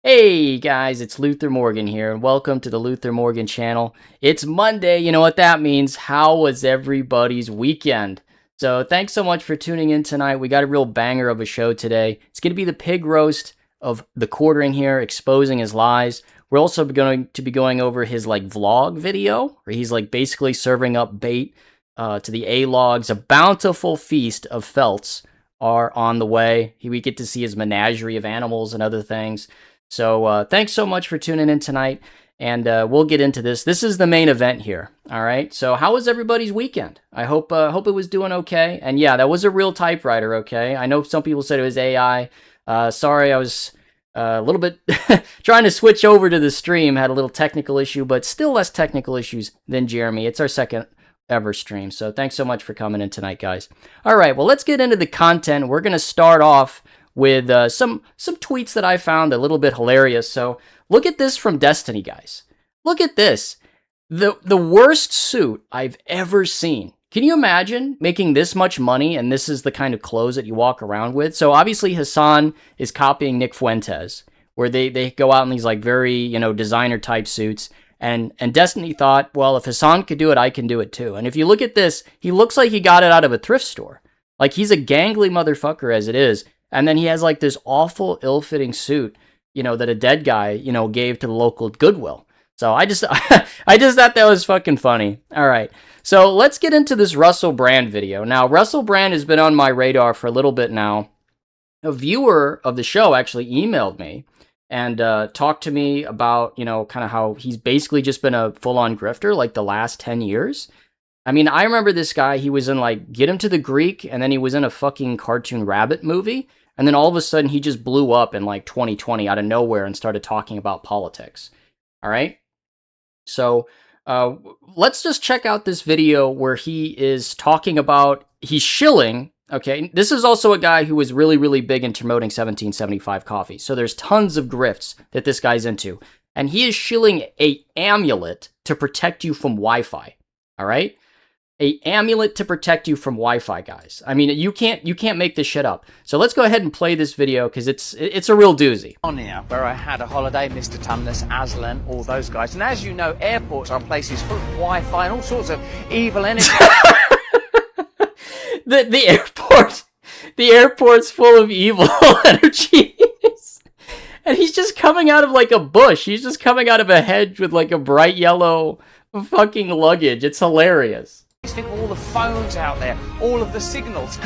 Hey guys, it's Luther Morgan here, and welcome to the Luther Morgan channel. It's Monday, you know what that means. How was everybody's weekend? So thanks so much for tuning in tonight. We got a real banger of a show today. It's going to be the pig roast of the quartering here, exposing his lies. We're also going to be going over his vlog video, where he's basically serving up bait to the A-logs. A bountiful feast of felts are on the way. We get to see his menagerie of animals and other things. So thanks so much for tuning in tonight, and we'll get into this. This is the main event here, all right? So how was everybody's weekend? I hope it was doing okay. And yeah, that was a real typewriter, okay? I know some people said it was AI. Sorry, I was a little bit trying to switch over to the stream, had a little technical issue, but still less technical issues than Jeremy. It's our second ever stream, so thanks so much for coming in tonight, guys. All right, well, let's get into the content. We're going to start off with some tweets that I found a little bit hilarious. So look at this from Destiny, guys. Look at this. The worst suit I've ever seen. Can you imagine making this much money and this is the kind of clothes that you walk around with? So obviously Hassan is copying Nick Fuentes, where they go out in these very, designer type suits. And Destiny thought, well, if Hassan could do it, I can do it too. And if you look at this, he looks like he got it out of a thrift store. Like, he's a gangly motherfucker as it is. And then he has this awful, ill-fitting suit, that a dead guy, gave to the local Goodwill. So I just thought that was fucking funny. All right. So let's get into this Russell Brand video. Now, Russell Brand has been on my radar for a little bit now. A viewer of the show actually emailed me and talked to me about, kind of how he's basically just been a full-on grifter the last 10 years. I mean, I remember this guy, he was in Get Him to the Greek, and then he was in a fucking cartoon rabbit movie. And then all of a sudden, he just blew up in 2020 out of nowhere and started talking about politics. All right? So let's just check out this video where he is talking about, he's shilling, okay? This is also a guy who was really, really big in promoting 1775 coffee. So there's tons of grifts that this guy's into. And he is shilling a amulet to protect you from Wi-Fi. All right? A amulet to protect you from Wi-Fi, guys. I mean, you can't make this shit up. So let's go ahead and play this video because it's a real doozy. On here, where I had a holiday, Mr. Tumnus, Aslan, all those guys. And as you know, airports are places full of Wi-Fi and all sorts of evil energy. the airport's full of evil energies. And he's just coming out of a bush. He's just coming out of a hedge with a bright yellow fucking luggage. It's hilarious. Think of all the phones out there, all of the signals.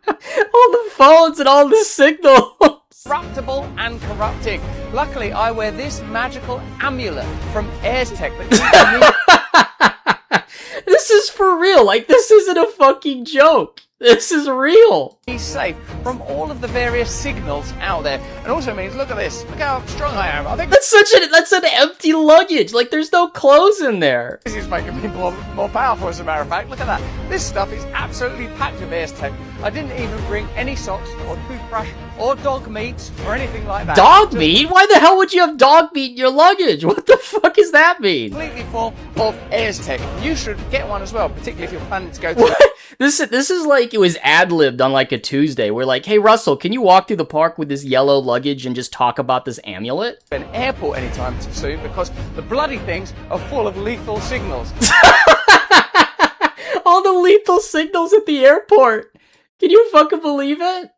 All the phones and all the signals. Corruptible and corrupting. Luckily, I wear this magical amulet from AirTech that keeps me... This is for real. This isn't a fucking joke. This is real. He's safe from all of the various signals out there. And also means, look at this. Look how strong I am. I think that's an empty luggage. There's no clothes in there. This is making me more powerful, as a matter of fact. Look at that. This stuff is absolutely packed with AirTech. I didn't even bring any socks or toothbrush or dog meat or anything like that. Dog meat? Why the hell would you have dog meat in your luggage? What the fuck does that mean? Completely full of AirTech. You should get one as well, particularly if you're planning to go to... What? This is like it was ad-libbed on a Tuesday. We're hey, Russell, can you walk through the park with this yellow luggage and just talk about this amulet? An airport anytime soon because the bloody things are full of lethal signals. All the lethal signals at the airport. Can you fucking believe it?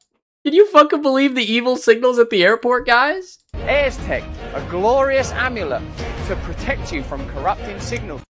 Can you fucking believe the evil signals at the airport, guys? AirTech, a glorious amulet to protect you from corrupting signals.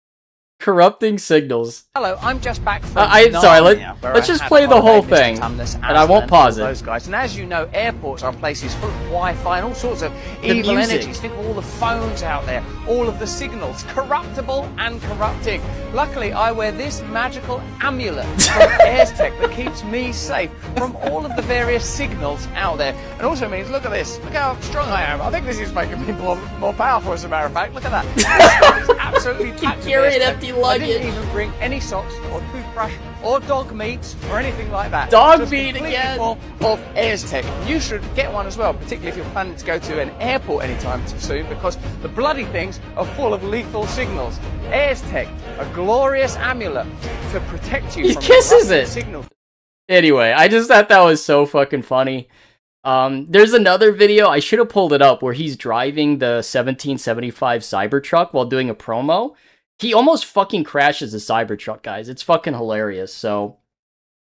Corrupting signals. Hello, I'm just back from let's just play the whole thing, and I won't pause it. Those guys. And as you know, airports are places full of Wi-Fi and all sorts of evil energies. Think of all the phones out there, all of the signals, corruptible and corrupting. Luckily, I wear this magical amulet from AirTech that keeps me safe from all of the various signals out there. And also means, look at this. Look how strong I am. I think this is making me more powerful, as a matter of fact. Look at that. This is absolutely packed with AirTech. Luggage. I didn't even bring any socks or toothbrush or dog meat or anything like that. Dog meat again. Full of AirTech. You should get one as well, particularly if you're planning to go to an airport anytime soon, because the bloody things are full of lethal signals. AirTech, a glorious amulet to protect you from kisses it. signals. Anyway, I just thought that was so fucking funny. There's another video, I should have pulled it up, where he's driving the 1775 Cybertruck while doing a promo. He almost fucking crashes the Cybertruck, guys. It's fucking hilarious. So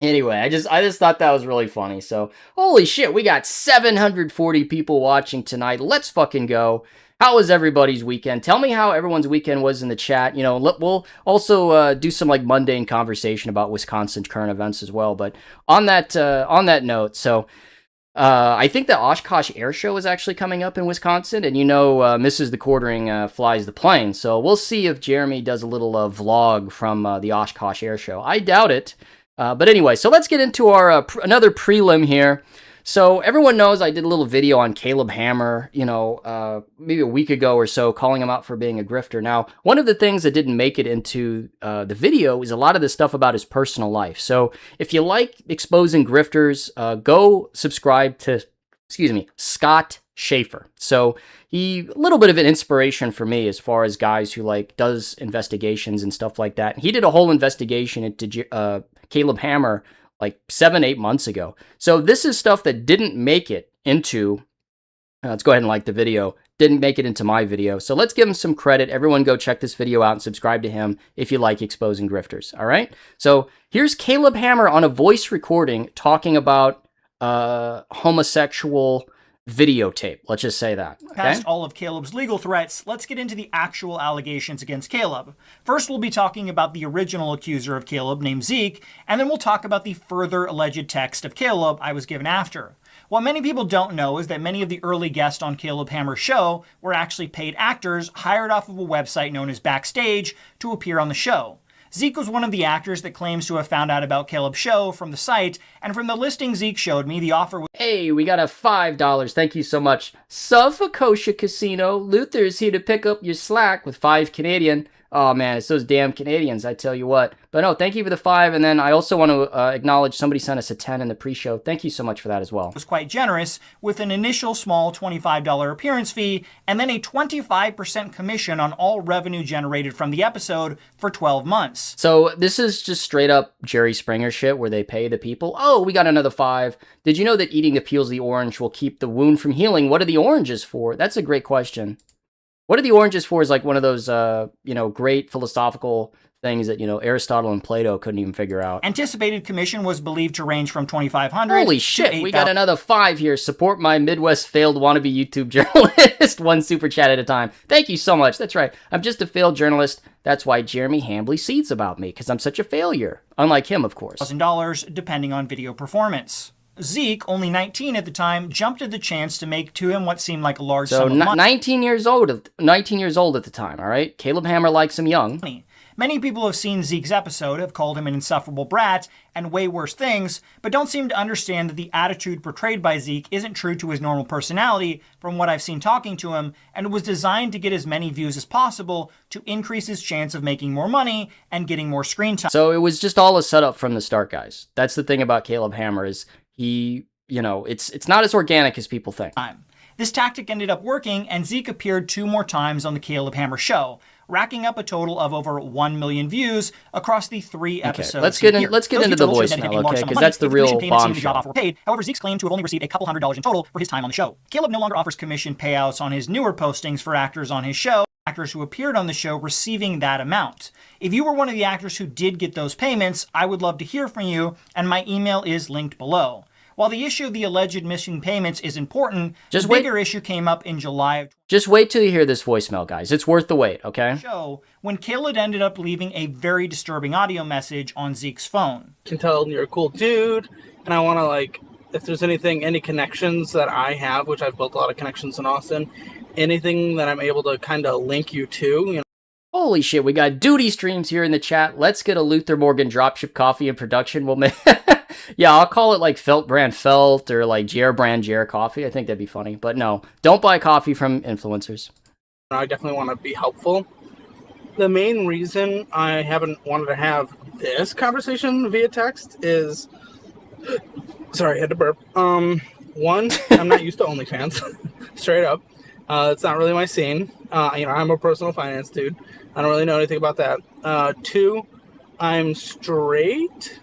anyway, I just thought that was really funny. So holy shit, we got 740 people watching tonight. Let's fucking go. How was everybody's weekend? Tell me how everyone's weekend was in the chat. You know, we'll also do some like mundane conversation about Wisconsin current events as well. But on that note, so I think the Oshkosh Air Show is actually coming up in Wisconsin, and you know, Mrs. The Quartering flies the plane. So we'll see if Jeremy does a little vlog from the Oshkosh Air Show. I doubt it. But anyway, so let's get into our another prelim here. So everyone knows I did a little video on Caleb Hammer, you know, maybe a week ago or so, calling him out for being a grifter. Now, one of the things that didn't make it into the video is a lot of the stuff about his personal life. So if you like exposing grifters, go subscribe to, Scott Schaefer. So a little bit of an inspiration for me as far as guys who like does investigations and stuff like that. He did a whole investigation into Caleb Hammer like 7-8 months ago. So this is stuff that didn't make it into, let's go ahead and like the video, didn't make it into my video. So let's give him some credit. Everyone go check this video out and subscribe to him if you like exposing grifters, all right? So here's Caleb Hammer on a voice recording talking about homosexual videotape. Let's just say that. Okay? Past all of Caleb's legal threats, let's get into the actual allegations against Caleb. First, we'll be talking about the original accuser of Caleb named Zeke, and then we'll talk about the further alleged text of Caleb I was given after. What many people don't know is that many of the early guests on Caleb Hammer's show were actually paid actors hired off of a website known as Backstage to appear on the show. Zeke was one of the actors that claims to have found out about Caleb's show from the site, and from the listing Zeke showed me, the offer was... Hey, we got a $5. Thank you so much. Suffolcotia Casino. Luther is here to pick up your slack with 5 Canadian. Oh man, it's those damn Canadians, I tell you what. But no, thank you for the 5, and then I also want to acknowledge somebody sent us a 10 in the pre-show. Thank you so much for that as well. Was quite generous, with an initial small $25 appearance fee, and then a 25% commission on all revenue generated from the episode for 12 months. So this is just straight up Jerry Springer shit where they pay the people. Oh, we got another 5. Did you know that eating the peels of the orange will keep the wound from healing? What are the oranges for? That's a great question. What are the oranges for is like one of those, you know, great philosophical things that, you know, Aristotle and Plato couldn't even figure out. Anticipated commission was believed to range from $2,500 Holy shit, we got another 5 here. Support my Midwest failed wannabe YouTube journalist. One super chat at a time. Thank you so much. That's right. I'm just a failed journalist. That's why Jeremy Hambly seeds about me, because I'm such a failure. Unlike him, of course. $1,000 depending on video performance. Zeke, only 19 at the time, jumped at the chance to make to him what seemed like a large sum of money. 19 years old at the time, all right? Caleb Hammer likes him young. Many people have seen Zeke's episode, have called him an insufferable brat, and way worse things, but don't seem to understand that the attitude portrayed by Zeke isn't true to his normal personality from what I've seen talking to him, and was designed to get as many views as possible to increase his chance of making more money and getting more screen time. So it was just all a setup from the start, guys. That's the thing about Caleb Hammer is he, you know, it's not as organic as people think. This tactic ended up working, and Zeke appeared 2 more times on the Caleb Hammer show, racking up a total of over 1 million views across the 3 episodes. Okay, let's get into the voicemail, okay? Because that's the real bombshell. However, Zeke's claimed to have only received a couple $100s in total for his time on the show. Caleb no longer offers commission payouts on his newer postings for actors on his show, actors who appeared on the show receiving that amount. If you were one of the actors who did get those payments, I would love to hear from you, and my email is linked below. While the issue of the alleged missing payments is important, the bigger issue came up in July of... Just wait till you hear this voicemail, guys. It's worth the wait, okay? ...show, when Caleb ended up leaving a very disturbing audio message on Zeke's phone. I can tell you're a cool dude, and I want to, like, if there's any connections that I have, which I've built a lot of connections in Austin, anything that I'm able to kind of link you to, you know. Holy shit, we got duty streams here in the chat. Let's get a Luther Morgan dropship coffee in production. We'll make... Yeah, I'll call it like Felt Brand Felt or like Jer Brand Jer coffee. I think that'd be funny. But no, don't buy coffee from influencers. I definitely want to be helpful. The main reason I haven't wanted to have this conversation via text is... Sorry, I had to burp. One, I'm not used to OnlyFans. Straight up. It's not really my scene. You know, I'm a personal finance dude. I don't really know anything about that. 2, I'm straight.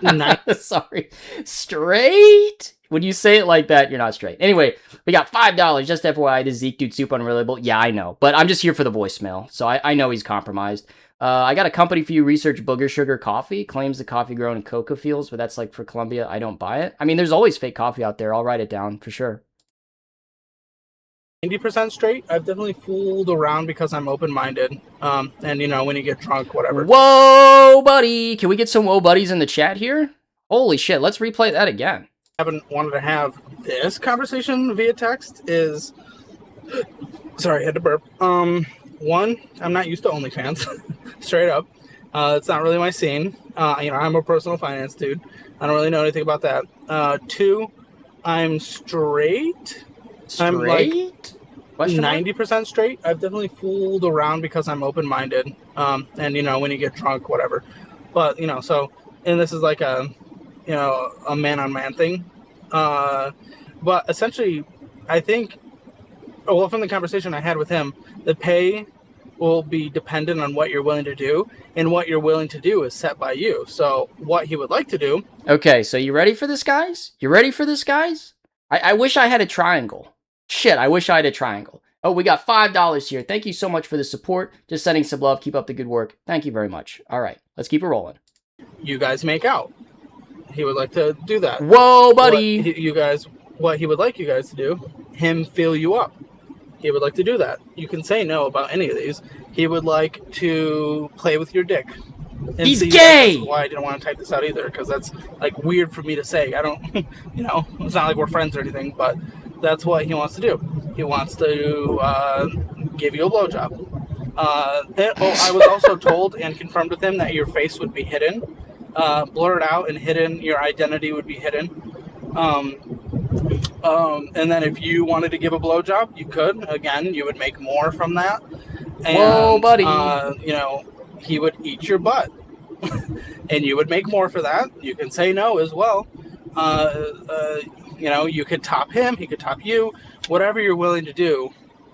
I'm like, Sorry. Straight? When you say it like that, you're not straight. Anyway, we got $5. Just FYI, this Zeke dude super unreliable. Yeah, I know. But I'm just here for the voicemail. So I know he's compromised. I got a company for you, Research Booger Sugar Coffee. Claims the coffee grown in coca fields, but that's like for Colombia. I don't buy it. I mean, there's always fake coffee out there. I'll write it down for sure. 90% straight. I've definitely fooled around because I'm open-minded. And, you know, when you get drunk, whatever. Whoa, buddy. Can we get some whoa buddies in the chat here? Holy shit. Let's replay that again. Haven't wanted to have this conversation via text is... Sorry, I had to burp. One, I'm not used to OnlyFans. Straight up. It's not really my scene. You know, I'm a personal finance dude. I don't really know anything about that. Two, I'm straight. I'm like 90% straight. I've definitely fooled around because I'm open-minded. And, you know, when you get drunk, whatever. But, you know, so, and this is like a, you know, a man-on-man thing. But essentially, I think, well, from the conversation I had with him, the pay will be dependent on what you're willing to do, and what you're willing to do is set by you. So what he would like to do... Okay, so you ready for this, guys? You ready for this, guys? I wish I had a triangle. Shit, I wish I had a triangle. Oh, we got $5 here. Thank you so much for the support. Just sending some love. Keep up the good work. Thank you very much. All right, let's keep it rolling. You guys make out. He would like to do that. Whoa, buddy! What he would like you guys to do, him fill you up. He would like to do that. You can say no about any of these. He would like to play with your dick. And he's see, gay! That's why I didn't want to type this out either, because that's like weird for me to say. I don't, you know, it's not like we're friends or anything, but that's what he wants to do. He wants to give you a blowjob. I was also told and confirmed with him that your face would be hidden, blurred out and hidden. Your identity would be hidden. And then if you wanted to give a blowjob, you could. Again, you would make more from that. And, whoa, buddy! You know, he would eat your butt, and you would make more for that. You can say no as well. You know, you could top him, he could top you. Whatever you're willing to do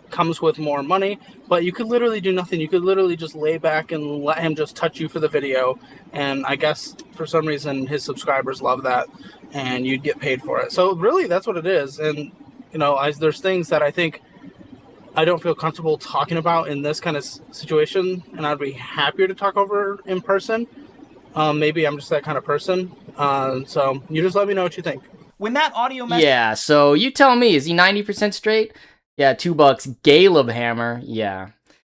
comes with more money, but you could literally do nothing. You could literally just lay back and let him just touch you for the video, and I guess for some reason his subscribers love that, and you'd get paid for it. So really, that's what it is. And, you know, there's things that I think I don't feel comfortable talking about in this kind of situation, and I'd be happier to talk over in person. Maybe I'm just that kind of person. So you just let me know what you think. When that audio message... Yeah, so you tell me, is he 90% straight? Yeah, $2. Caleb Hammer. Yeah.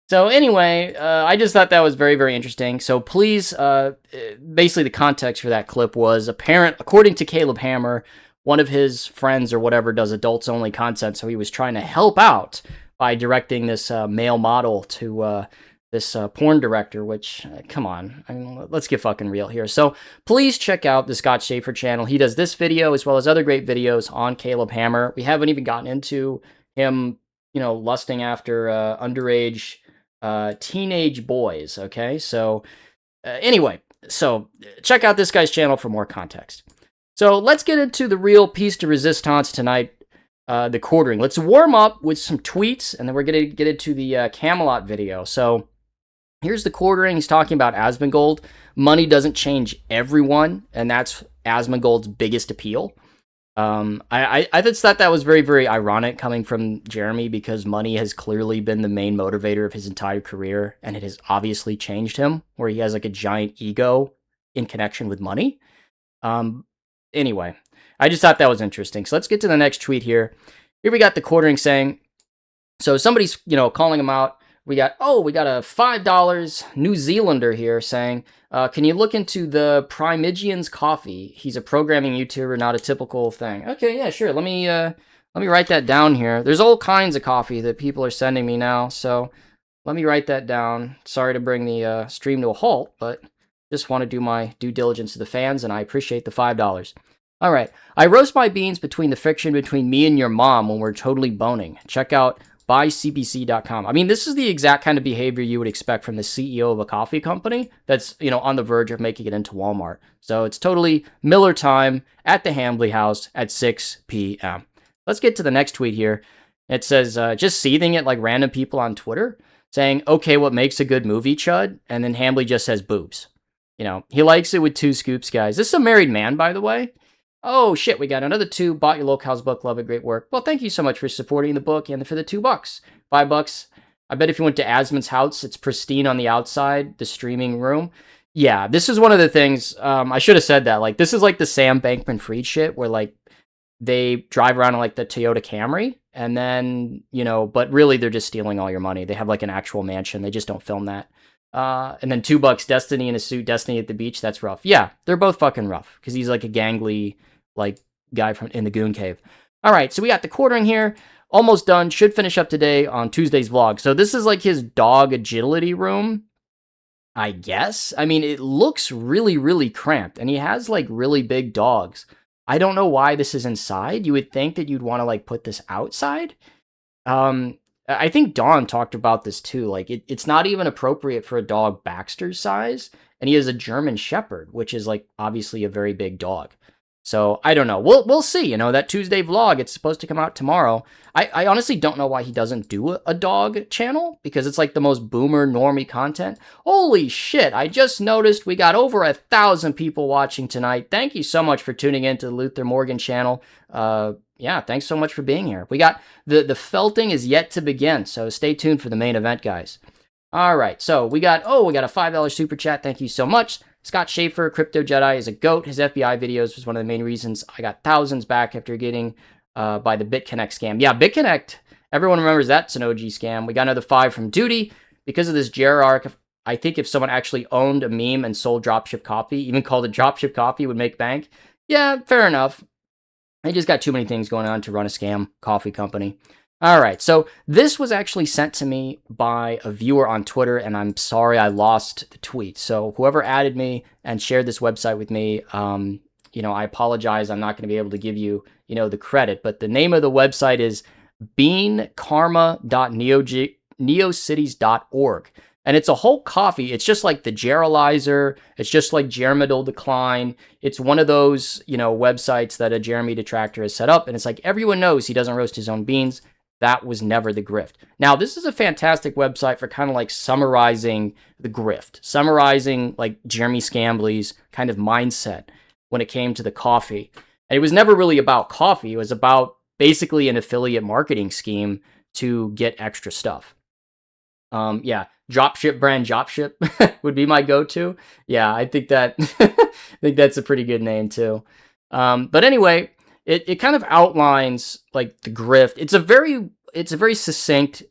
So anyway, I just thought that was very, very interesting. So please, basically the context for that clip was according to Caleb Hammer, one of his friends or whatever does adults only content. So he was trying to help out by directing this male model to this porn director, which, come on, I mean, let's get fucking real here. So please check out the Scott Schaefer channel. He does this video as well as other great videos on Caleb Hammer. We haven't even gotten into him, you know, lusting after underage teenage boys, okay? So anyway, so check out this guy's channel for more context. So let's get into the real piece de resistance tonight, the quartering. Let's warm up with some tweets, and then we're going to get into the Camelot video. So here's the quartering. He's talking about Asmongold. Money doesn't change everyone, and that's Asmongold's biggest appeal. I just thought that was very, very ironic coming from Jeremy, because money has clearly been the main motivator of his entire career, and it has obviously changed him, where he has like a giant ego in connection with money. Anyway, I just thought that was interesting. So let's get to the next tweet here. Here we got the quartering saying, so somebody's, you know, calling him out. We got a $5 New Zealander here saying, can you look into the Primigian's coffee? He's a programming YouTuber, not a typical thing. Okay, yeah, sure. Let me write that down here. There's all kinds of coffee that people are sending me now, so let me write that down. Sorry to bring the stream to a halt, but just want to do my due diligence to the fans, and I appreciate the $5. All right. I roast my beans between the friction between me and your mom when we're totally boning. Check out buycbc.com. I mean, this is the exact kind of behavior you would expect from the CEO of a coffee company that's, you know, on the verge of making it into Walmart. So it's totally Miller time at the Hambly house at 6 p.m. Let's get to the next tweet here. It says, just seething it like random people on Twitter saying, okay, what makes a good movie, Chud? And then Hambly just says boobs. You know, he likes it with 2 scoops, guys. This is a married man, by the way. Oh, shit, we got another 2. Bought your Locale's book. Love it. Great work. Well, thank you so much for supporting the book and for the $2. $5. I bet if you went to Asmon's house, it's pristine on the outside, the streaming room. Yeah, this is one of the things, I should have said that. Like, this is like the Sam Bankman-Fried shit, where, like, they drive around in, like, the Toyota Camry, and then, you know, but really they're just stealing all your money. They have, like, an actual mansion. They just don't film that. And then $2, Destiny in a suit, Destiny at the beach. That's rough. Yeah, they're both fucking rough, because he's, like, a gangly, like, guy from in the Goon Cave. All right, so we got the quartering here. Almost done. Should finish up today on Tuesday's vlog. So this is, like, his dog agility room, I guess. I mean, it looks really, really cramped, and he has, like, really big dogs. I don't know why this is inside. You would think that you'd want to, like, put this outside. I think Dawn talked about this too. Like, it's not even appropriate for a dog Baxter's size, and he has a German Shepherd, which is, like, obviously a very big dog. So I don't know. We'll see. You know, that Tuesday vlog, it's supposed to come out tomorrow. I honestly don't know why he doesn't do a dog channel, because it's like the most boomer normie content. Holy shit! I just noticed we got over 1,000 people watching tonight. Thank you so much for tuning in to the Luther Morgan channel. Yeah, thanks so much for being here. We got the felting is yet to begin, so stay tuned for the main event, guys. All right, so we got a $5 super chat. Thank you so much. Scott Schaefer, Crypto Jedi, is a GOAT. His FBI videos was one of the main reasons I got thousands back after getting by the BitConnect scam. Yeah, BitConnect, everyone remembers that's an OG scam. We got another 5 from Duty. Because of this JR I think if someone actually owned a meme and sold dropship coffee, even called it dropship coffee, would make bank. Yeah, fair enough. I just got too many things going on to run a scam coffee company. All right, so this was actually sent to me by a viewer on Twitter, and I'm sorry I lost the tweet. So whoever added me and shared this website with me, you know, I apologize. I'm not going to be able to give you, you know, the credit. But the name of the website is beankarma.neocities.org. And it's a whole coffee. It's just like the Jeralizer. It's just like Jeremidal Decline. It's one of those, you know, websites that a Jeremy detractor has set up. And it's like everyone knows he doesn't roast his own beans. That was never the grift. Now, this is a fantastic website for kind of like summarizing the grift, summarizing like Jeremy Scambly's kind of mindset when it came to the coffee. And it was never really about coffee. It was about basically an affiliate marketing scheme to get extra stuff. Yeah, dropship brand dropship would be my go-to. Yeah, I think that I think that's a pretty good name too. But anyway, it kind of outlines like the grift. It's a very succinct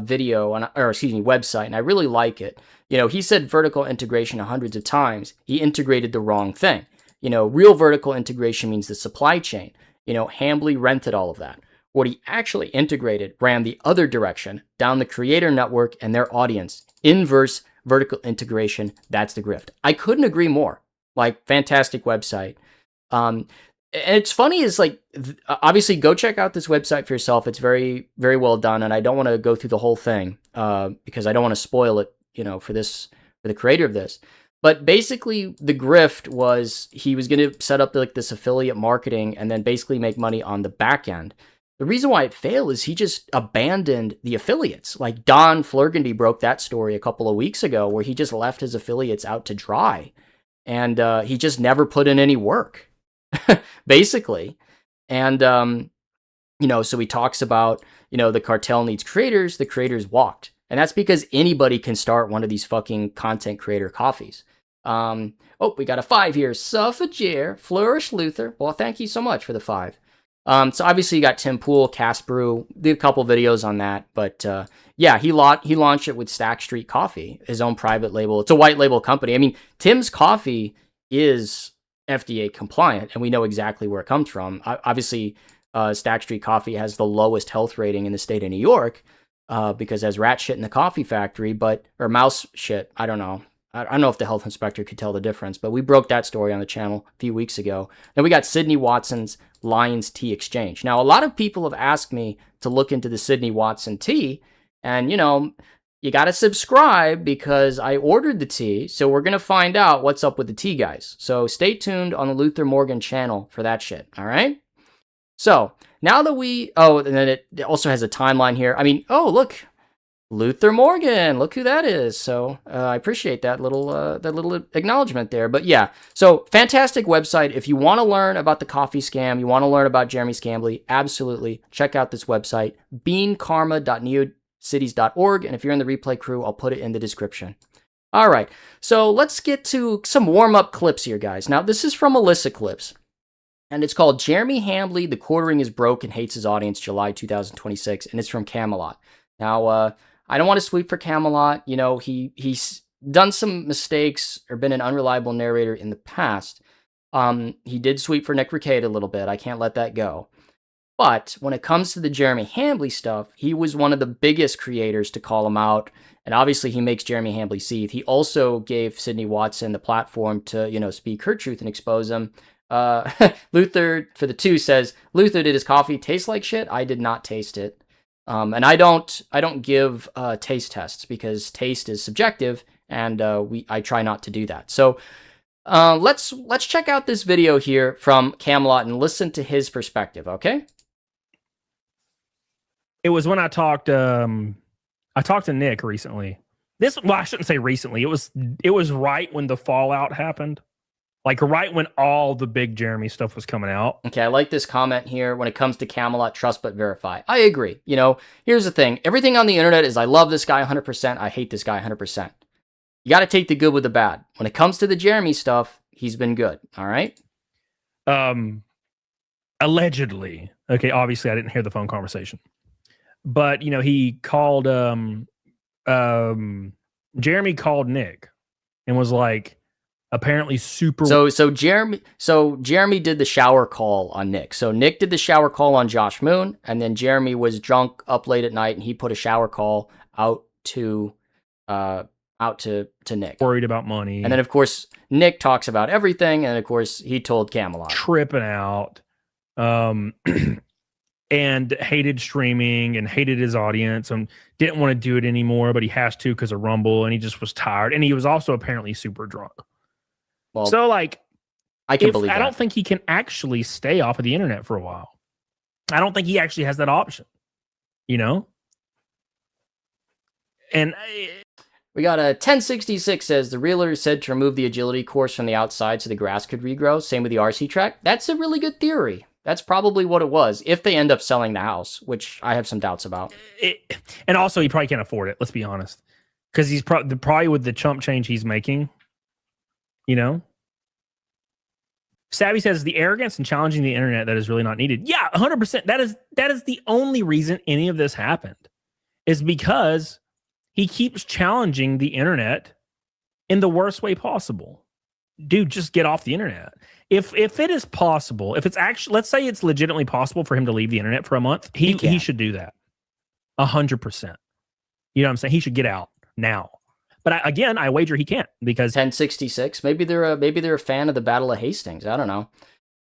video website, and I really like it. You know, he said vertical integration hundreds of times. He integrated the wrong thing. You know, real vertical integration means the supply chain. You know, Hambly rented all of that. What he actually integrated ran the other direction, down the creator network and their audience. Inverse vertical integration, that's the grift. I couldn't agree more. Like, fantastic website. And it's funny is like, obviously go check out this website for yourself. It's very, very well done. And I don't want to go through the whole thing because I don't want to spoil it, you know, for the creator of this. But basically the grift was he was going to set up like this affiliate marketing and then basically make money on the back end. The reason why it failed is he just abandoned the affiliates. Like Don Flurgandy broke that story a couple of weeks ago where he just left his affiliates out to dry. And he just never put in any work, basically. And, you know, so he talks about, you know, the cartel needs creators, the creators walked. And that's because anybody can start one of these fucking content creator coffees. Oh, we got a 5 here. Suffragier, Flourish Luther. Well, thank you so much for the 5. So obviously you got Tim Pool, Cast Brew, did a couple videos on that, but yeah, he launched it with Stack Street Coffee, his own private label. It's a white label company. I mean, Tim's coffee is FDA compliant, and we know exactly where it comes from. Obviously, Stack Street Coffee has the lowest health rating in the state of New York because it has rat shit in the coffee factory, or mouse shit. I don't know. I don't know if the health inspector could tell the difference, but we broke that story on the channel a few weeks ago. Then we got Sydney Watson's Lions Tea Exchange. Now, a lot of people have asked me to look into the Sydney Watson tea, and, you know, you got to subscribe because I ordered the tea, so we're going to find out what's up with the tea, guys. So stay tuned on the Luther Morgan channel for that shit, all right? So, now that and then it also has a timeline here. I mean, oh, look, Luther Morgan. Look who that is. So I appreciate that little acknowledgement there. But yeah, so fantastic website. If you want to learn about the coffee scam, you want to learn about Jeremy Scambly, absolutely check out this website, beankarma.neocities.org. And if you're in the replay crew, I'll put it in the description. All right, so let's get to some warm-up clips here, guys. Now, this is from Alyssa Clips, and it's called Jeremy Hambley, The Quartering is Broke and Hates His Audience, July 2026, and it's from Camelot. Now, I don't want to sweep for Camelot. You know, he's done some mistakes or been an unreliable narrator in the past. He did sweep for Nick Ricade a little bit. I can't let that go. But when it comes to the Jeremy Hambley stuff, he was one of the biggest creators to call him out. And obviously he makes Jeremy Hambley seethe. He also gave Sydney Watson the platform to, you know, speak her truth and expose him. Luther, for the 2, says, Luther, did his coffee taste like shit? I did not taste it. And I don't give taste tests because taste is subjective, and I try not to do that. So let's check out this video here from Camelot and listen to his perspective, okay? It was when I talked to Nick recently. Well, I shouldn't say recently. It was right when the fallout happened. Like right when all the big Jeremy stuff was coming out. Okay, I like this comment here. When it comes to Camelot, trust but verify. I agree. You know, here's the thing. Everything on the internet is I love this guy 100%. I hate this guy 100%. You got to take the good with the bad. When it comes to the Jeremy stuff, he's been good. All right? Allegedly. Okay, obviously I didn't hear the phone conversation. But, you know, he called, Jeremy called Nick and was like, apparently super. So Jeremy did the shower call on Nick. So Nick did the shower call on Josh Moon, and then Jeremy was drunk up late at night, and he put a shower call out to Nick. Worried about money. And then of course Nick talks about everything, and of course he told Camelot. Tripping out. And hated streaming and hated his audience and didn't want to do it anymore, but he has to because of Rumble, and he just was tired. And he was also apparently super drunk. Well, so like, I can believe that. I don't think he can actually stay off of the internet for a while. I don't think he actually has that option, you know? And we got a 1066 says the realtor said to remove the agility course from the outside so the grass could regrow. Same with the RC track. That's a really good theory. That's probably what it was, if they end up selling the house, which I have some doubts about. And also, he probably can't afford it, let's be honest. Because he's probably with the chump change he's making, you know? Savvy says, the arrogance and challenging the internet that is really not needed. Yeah, 100%. That is the only reason any of this happened, is because he keeps challenging the internet in the worst way possible. Dude, just get off the internet. If it is possible, if it's actually, let's say it's legitimately possible for him to leave the internet for a month, he should do that. 100%. You know what I'm saying? He should get out now. But I wager he can't, because 1066. Maybe they're a fan of the Battle of Hastings. I don't know.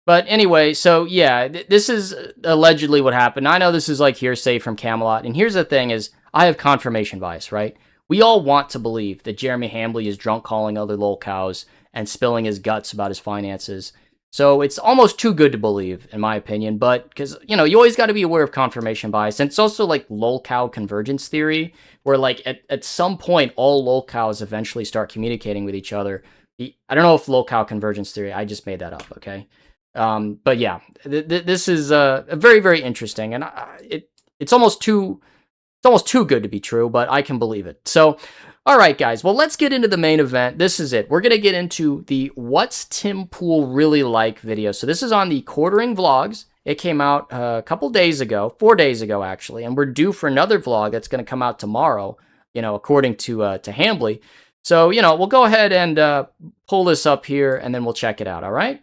But anyway, so yeah, this is allegedly what happened. I know this is like hearsay from Camelot, and here's the thing: is I have confirmation bias, right? We all want to believe that Jeremy Hambley is drunk calling other lol cows and spilling his guts about his finances. So it's almost too good to believe, in my opinion. But because, you know, you always got to be aware of confirmation bias. And it's also like lol cow convergence theory, where like at some point, all lol cows eventually start communicating with each other. I don't know if lol cow convergence theory, I just made that up, okay? But yeah, this is very, very interesting. And it's almost too good to be true, but I can believe it. So, all right, guys. Well, let's get into the main event. This is it. We're going to get into the What's Tim Pool Really Like video. So this is on the Quartering Vlogs. It came out a couple days ago, 4 days ago, actually. And we're due for another vlog that's going to come out tomorrow, you know, according to Hambley. So, you know, we'll go ahead and pull this up here, and then we'll check it out, all right?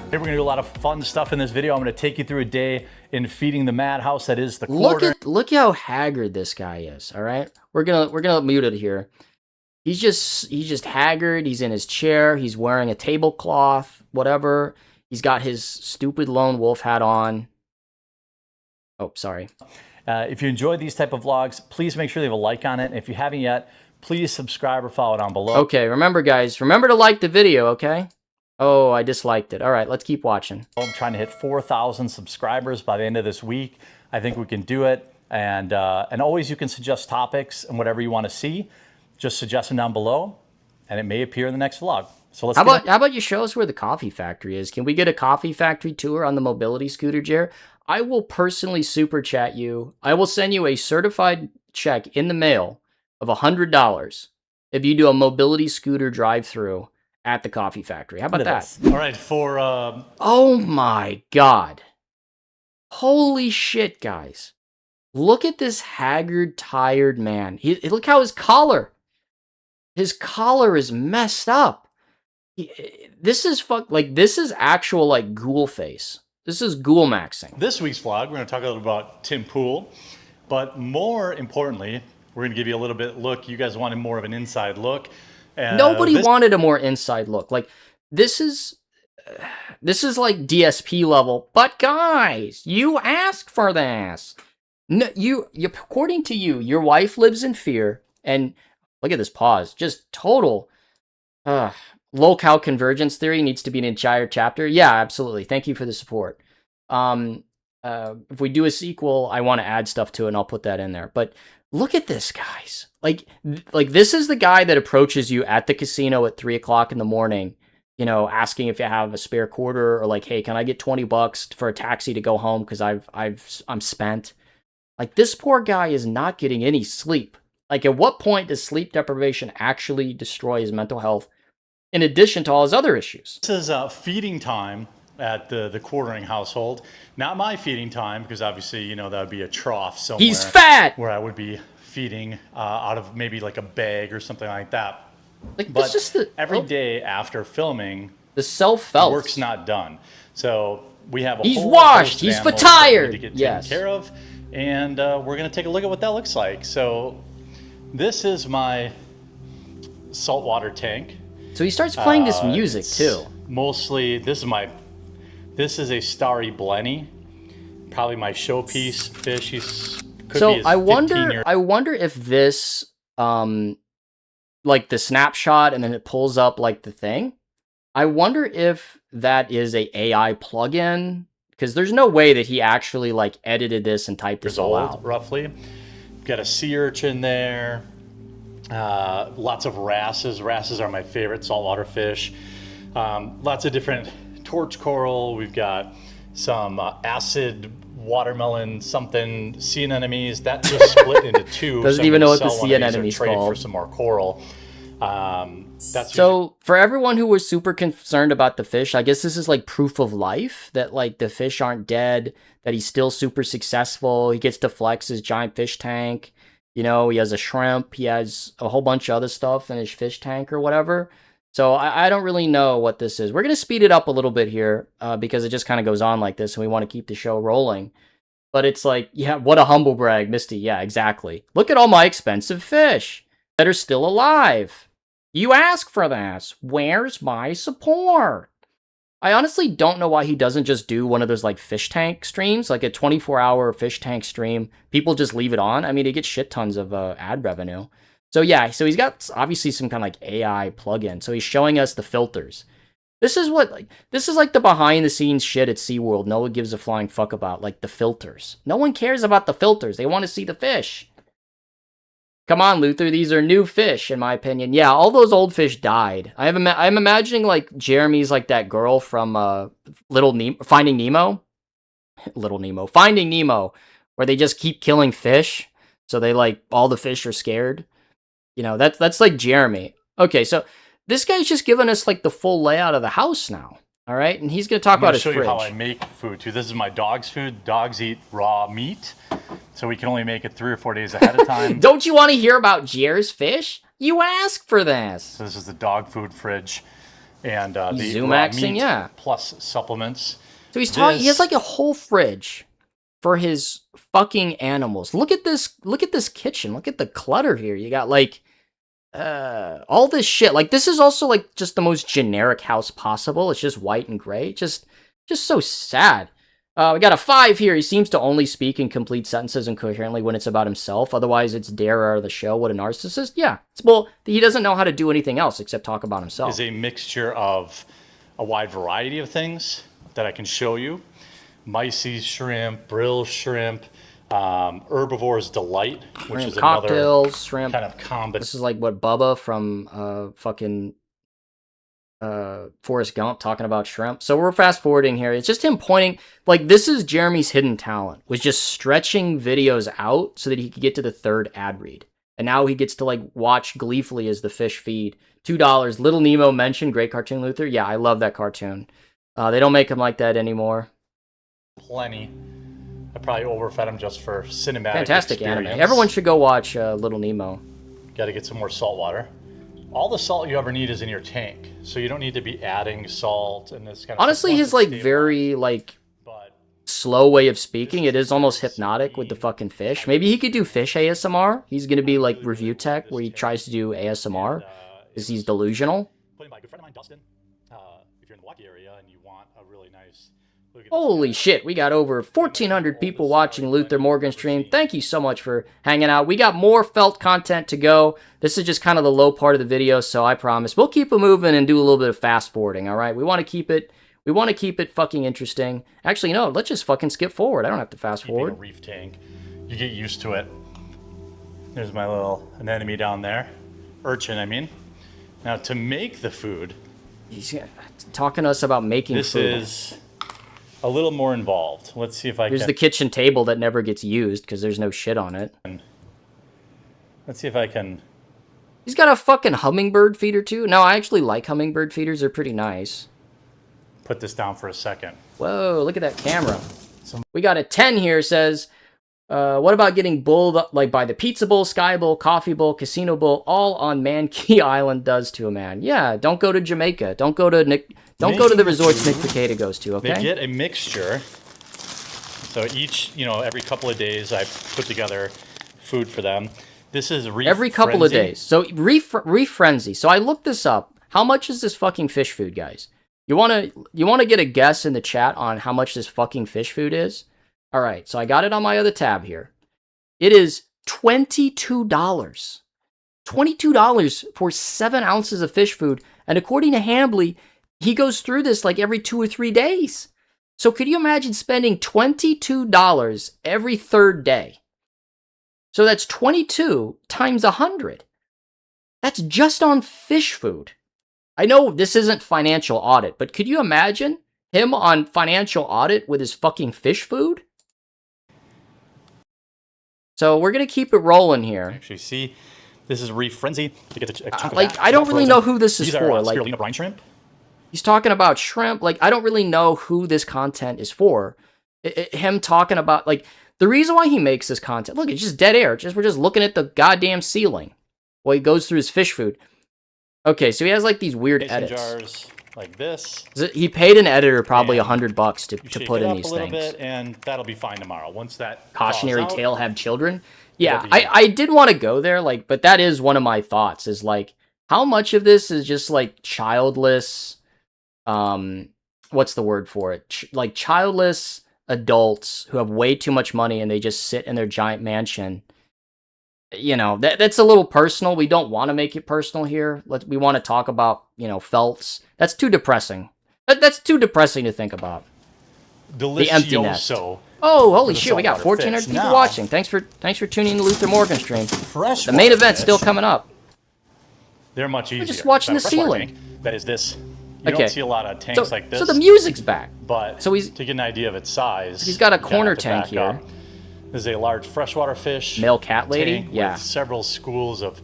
Hey, we're gonna do a lot of fun stuff in this video. I'm gonna take you through a day in feeding the madhouse that is the quarter. Look how haggard this guy is. All right, we're gonna mute it here. He's just haggard. He's in his chair. He's wearing a tablecloth, whatever. He's got his stupid lone wolf hat on. Oh, sorry. If you enjoy these type of vlogs, please make sure you have a like on it. And if you haven't yet, please subscribe or follow down below. Okay, remember guys, remember to like the video, okay? Oh, I disliked it. All right, let's keep watching. I'm trying to hit 4,000 subscribers by the end of this week. I think we can do it. And always you can suggest topics and whatever you want to see. Just suggest them down below, and it may appear in the next vlog. So let's how about you show us where the coffee factory is? Can we get a coffee factory tour on the mobility scooter, Jer? I will personally super chat you. I will send you a certified check in the mail of $100 if you do a mobility scooter drive-through at the coffee factory. How about that? All right, for Oh my God. Holy shit, guys. Look at this haggard, tired man. Look how his collar is messed up. This is this is actual like ghoul face. This is ghoul maxing. this week's vlog, we're going to talk a little about Tim Pool, but more importantly, we're going to give you a little bit look. You guys wanted more of an inside look. Nobody wanted a more inside look. Like this is like DSP level. But guys, you asked for this. No, you according to you, your wife lives in fear, and look at this pause. Just total low-cow convergence theory needs to be an entire chapter. Yeah, absolutely. Thank you for the support. If we do a sequel, I want to add stuff to it, and I'll put that in there. But look at this, guys. Like this is the guy that approaches you at the casino at 3 o'clock in the morning, you know, asking if you have a spare quarter, or like, hey, can I get $20 for a taxi to go home because I'm spent. Like, this poor guy is not getting any sleep. Like, at what point does sleep deprivation actually destroy his mental health, in addition to all his other issues? This is feeding time at the quartering household. Not my feeding time, because obviously, you know, that would be a trough somewhere. He's fat! Where I would be feeding out of maybe like a bag or something like that. Like, But this just every day after filming, the self-felt. work's not done. So we have a He's whole washed. host of He's animals that we need retired. to get Yes. taken care of. And we're going to take a look at what that looks like. So this is my saltwater tank. So he starts playing this music too. Mostly, this is a starry blenny, probably my showpiece fish. So I wonder if this, like the snapshot and then it pulls up like the thing. I wonder if that is a AI plugin, because there's no way that he actually like edited this and typed this all out. Roughly. Got a sea urchin there. Lots of wrasses. Wrasses are my favorite saltwater fish. Lots of different torch coral. We've got some acid watermelon something sea anemones. That just split into two. Doesn't even know what the sea anemone's called. For some more coral. So for everyone who was super concerned about the fish, I guess this is like proof of life, that like the fish aren't dead, that he's still super successful. He gets to flex his giant fish tank. You know, he has a shrimp. He has a whole bunch of other stuff in his fish tank or whatever. So I don't really know what this is. We're going to speed it up a little bit here because it just kind of goes on like this, and we want to keep the show rolling. But it's like, yeah, what a humble brag, Misty. Yeah, exactly. Look at all my expensive fish that are still alive. You ask for this. Where's my support? I honestly don't know why he doesn't just do one of those like fish tank streams, like a 24-hour fish tank stream. People just leave it on. I mean, he gets shit tons of ad revenue. So yeah, so he's got obviously some kind of like AI plugin. So he's showing us the filters. This is like the behind the scenes shit at SeaWorld. No one gives a flying fuck about, like the filters. No one cares about the filters. They want to see the fish. Come on, Luther. These are new fish, in my opinion. Yeah, all those old fish died. I'm imagining like Jeremy's like that girl from Finding Nemo, where they just keep killing fish, so they like all the fish are scared. You know, that's like Jeremy. Okay, so this guy's just giving us like the full layout of the house now. All right, and he's going to talk about his fridge. I'm going to show you how I make food too. This is my dog's food. Dogs eat raw meat, so we can only make it 3 or 4 days ahead of time. Don't you want to hear about Jer's fish? You ask for this. So this is the dog food fridge, and the Zoom raw axing, meat yeah. plus supplements. So he's talking. He has like a whole fridge for his fucking animals. Look at this. Look at this kitchen. Look at the clutter here. You got like all this shit. Like, this is also like just the most generic house possible. It's just white and gray. Just so sad. We got a 5 here. He seems to only speak in complete sentences and coherently when it's about himself. Otherwise, it's dare or the show. What a narcissist. Yeah. Well, he doesn't know how to do anything else except talk about himself. Is a mixture of a wide variety of things that I can show you. Myces shrimp, brill shrimp, Herbivore's Delight, which Shrimp is another cocktails, shrimp. kind of combo. This is like what Bubba from fucking Forrest Gump talking about shrimp. So we're fast forwarding here. It's just him pointing, like, this is Jeremy's hidden talent, was just stretching videos out so that he could get to the third ad read. And now he gets to like watch gleefully as the fish feed. $2. Little Nemo mentioned, great cartoon, Luther. Yeah, I love that cartoon. They don't make him like that anymore. Plenty. I probably overfed him just for cinematic Fantastic experience. anime. Everyone should go watch Little Nemo. Got to get some more salt water. All the salt you ever need is in your tank, so you don't need to be adding salt and this kind of. Honestly, his like very like slow way of speaking, it is almost hypnotic with the fucking fish. Maybe he could do fish ASMR. He's gonna be like review tech where he tries to do ASMR because he's delusional. Put him by a good friend of mine, Dustin. If you're in the Milwaukee area and you want a really nice. Holy shit, we got over 1,400 people watching Luther Morgan stream. Thank you so much for hanging out. We got more felt content to go. This is just kind of the low part of the video, so I promise we'll keep it moving and do a little bit of fast forwarding, all right? We want to keep it fucking interesting. Actually, no, let's just fucking skip forward. I don't have to fast forward. A reef tank. You get used to it. There's my little anemone down there. Urchin, I mean. Now, to make the food... He's talking to us about making food. This is a little more involved. Let's see if I can... Here's the kitchen table that never gets used because there's no shit on it. Let's see if I can... He's got a fucking hummingbird feeder too. No, I actually like hummingbird feeders. They're pretty nice. Put this down for a second. Whoa, look at that camera. We got a 10 here, says, what about getting bulled like by the Pizza Bowl, Sky Bowl, Coffee Bowl, Casino Bowl, all on Man Key Island does to a man? Yeah, don't go to Jamaica. Don't go to the resorts Nick Picada goes to, okay? They get a mixture. So each, every couple of days I put together food for them. This is every couple of days. So Reef Frenzy. So I looked this up. How much is this fucking fish food, guys? You wanna get a guess in the chat on how much this fucking fish food is? All right, so I got it on my other tab here. It is $22. $22 for 7 ounces of fish food. And according to Hambly, he goes through this like every 2 or 3 days. So could you imagine spending $22 every third day? So that's 22 times 100. That's just on fish food. I know this isn't financial audit, but could you imagine him on financial audit with his fucking fish food? So we're going to keep it rolling here. Actually, see, this is Reef Frenzy. You get a chunk of like, that. I don't really know who this is These for. are Like, spirulina brine shrimp. He's talking about shrimp. Like, I don't really know who this content is for. Him talking about, like, the reason why he makes this content. Look, it's just dead air. We're just looking at the goddamn ceiling while he goes through his fish food. Okay, so he has like these weird Mason edits. Jars like this. He paid an editor probably $100 to put in these a little things. Bit, and that'll be fine tomorrow. Once that Cautionary thaws out, tale have children. Yeah, I did want to go there, like, but that is one of my thoughts. Is like, how much of this is just like childless? What's the word for it? Like childless adults who have way too much money and they just sit in their giant mansion. That's a little personal. We don't want to make it personal here. We want to talk about, felts. That's too depressing. That's too depressing to think about. The empty nest. Oh, holy shit, we got 1,400 people watching. Thanks for tuning in to Luther Morgan stream. The main event's still coming up. They're much easier. We're just watching the ceiling. Tank, that is this. You don't see a lot of tanks like this. So the music's back. But to get an idea of its size, he's got a corner tank here. This is a large freshwater fish. Male cat lady? Yeah. With several schools of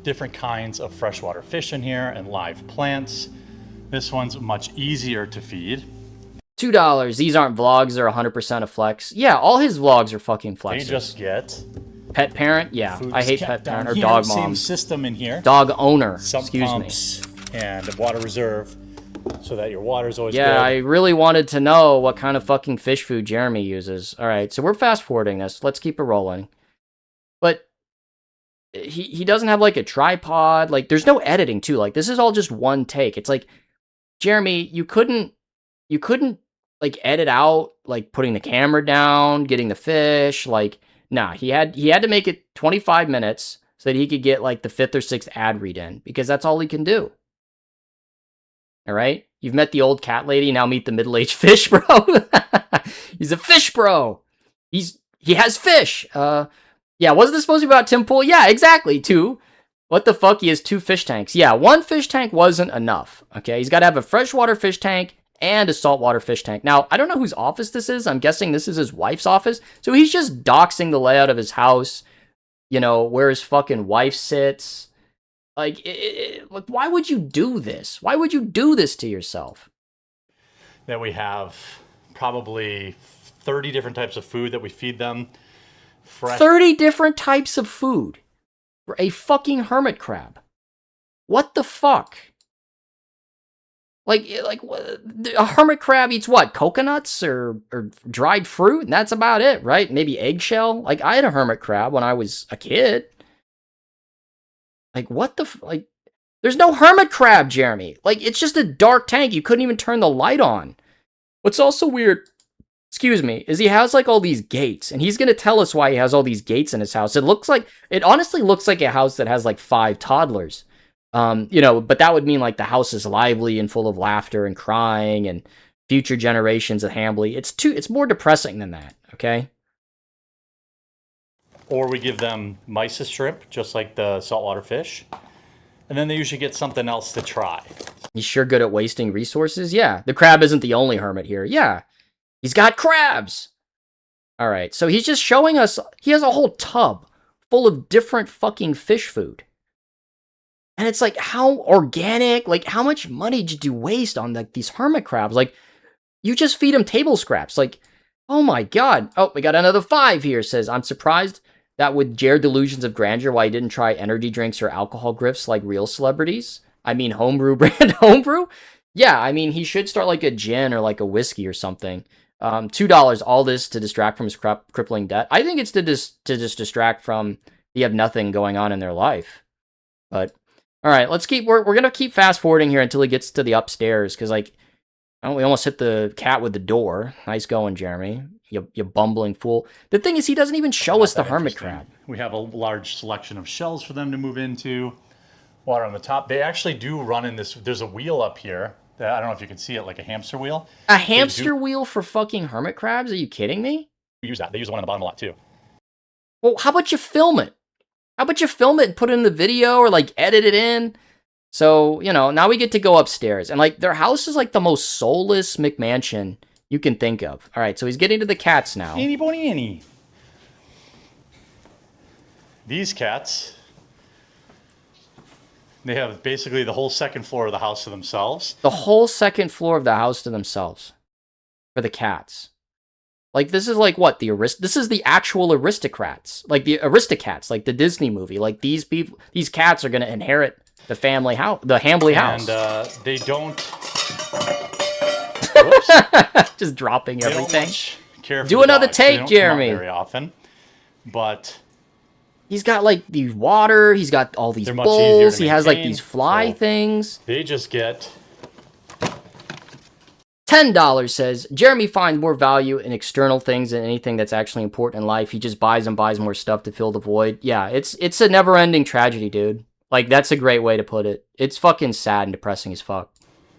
different kinds of freshwater fish in here and live plants. This one's much easier to feed. $2. These aren't vlogs. They're 100% a flex. Yeah, all his vlogs are fucking flexes. They just get... Pet parent? Yeah, I hate pet parent or dog mom. Same system in here. Dog owner, Sump excuse pumps me. And a water reserve so that your water's always good. Yeah, I really wanted to know what kind of fucking fish food Jeremy uses. All right, so we're fast forwarding this. Let's keep it rolling. But he doesn't have like a tripod. Like, there's no editing too. Like, this is all just one take. It's like, Jeremy, you couldn't like edit out like putting the camera down, getting the fish. Like, nah, he had to make it 25 minutes so that he could get like the 5th or 6th ad read in, because that's all he can do. All right, you've met the old cat lady, now meet the middle-aged fish bro. He's a fish bro. He's He has fish. Yeah, wasn't this supposed to be about Tim Pool? Yeah, exactly. 2. What the fuck? He has 2 fish tanks. Yeah, 1 fish tank wasn't enough. Okay, he's got to have a freshwater fish tank and a saltwater fish tank. Now, I don't know whose office this is. I'm guessing this is his wife's office. So he's just doxing the layout of his house, you know, where his fucking wife sits. Like, like, why would you do this? Why would you do this to yourself? That we have probably 30 different types of food that we feed them. 30 different types of food for a fucking hermit crab. What the fuck? Like a hermit crab eats what? Coconuts or dried fruit? And that's about it, right? Maybe eggshell? Like, I had a hermit crab when I was a kid. Like, what the like, there's no hermit crab, Jeremy. Like, it's just a dark tank. You couldn't even turn the light on. What's also weird, excuse me, is he has like all these gates, and he's going to tell us why he has all these gates in his house. It honestly looks like a house that has like 5 toddlers. You know, but that would mean like the house is lively and full of laughter and crying and future generations of Hambly. It's more depressing than that, okay? Or we give them mysis shrimp, just like the saltwater fish. And then they usually get something else to try. He's sure good at wasting resources. Yeah, the crab isn't the only hermit here. Yeah, he's got crabs. All right, so he's just showing us, he has a whole tub full of different fucking fish food. And it's like, how organic, like, how much money did you waste on like these hermit crabs? Like, you just feed them table scraps. Like, oh my God. Oh, we got another 5 here. Says, I'm surprised that with Jared delusions of grandeur, why he didn't try energy drinks or alcohol grifts like real celebrities. I mean, homebrew brand homebrew. Yeah, I mean, he should start like a gin or like a whiskey or something. $2, all this to distract from his crippling debt. I think it's to just distract from they have nothing going on in their life. But all right, we're gonna keep fast forwarding here until he gets to the upstairs, because like, oh, we almost hit the cat with the door. Nice going, Jeremy. You bumbling fool. The thing is, he doesn't even show us the hermit crab. We have a large selection of shells for them to move into. Water on the top. They actually do run in this. There's a wheel up here. That, I don't know if you can see it, like a hamster wheel. A hamster wheel for fucking hermit crabs? Are you kidding me? We use that. They use the one on the bottom a lot too. Well, how about you film it? How about you film it and put it in the video or like edit it in? So, you know, now we get to go upstairs. And like, their house is like the most soulless McMansion you can think of. All right, so he's getting to the cats now. Annie Bonnie Annie. These cats, they have basically the whole second floor of the house to themselves. The whole second floor of the house to themselves for the cats. Like, this is like what? This is the actual aristocrats. Like the Aristocats, like the Disney movie. Like, these people, these cats are going to inherit the family house, the Hambly house. And they don't... Just dropping everything. Care for Do the another dogs. take, They don't Jeremy. come out very often, but he's got like the water. He's got all these they're much easier bowls. to He has like maintain, these fly so things. They just get $10 says Jeremy finds more value in external things than anything that's actually important in life. He just buys and buys more stuff to fill the void. Yeah, it's a never-ending tragedy, dude. Like, that's a great way to put it. It's fucking sad and depressing as fuck.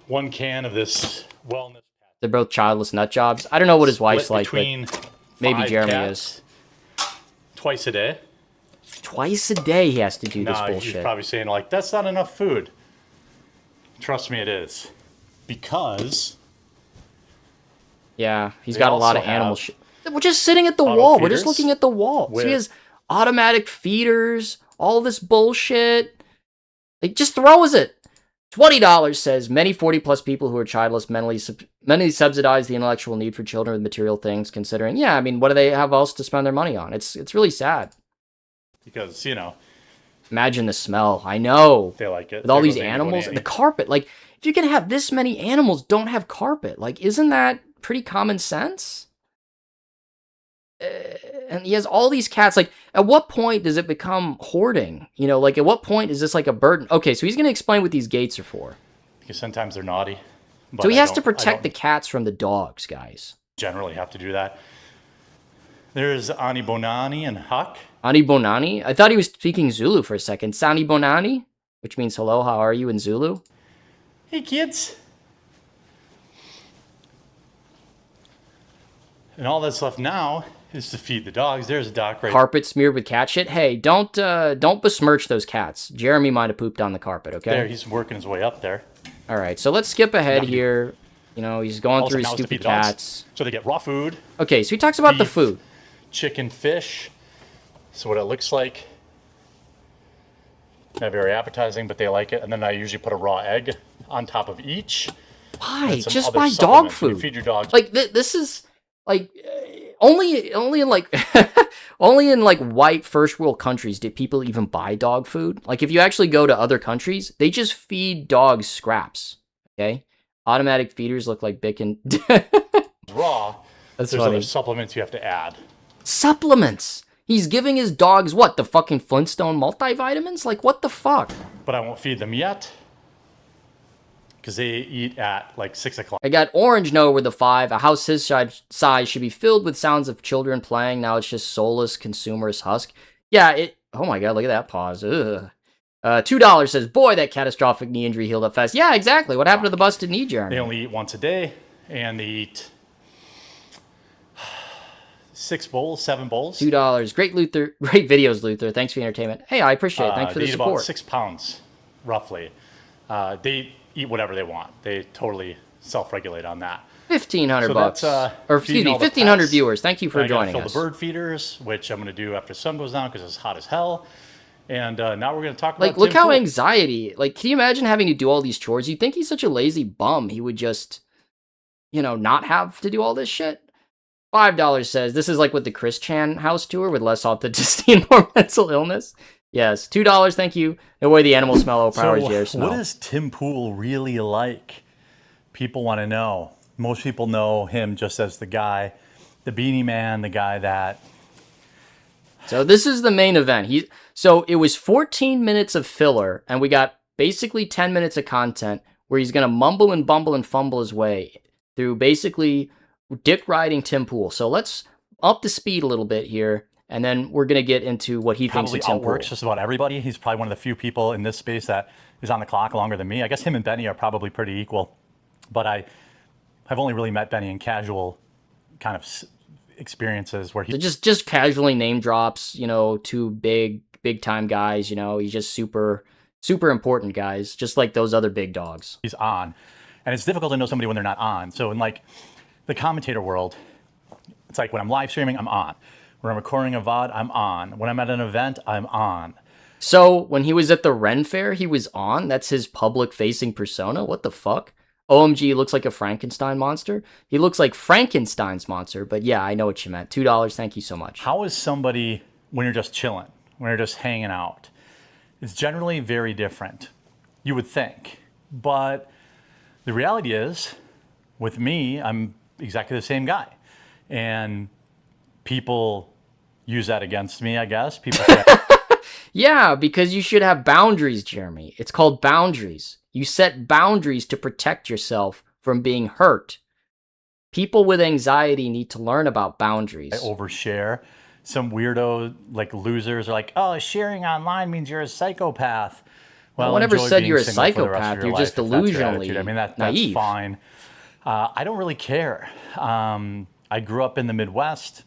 1 can of this wellness. They're both childless nut jobs. I don't know what his wife's like, between but maybe 5 Jeremy cats, is. Twice a day. Twice a day he has to do this He's bullshit. probably saying like, that's not enough food. Trust me, it is. Because yeah, he's they got a lot also of animal have shit. We're just sitting at the auto wall. We're just feeders looking at the wall. So he with- has automatic feeders, all this bullshit. Like, just throw us it. $20 says many 40-plus people who are childless mentally subsidize the intellectual need for children with material things, considering, yeah, I mean, what do they have else to spend their money on? It's really sad. because, you know, Imagine the smell. I know. they like it. With all There these goes Annie animals. Bonnie The carpet. Like, if you can have this many animals, don't have carpet. Like, isn't that pretty common sense? And he has all these cats. Like, at what point does it become hoarding? You know, like, at what point is this like a burden? Okay, so he's going to explain what these gates are for. because sometimes they're naughty. But So he I has to don't- protect I the don't cats from the dogs, guys. generally have to do that. There's Ani Bonani and Huck. Ani Bonani? I thought he was speaking Zulu for a second. Sani Bonani? Which means hello, how are you in Zulu? Hey, kids. And all that's left now is to feed the dogs. There's a dock right Carpet smeared with cat shit. Hey, don't besmirch those cats. Jeremy might have pooped on the carpet, okay? there. He's working his way up there. All right, so let's skip ahead Now you- here. You know, he's going Also, through his now it's to stupid feed the dogs. cats. So they get raw food, Okay, so he talks about the beef, food. chicken, fish. So what it looks like. Not very appetizing, but they like it. And then I usually put a raw egg on top of each. Why? and some Just other buy dog supplements. When you food. feed your dogs. Like this is like only in like only in like white first world countries did people even buy dog food. Like if you actually go to other countries, they just feed dogs scraps. Okay, automatic feeders look like bacon. Raw. That's There's funny. other supplements you have to add. Supplements. He's giving his dogs what? The fucking Flintstone multivitamins? Like what the fuck? But I won't feed them yet. Because they eat at like 6 o'clock. I got Orange No with the 5. A house his size should be filled with sounds of children playing. Now it's just soulless consumerist husk. Yeah, it... Oh my god, look at that pause. Ugh. $2 says, boy, that catastrophic knee injury healed up fast. Yeah, exactly. What happened to the busted knee, Jeremy? They only eat once a day. And they eat 6 bowls, 7 bowls. $2. Great Luther. Great videos, Luther. Thanks for the entertainment. Hey, I appreciate it. Thanks for They the eat about support. 6 pounds, roughly. They eat whatever they want. They totally self-regulate on that. 1,500 So bucks. that's, Or excuse feeding me, all the 1,500 pets. viewers. Thank you for And I gotta joining fill us. the bird feeders, which I'm going to do after the sun goes down because it's hot as hell. And now we're going to talk about Like, look Tim how Pool. anxiety. Like, can you imagine having to do all these chores? You'd think he's such a lazy bum. He would just, you know, not have to do all this shit. $5 says, this is like with the Chris Chan house tour with less authenticity and more mental illness. Yes. $2, thank you. The way the animal smell overpowers your smell. What is Tim Pool really like? People want to know. Most people know him just as the guy, the beanie man, the guy that... So this is the main event. So it was 14 minutes of filler, and we got basically 10 minutes of content where he's going to mumble and bumble and fumble his way through basically dick riding Tim Pool. So let's up the speed a little bit here, and then we're going to get into what he thinks probably of Tim Pool. outworks just about everybody. He's probably one of the few people in this space that is on the clock longer than me. I guess him and Benny are probably pretty equal, but I've only really met Benny in casual kind of experiences where he So just casually name drops, you know, two big time guys, you know, he's just super important guys, just like those other big dogs. he's on. And it's difficult to know somebody when they're not on. So in like the commentator world, it's like when I'm live streaming, I'm on. When I'm recording a VOD, I'm on. When I'm at an event, I'm on. So when he was at the Ren Fair, he was on? That's his public facing persona? What the fuck? OMG looks like a Frankenstein monster. He looks like Frankenstein's monster, but yeah, I know what you meant. $2, thank you so much. How is somebody when you're just chilling, when you're just hanging out? It's generally very different, you would think. But the reality is, with me, I'm exactly the same guy. And people use that against me, I guess. People say, Yeah, because you should have boundaries, Jeremy. It's called boundaries. You set boundaries to protect yourself from being hurt. People with anxiety need to learn about boundaries. I overshare. Some weirdo, like losers, are like, oh, sharing online means you're a psychopath. Well, No one ever enjoy said being you're a single for the rest of psychopath. your You're just life if that's your delusionally attitude. I mean, that's naive. fine. I don't really care. I grew up in the Midwest.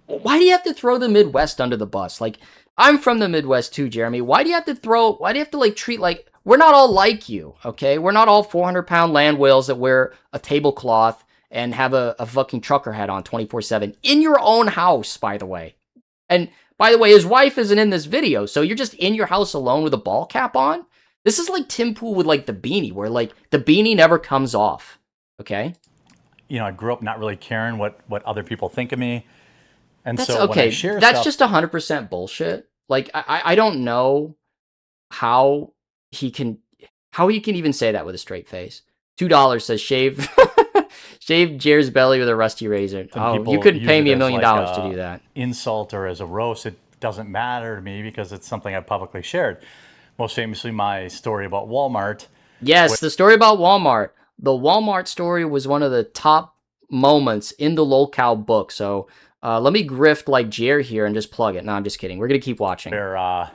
Why do you have to throw the Midwest under the bus? Like, I'm from the Midwest too, Jeremy. Why do you have to like treat like, we're not all like you, okay? We're not all 400-pound land whales that wear a tablecloth and have a fucking trucker hat on 24/7 in your own house, by the way. And by the way, his wife isn't in this video, so you're just in your house alone with a ball cap on? This is like Tim Pool with like the beanie, where like the beanie never comes off, okay? You know, I grew up not really caring what other people think of me. And That's so when I okay. share That's stuff, just 100% bullshit. Like I don't know how he can even say that with a straight face. $2 says shave shave Jer's belly with a rusty razor. some Oh, people you couldn't use pay it me $1 as million like to do that. insult or as a roast. It doesn't matter to me because it's something I've publicly shared. Most famously, my story about Walmart. Yes, the story about Walmart. The Walmart story was one of the top moments in the lolcow book. So let me grift like Jer here and just plug it. No, I'm just kidding. We're going to keep watching. Where I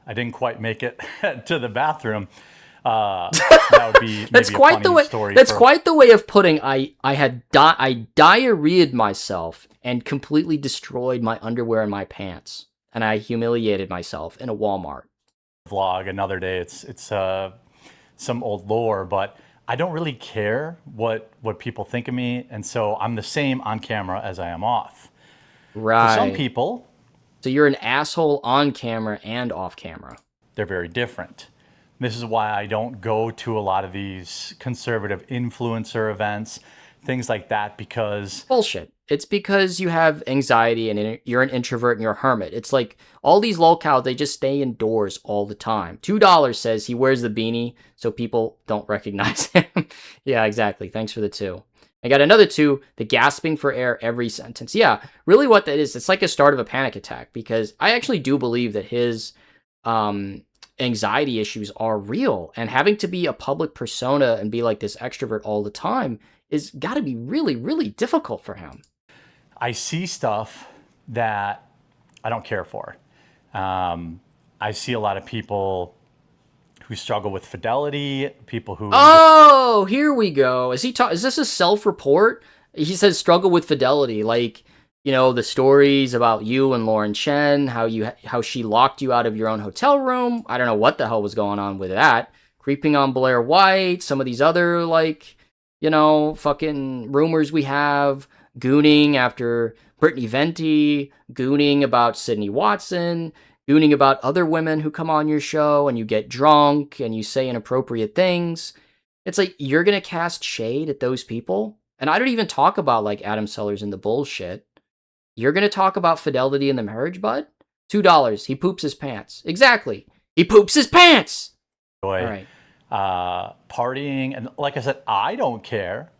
didn't quite make it to the bathroom. That would be That's maybe quite a the funny way. story. That's for- quite the way of putting. I diarrheaed myself and completely destroyed my underwear and my pants, and I humiliated myself in a Walmart. vlog another day. It's some old lore, but I don't really care what people think of me, and so I'm the same on camera as I am off. Right. For some people, So you're an asshole on camera and off camera. they're very different. This is why I don't go to a lot of these conservative influencer events, things like that, because Bullshit. It's because you have anxiety and you're an introvert and you're a hermit. It's like all these locales, they just stay indoors all the time. $2 says he wears the beanie so people don't recognize him. Yeah, exactly. Thanks for the 2. I got another 2, the gasping for air every sentence. Yeah, really what that is, it's like a start of a panic attack, because I actually do believe that his anxiety issues are real, and having to be a public persona and be like this extrovert all the time is got to be really, really difficult for him. I see stuff that I don't care for. I see a lot of people who struggle with fidelity, people who... Oh, here we go. Is this a self-report? He says struggle with fidelity, like, you know, the stories about you and Lauren Chen, how she locked you out of your own hotel room. I don't know what the hell was going on with that. Creeping on Blair White, some of these other, like, you know, fucking rumors we have, gooning after Brittany Venti, gooning about Sydney Watson, gooning about other women who come on your show and you get drunk and you say inappropriate things. It's like, you're going to cast shade at those people? And I don't even talk about like Adam Sellers and the bullshit. You're going to talk about fidelity in the marriage, bud? $2. He poops his pants. Exactly. He poops his pants. All right. Partying. And like I said, I don't care.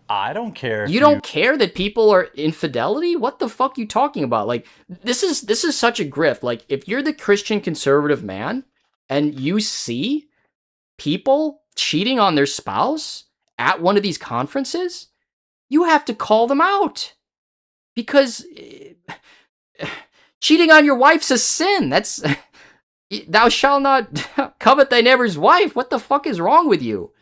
I don't care. You don't care that people are infidelity? What the fuck are you talking about? Like, this is such a grift. Like, if you're the Christian conservative man and you see people cheating on their spouse at one of these conferences, you have to call them out. Because cheating on your wife's a sin. That's thou shalt not covet thy neighbor's wife. What the fuck is wrong with you?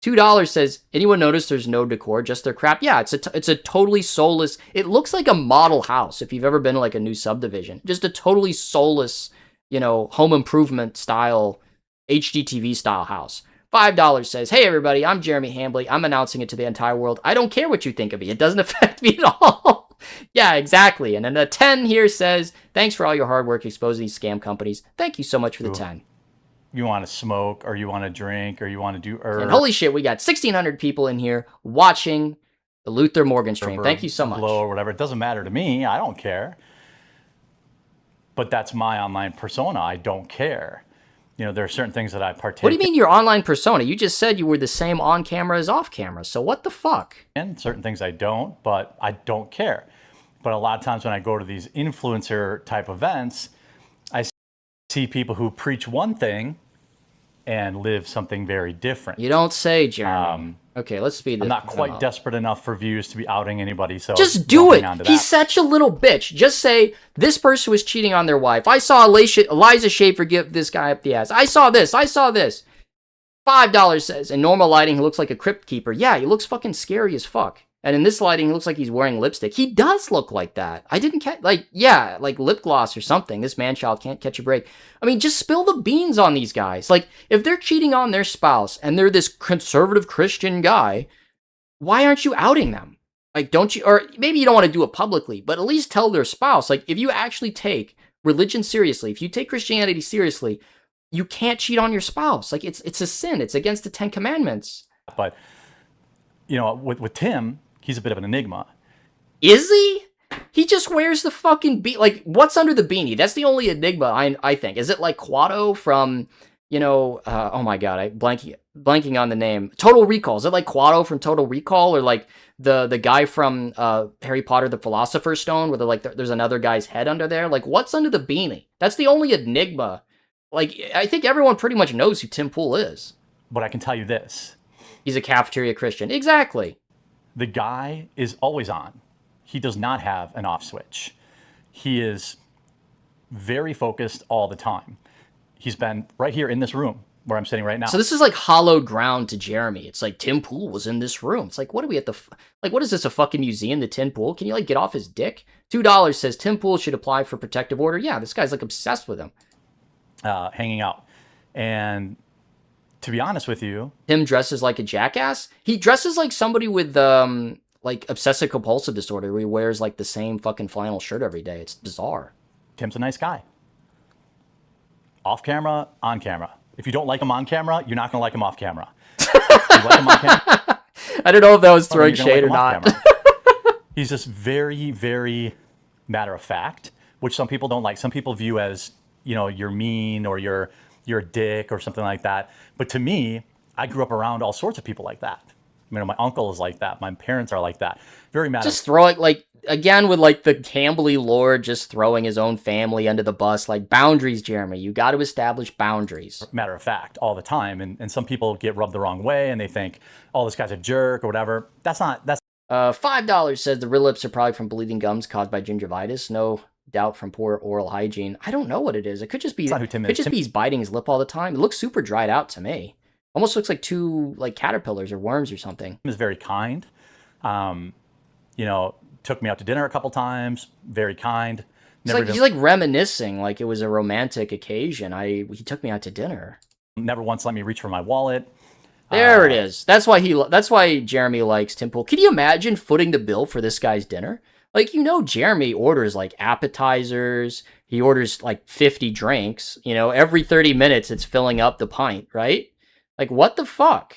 $2 says, anyone notice there's no decor, just their crap? Yeah, it's a totally soulless, it looks like a model house if you've ever been to like a new subdivision. Just a totally soulless, you know, home improvement style, HGTV style house. $5 says, hey everybody, I'm Jeremy Hambley. I'm announcing it to the entire world. I don't care what you think of me. It doesn't affect me at all. Yeah, exactly. And then a 10 here says, thanks for all your hard work exposing these scam companies. Thank you so much for the 10. You want to smoke, or you want to drink, or you want to do herb. And holy shit, we got 1,600 people in here watching the Luther Morgan stream. Thank you so much. Blow or whatever. It doesn't matter to me. I don't care. But that's my online persona. I don't care. You know, there are certain things that I partake in. What do you mean your online persona? You just said you were the same on camera as off camera. So what the fuck? And certain things I don't, but I don't care. But a lot of times when I go to these influencer type events, I see people who preach one thing and live something very different. You don't say, Jeremy. Okay, let's speed this. I'm not quite desperate enough for views to be outing anybody, so just do it. He's such a little bitch. Just say, this person was cheating on their wife. I saw Eliza Schaefer give this guy up the ass. I saw this. I saw this. $5 says, in normal lighting, he looks like a crypt keeper. Yeah, he looks fucking scary as fuck. And in this lighting, he looks like he's wearing lipstick. He does look like that. I didn't catch, like, yeah, like lip gloss or something. This man-child can't catch a break. I mean, just spill the beans on these guys. Like, if they're cheating on their spouse and they're this conservative Christian guy, why aren't you outing them? Like, don't you, or maybe you don't want to do it publicly, but at least tell their spouse. Like, if you actually take religion seriously, if you take Christianity seriously, you can't cheat on your spouse. Like, it's a sin. It's against the 10 Commandments. But, you know, with Tim, he's a bit of an enigma. Is he? He just wears the fucking like, what's under the beanie? That's the only enigma, I think. Is it like Quado from, you know, oh my god, I'm blanking on the name. Total Recall. Is it like Quado from Total Recall? Or like the guy from Harry Potter, the Philosopher's Stone, where there's another guy's head under there? Like, what's under the beanie? That's the only enigma. Like, I think everyone pretty much knows who Tim Pool is. But I can tell you this. He's a cafeteria Christian. Exactly. The guy is always on. He does not have an off switch. He is very focused all the time. He's been right here in this room where I'm sitting right now. So this is like hollowed ground to Jeremy. It's like Tim Pool was in this room. It's like, what are we at the like? What is this, a fucking museum? The Tim Pool? Can you like get off his dick? $2 says Tim Pool should apply for protective order. Yeah, this guy's like obsessed with him. Hanging out, and to be honest with you, Tim dresses like a jackass. He dresses like somebody with like obsessive compulsive disorder, where he wears like the same fucking flannel shirt every day. It's bizarre. Tim's a nice guy. Off camera, on camera. If you don't like him on camera, you're not going to like him off camera. If you like him on camera, I don't know if that was throwing you're gonna shade or like him not. off camera. He's just very, very matter of fact, which some people don't like. Some people view as, you know, you're mean or you're a dick or something like that. But to me, I grew up around all sorts of people like that. You know, my uncle is like that. My parents are like that. Very matter. Just throwing, like, again with like the Campbell Lord just throwing his own family under the bus. Like, boundaries, Jeremy. You got to establish boundaries. Matter of fact all the time. And some people get rubbed the wrong way and they think, oh, this guy's a jerk or whatever. That's $5 says the real lips are probably from bleeding gums caused by gingivitis. No doubt from poor oral hygiene. I don't know what it is. It could just be, not who Tim could is. just be he's biting his lip all the time. It looks super dried out to me. Almost looks like two like caterpillars or worms or something. Tim is very kind. You know, took me out to dinner a couple times. Very kind. He's like reminiscing like it was a romantic occasion. He took me out to dinner. Never once let me reach for my wallet. There it is. That's why Jeremy likes Tim Pool. Can you imagine footing the bill for this guy's dinner? Like, you know, Jeremy orders like appetizers. He orders like 50 drinks. You know, every 30 minutes it's filling up the pint, right? Like, what the fuck?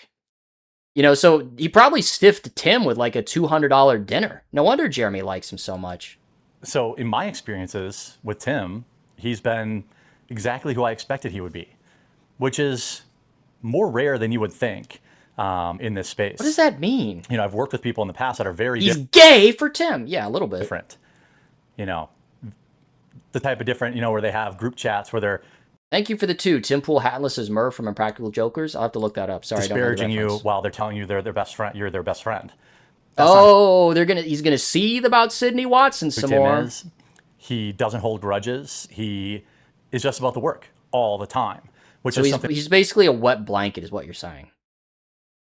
You know, so he probably stiffed Tim with like a $200 dinner. No wonder Jeremy likes him so much. So in my experiences with Tim, he's been exactly who I expected he would be, which is more rare than you would think in this space. What does that mean? You know, I've worked with people in the past that are very He's gay for Tim. Yeah, a little bit. different. You know, the type of different, you know, where they have group chats where they're Thank you for the 2. Tim Pool hatless as Murph from Impractical Jokers. I'll have to look that up. Sorry, disparaging I don't know the you reference. while they're telling you they're their best friend. You're their best friend. He's gonna seethe about Sydney Watson some Tim more. is. He doesn't hold grudges. He is just about the work all the time, which So is something. he's basically a wet blanket, is what you're saying.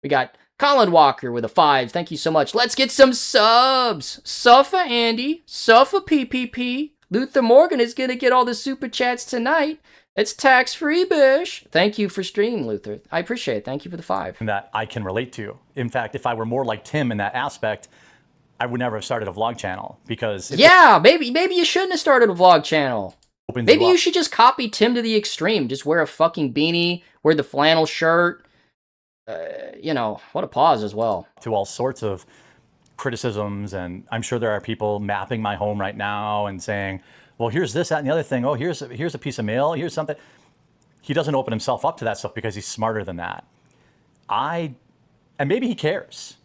We got Colin Walker with a 5. Thank you so much. Let's get some subs. Suffer Andy. Suffer PPP. Luther Morgan is gonna get all the super chats tonight. It's tax-free, bish. Thank you for streaming, Luther. I appreciate it. Thank you for the 5. That I can relate to. In fact, if I were more like Tim in that aspect, I would never have started a vlog channel because maybe you shouldn't have started a vlog channel. Maybe you up. should just copy Tim to the extreme. Just wear a fucking beanie, wear the flannel shirt. You know, what a pause as well. To all sorts of criticisms, and I'm sure there are people mapping my home right now and saying, well, here's this, that, and the other thing. Oh, here's a piece of mail. Here's something. He doesn't open himself up to that stuff because he's smarter than that. And maybe he cares.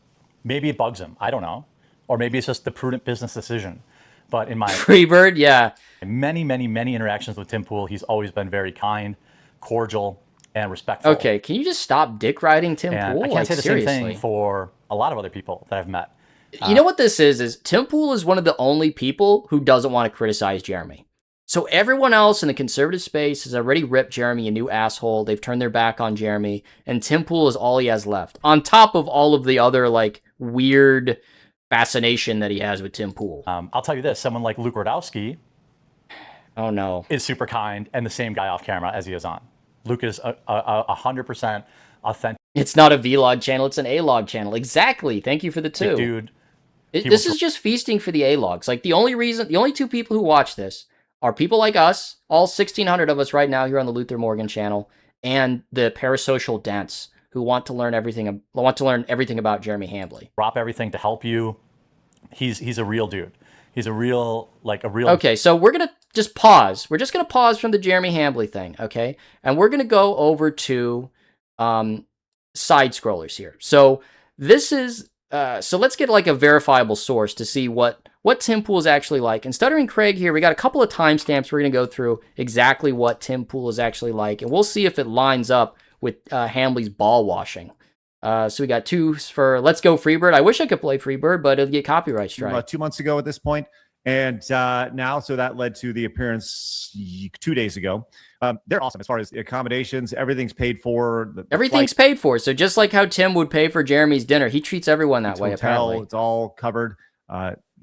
Maybe it bugs him. I don't know. Or maybe it's just the prudent business decision. But in my Freebird, yeah. many, many, many interactions with Tim Pool, he's always been very kind, cordial, and respectful. Okay, can you just stop dick riding Tim And Pool? I can't Like, say the seriously. same thing for a lot of other people that I've met. You know what this is Tim Pool is one of the only people who doesn't want to criticize Jeremy. So everyone else in the conservative space has already ripped Jeremy a new asshole. They've turned their back on Jeremy, and Tim Pool is all he has left. On top of all of the other like weird fascination that he has with Tim Pool. I'll tell you this, someone like Luke Rodowski Oh no. is super kind and the same guy off camera as he is on. Luke is 100% authentic It's not a vlog channel, it's an A-log channel. Exactly. Thank you for the 2. dude. This is just feasting for the A-logs. Like the only 2 people who watch this are people like us, all 1,600 of us right now here on the Luther Morgan channel, and the parasocial dents who want to learn everything about Jeremy Hambley. Drop everything to help you. He's a real dude. He's a real. Okay, so we're gonna just pause. We're just gonna pause from the Jeremy Hambley thing, okay? And we're gonna go over to side scrollers here. So this is so let's get like a verifiable source to see what Tim Pool is actually like. And Stuttering Craig here, we got a couple of timestamps. We're gonna go through exactly what Tim Pool is actually like, and we'll see if it lines up with Hambley's ball washing. So we got 2 for Let's Go Freebird. I wish I could play Freebird, but it'll get copyright strike. About 2 months ago at this point, And now, so that led to the appearance 2 days ago. They're awesome as far as the accommodations. Everything's paid for. Everything's paid for. So just like how Tim would pay for Jeremy's dinner, he treats everyone that way, hotel, apparently. it's all covered.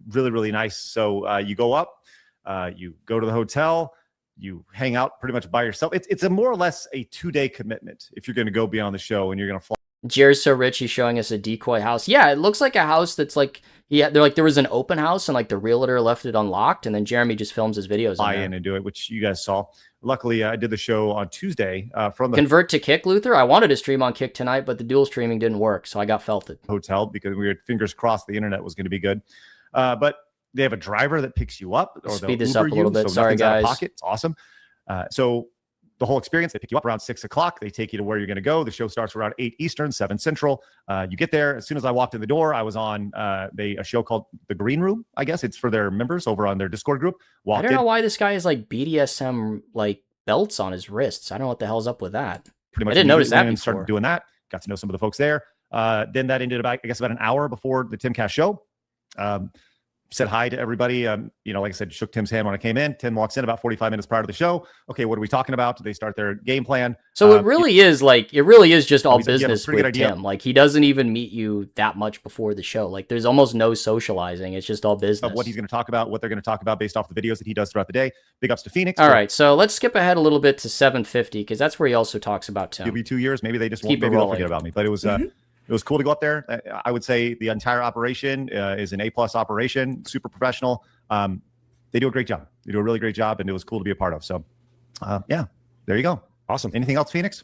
Really, really nice. So you go up, you go to the hotel, you hang out pretty much by yourself. It's a more or less a 2-day commitment if you're going to go beyond the show and you're going to fly. Jared's so rich, he's showing us a decoy house. Yeah, it looks like a house that's like, yeah, they're like there was an open house and like the realtor left it unlocked, and then Jeremy just films his videos. Fly in and do it, which you guys saw. Luckily, I did the show on Tuesday from the Convert to Kick, Luther. I wanted to stream on Kick tonight, but the dual streaming didn't work, so I got felted. Hotel because we had fingers crossed the internet was going to be good. But they have a driver that picks you up, or Speed they'll this up Uber a little you, bit. so Sorry, nothing's out of guys. pocket. It's awesome. So the whole experience, they pick you up around 6 o'clock. They take you to where you're going to go. The show starts around 8 Eastern, 7 Central. You get there. As soon as I walked in the door, I was on a show called The Green Room. I guess it's for their members over on their Discord group. I don't know why this guy has like BDSM like belts on his wrists. I don't know what the hell's up with that. Pretty much I didn't notice that and before. started doing that. Got to know some of the folks there. Then that ended about an hour before the Timcast show. Said hi to everybody. Like I said, shook Tim's hand when I came in. Tim walks in about 45 minutes prior to the show. Okay, what are we talking about? They start their game plan. So it really is just all business pretty good with idea. Tim. Like he doesn't even meet you that much before the show. Like there's almost no socializing. It's just all business. Of what he's going to talk about, what they're going to talk about based off the videos that he does throughout the day. Big ups to Phoenix. All right, so let's skip ahead a little bit to 750 because that's where he also talks about Tim. It'll be 2 years. Maybe they just Keep won't. it Maybe they'll rolling. forget about me. But it was it was cool to go up there. I would say the entire operation is an A+ operation. Super professional. They do a great job. They do a really great job, and it was cool to be a part of. So, yeah, there you go. Awesome. Anything else, Phoenix?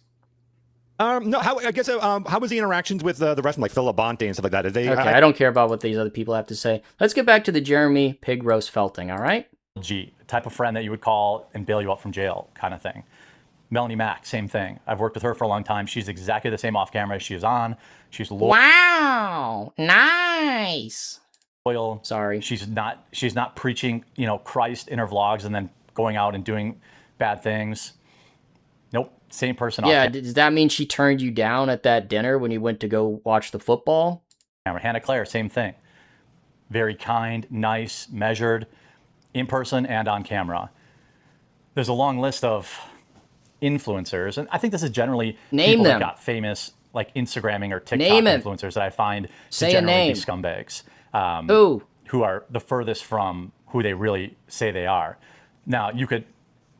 No, how was the interactions with the rest, like Philip Bonte and stuff like that? Did they? Okay, I don't care about what these other people have to say. Let's get back to the Jeremy pig roast felting, all right? G, type of friend that you would call and bail you out from jail kind of thing. Melanie Mack, same thing. I've worked with her for a long time. She's exactly the same off camera as she is on. She's Wow, nice. loyal. Sorry. She's not preaching, Christ in her vlogs and then going out and doing bad things. Nope. Same person. Yeah, off does that mean she turned you down at that dinner when you went to go watch the football? camera. Hannah Claire, same thing. Very kind, nice, measured, in person and on camera. There's a long list of influencers, and I think this is generally Name people them. that got famous, like Instagramming or TikTok Name it. influencers that I find Say to a generally name. be scumbags. Ooh. Who are the furthest from who they really say they are. Now, you could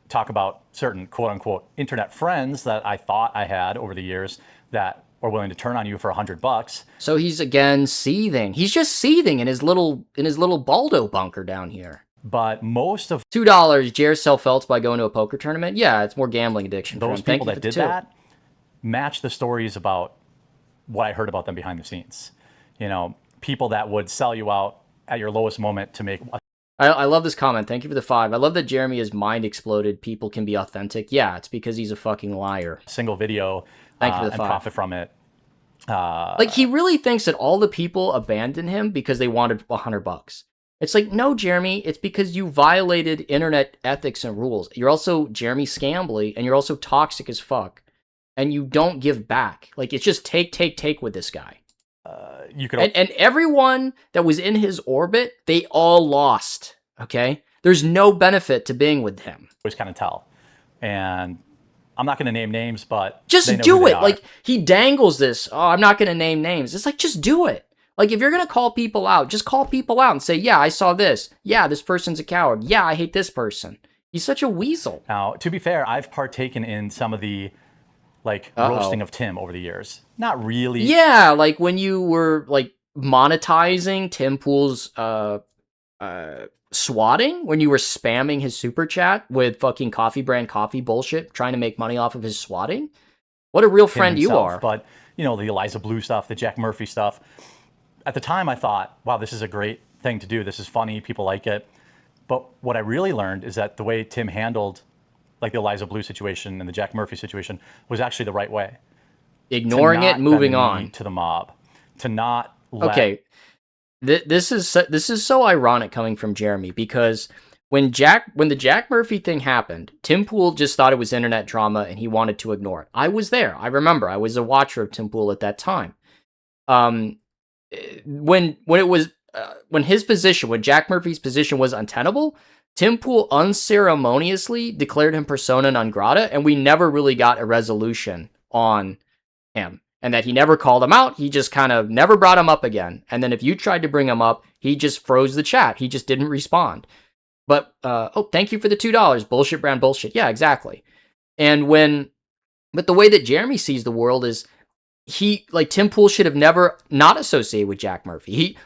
talk about certain quote-unquote internet friends that I thought I had over the years that are willing to turn on you for $100. So he's again seething. He's just seething in his little Baldo bunker down here. But most of $2. Jared sell felts by going to a poker tournament. Yeah, it's more gambling addiction. for those him. Thank people you for that the did two. that match the stories about what I heard about them behind the scenes. People that would sell you out at your lowest moment to make I love this comment. Thank you for the 5. I love that Jeremy is mind exploded. People can be authentic. Yeah, it's because he's a fucking liar. a single video Thank you for the and 5. profit from it. Like he really thinks that all the people abandoned him because they wanted $100. It's like, no, Jeremy, it's because you violated internet ethics and rules. You're also Jeremy Scambly, and you're also toxic as fuck. And you don't give back. Like, it's just take with this guy. You could And everyone that was in his orbit, they all lost, okay? There's no benefit to being with him. always kind of tell. And I'm not going to name names, but Just they know do who they it. are. Like, he dangles this, oh, I'm not going to name names. It's like, just do it. Like, if you're going to call people out, just call people out and say, yeah, I saw this. Yeah, this person's a coward. Yeah, I hate this person. He's such a weasel. Now, to be fair, I've partaken in some of the roasting of Tim over the years. Not really. Yeah, like when you were, like, monetizing Tim Pool's swatting, when you were spamming his super chat with fucking coffee brand coffee bullshit, trying to make money off of his swatting. What a real him friend you himself, are. But, the Eliza Blue stuff, the Jack Murphy stuff. At the time, I thought, wow, this is a great thing to do. This is funny. People like it. But what I really learned is that the way Tim handled the Eliza Blue situation and the Jack Murphy situation was actually the right way. Ignoring To it, not moving bend the on. knee to the mob. To not let... Okay, this is so ironic coming from Jeremy because when the Jack Murphy thing happened, Tim Pool just thought it was internet drama and he wanted to ignore it. I was there. I remember. I was a watcher of Tim Pool at that time. When it was when Jack Murphy's position was untenable, Tim Pool unceremoniously declared him persona non grata, and we never really got a resolution on him. And that he never called him out. He just kind of never brought him up again. And then if you tried to bring him up, he just froze the chat. He just didn't respond. But, thank you for the $2. Bullshit brand bullshit. Yeah, exactly. But the way that Jeremy sees the world is Tim Pool should have never not associated with Jack Murphy.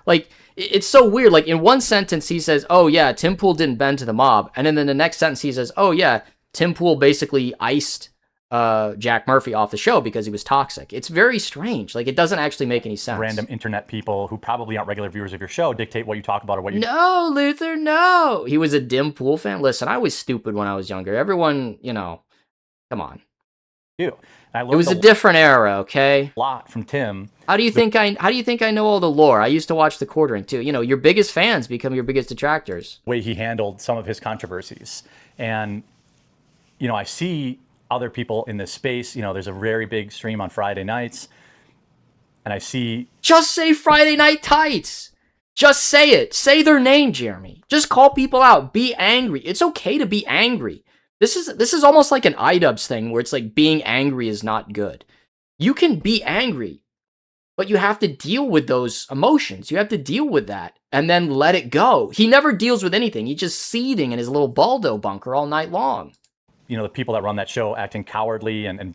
It's so weird. Like, in one sentence, he says, oh, yeah, Tim Pool didn't bend to the mob. And then in the next sentence, he says, oh, yeah, Tim Pool basically iced Jack Murphy off the show because he was toxic. It's very strange. Like, it doesn't actually make any sense. Random internet people who probably aren't regular viewers of your show dictate what you talk about or what you... No, Luther, no. He was a dim Pool fan. Listen, I was stupid when I was younger. Everyone, come on. You. It was a different era, okay? A lot from Tim. How do you think I know all the lore? I used to watch The Quartering too. Your biggest fans become your biggest detractors. The way he handled some of his controversies. And, I see other people in this space. There's a very big stream on Friday nights. And I see... Just say Friday Night Tights! Just say it. Say their name, Jeremy. Just call people out. Be angry. It's okay to be angry. This is almost like an iDubbbz thing where it's like being angry is not good. You can be angry, but you have to deal with those emotions. You have to deal with that and then let it go. He never deals with anything. He's just seething in his little Baldo bunker all night long. The people that run that show acting cowardly and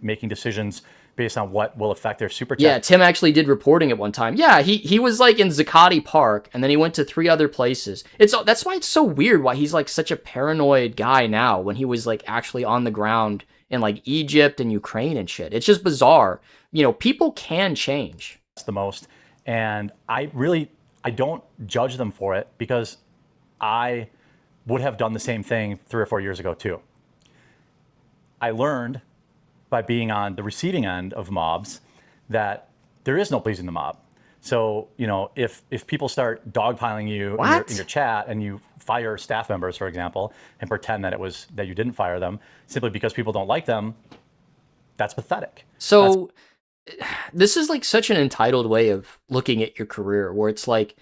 making decisions based on what will affect their super chat. Yeah, Tim actually did reporting at one time. Yeah, he was like in Zuccotti Park, and then he went to 3 other places. That's why it's so weird why he's like such a paranoid guy now when he was like actually on the ground in like Egypt and Ukraine and shit. It's just bizarre. People can change. That's the most. And I don't judge them for it because I would have done the same thing 3 or 4 years ago too. I learned by being on the receiving end of mobs that there is no pleasing the mob. So, if people start dogpiling you in your chat and you fire staff members, for example, and pretend that you didn't fire them simply because people don't like them, that's pathetic. So this is like such an entitled way of looking at your career where it's like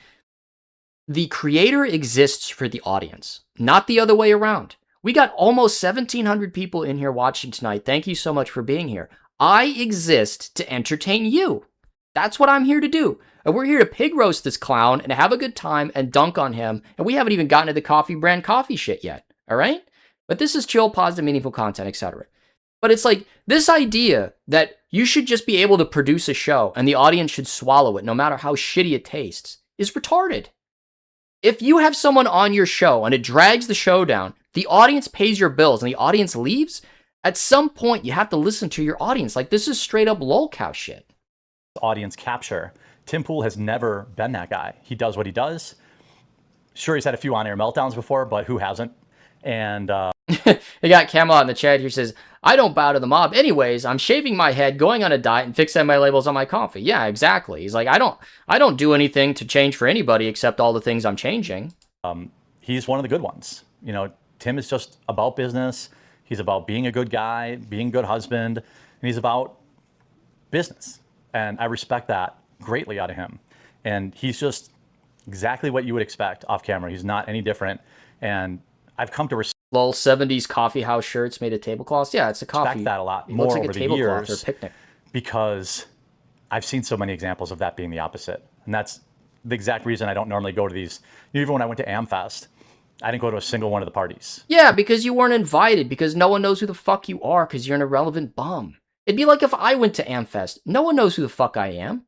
the creator exists for the audience, not the other way around. We got almost 1,700 people in here watching tonight. Thank you so much for being here. I exist to entertain you. That's what I'm here to do. And we're here to pig roast this clown and have a good time and dunk on him. And we haven't even gotten to the coffee brand coffee shit yet. All right? But this is chill, positive, meaningful content, etc. But it's like this idea that you should just be able to produce a show and the audience should swallow it no matter how shitty it tastes is retarded. If you have someone on your show and it drags the show down, the audience pays your bills and the audience leaves, at some point you have to listen to your audience. Like, this is straight up lolcow shit. Audience capture. Tim Pool has never been that guy. He does what he does. Sure, he's had a few on-air meltdowns before, but who hasn't? And they got Camelot in the chat here says, I don't bow to the mob. Anyways, I'm shaving my head, going on a diet, and fixing my labels on my coffee. Yeah, exactly. He's like, I don't do anything to change for anybody except all the things I'm changing. He's one of the good ones. Tim is just about business. He's about being a good guy, being a good husband, and he's about business. And I respect that greatly out of him. And he's just exactly what you would expect off camera. He's not any different. And I've come to respect lol 70s coffee house shirts made of tablecloths. Yeah, it's a coffee. That a lot it more looks like over a the tablecloth years or a picnic. Because I've seen so many examples of that being the opposite. And that's the exact reason I don't normally go to these. Even when I went to AmFest, I didn't go to a single one of the parties. Yeah, because you weren't invited, because no one knows who the fuck you are, because you're an irrelevant bum. It'd be like if I went to AmFest. No one knows who the fuck I am.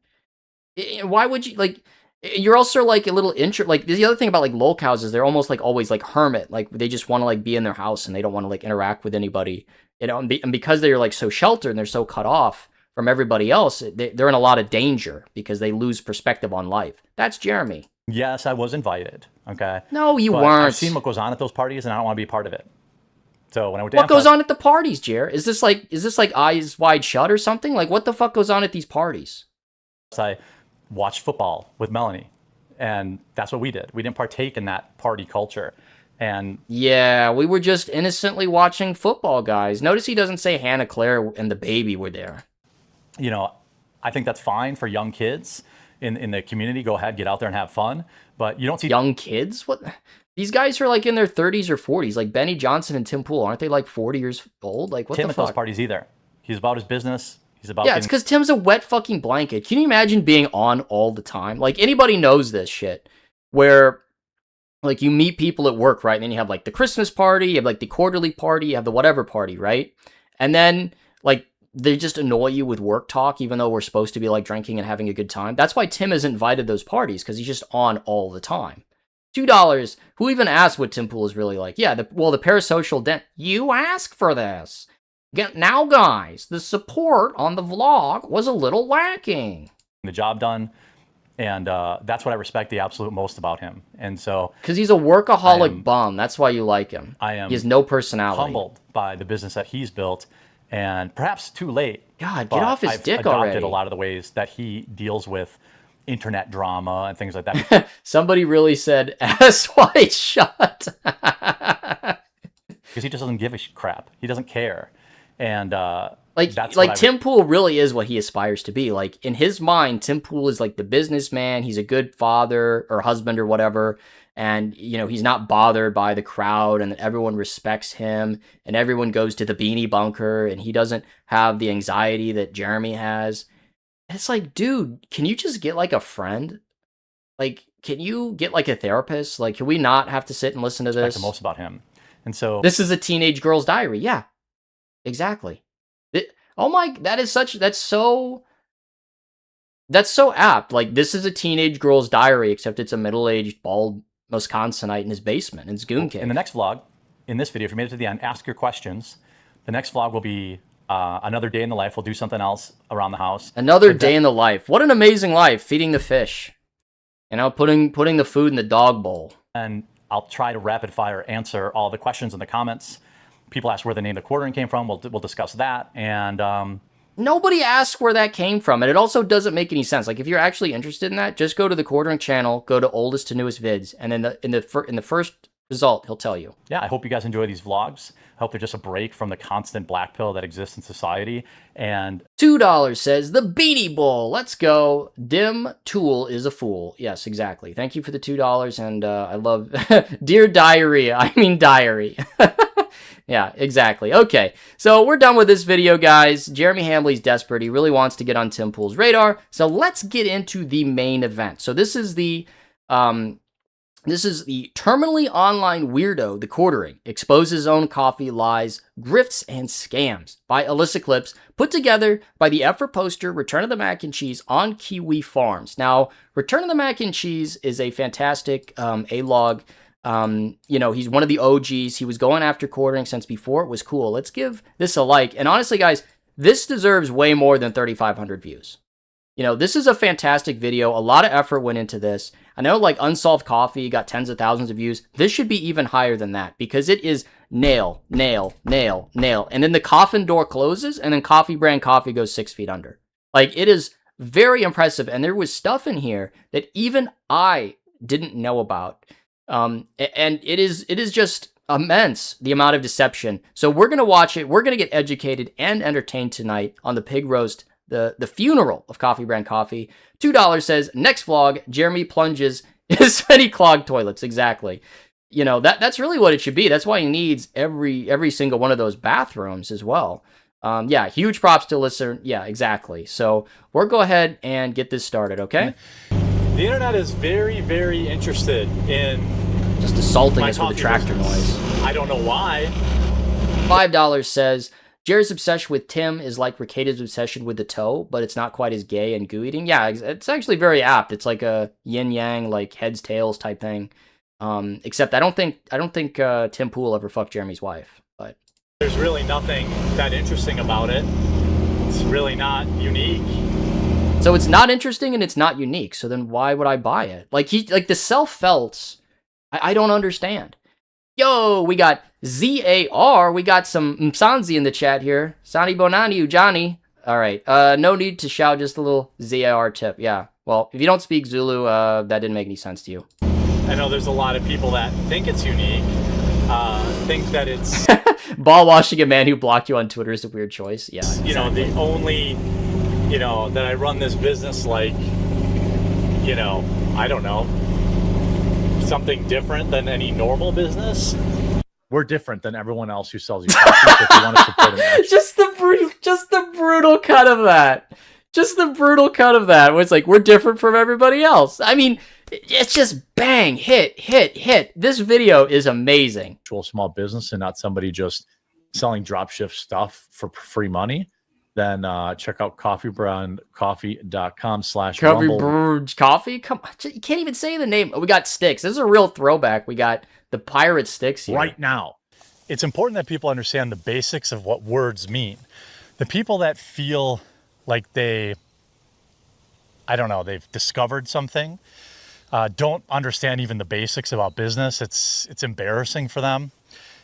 Why would you, like, you're also like a little intro, like, the other thing about like lolcows is they're almost like always like hermit, like they just want to like be in their house and they don't want to like interact with anybody, and because they're like so sheltered and they're so cut off from everybody else, they're in a lot of danger because they lose perspective on life. That's Jeremy. Yes, I was invited. Okay. No, you but weren't. I've seen what goes on at those parties, and I don't want to be a part of it. So when I went to what goes on at the parties, Jer? Is this like Eyes Wide Shut or something? Like, what the fuck goes on at these parties? I watched football with Melanie, and that's what we did. We didn't partake in that party culture. And yeah, we were just innocently watching football, guys. Notice he doesn't say Hannah Claire and the baby were there. I think that's fine for young kids. in the community, go ahead, get out there and have fun. But you don't see young kids. What? These guys are like in their 30s or 40s. Like Benny Johnson and Tim Pool, aren't they like 40 years old? Like what Tim the at fuck? those parties either. He's about his business. He's about Yeah, it's because Tim's a wet fucking blanket. Can you imagine being on all the time? Like anybody knows this shit, where like you meet people at work, right? And then you have like the Christmas party, you have like the quarterly party, you have the whatever party, right? And then like they just annoy you with work talk, even though we're supposed to be like drinking and having a good time. That's why Tim has invited those parties, because he's just on all the time. $2. Who even asked what Tim Pool is really like? Yeah, the parasocial dent. You ask for this. Now, guys, the support on the vlog was a little lacking. the job done. And that's what I respect the absolute most about him. And so, because he's a workaholic bum, that's why you like him. I am. He has no personality. Humbled by the business that he's built, and perhaps too late. God, get off his I've dick adopted already. a lot of the ways that he deals with internet drama and things like that. Somebody really said ass white shut. Because he just doesn't give a crap. He doesn't care. And that's like Tim Pool really is what he aspires to be. Like in his mind, Tim Pool is like the businessman. He's a good father or husband or whatever. And, you know, he's not bothered by the crowd, and everyone respects him, and everyone goes to the beanie bunker, and he doesn't have the anxiety that Jeremy has. And it's like, dude, can you just get like a friend? Like, can you get like a therapist? Like, can we not have to sit and listen to I respect this? the most about him. And so This is a teenage girl's diary. Yeah, exactly. That's so apt. Like, this is a teenage girl's diary, except it's a middle-aged, bald Wisconsinite in his basement. It's Goon Cave. in the next vlog, in this video, if you made it to the end, ask your questions. The next vlog will be another day in the life. We'll do something else around the house. Another day in the life. What an amazing life, feeding the fish. You know, putting the food in the dog bowl. And I'll try to rapid fire answer all the questions in the comments. People ask where the name The Quartering came from. We'll discuss that. And nobody asks where that came from, and it also doesn't make any sense. Like, if you're actually interested in that, just go to the Quartering channel, go to oldest to newest vids, and then in the first result, he'll tell you. yeah, I hope you guys enjoy these vlogs. I hope they're just a break from the constant black pill that exists in society. And $2 says, the Beanie Bowl. Let's go. Dim Tool is a fool. Yes, exactly. Thank you for the $2, and I love... Dear Diarrhea. I mean diary. Yeah, exactly. Okay, so we're done with this video, guys. Jeremy Hambley's desperate. He really wants to get on Tim Pool's radar. So let's get into the main event. So this is the terminally online weirdo, The Quartering, exposes his own coffee lies, grifts, and scams by Alyssa Clips, put together by the effort poster Return of the Mac and Cheese on Kiwi Farms. Now, Return of the Mac and Cheese is a fantastic A-log. You know, he's one of the OGs. He was going after Quartering since before it was cool. Let's give this a like. And honestly, guys, this deserves way more than 3,500 views. You know, this is a fantastic video. A lot of effort went into this. I know, like, Unsolved Coffee got tens of thousands of views. This should be even higher than that, because it is nail, nail, nail, nail. And then the coffin door closes, and then Coffee Brand Coffee goes 6 feet under. Like, it is very impressive. And there was stuff in here that even I didn't know about. And it is just immense, the amount of deception. So we're going to watch it. We're going to get educated and entertained tonight on the pig roast, the funeral of Coffee Brand Coffee. $2 says, next vlog, Jeremy plunges his many clogged toilets. Exactly. You know, that's really what it should be. That's why he needs every single one of those bathrooms as well. Yeah, huge props to listener. Yeah, exactly. So we'll go ahead and get this started, okay? The internet is very, very interested in just assaulting my us with a coffee tractor business. noise. I don't know why. $5 says, Jerry's obsession with Tim is like Ricardo's obsession with the toe, but it's not quite as gay and goo eating. Yeah, it's actually very apt. It's like a yin yang, like heads tails type thing. Except I don't think Tim Pool ever fucked Jeremy's wife. But There's really nothing that interesting about it. It's really not unique. so it's not interesting and it's not unique. So then why would I buy it? Like the self-felts, I don't understand. Yo, we got ZAR. We got some Msanzi in the chat here. Sani Bonani Ujani. All right. No need to shout, just a little ZAR tip. Yeah. Well, if you don't speak Zulu, that didn't make any sense to you. I know there's a lot of people that think it's unique, think that it's... Ball washing a man who blocked you on Twitter is a weird choice. Yeah. You know, the only, you know, that I run this business like you know, I don't know, something different than any normal business. We're different than everyone else who sells you coffee. So if you want to support an action, just the brutal cut of that. Just the brutal cut of that. Where it's like, we're different from everybody else. I mean, it's just bang, hit, hit, hit. This video is amazing. actual small business and not somebody just selling dropship stuff for free money, then check out Coffee coffeebrewed.com/rumble. Brewed Coffee? Come on. You can't even say the name. We got sticks. This is a real throwback. We got the pirate sticks here. Right now. It's important that people understand the basics of what words mean. The people that feel like they've discovered something, don't understand even the basics about business. It's embarrassing for them.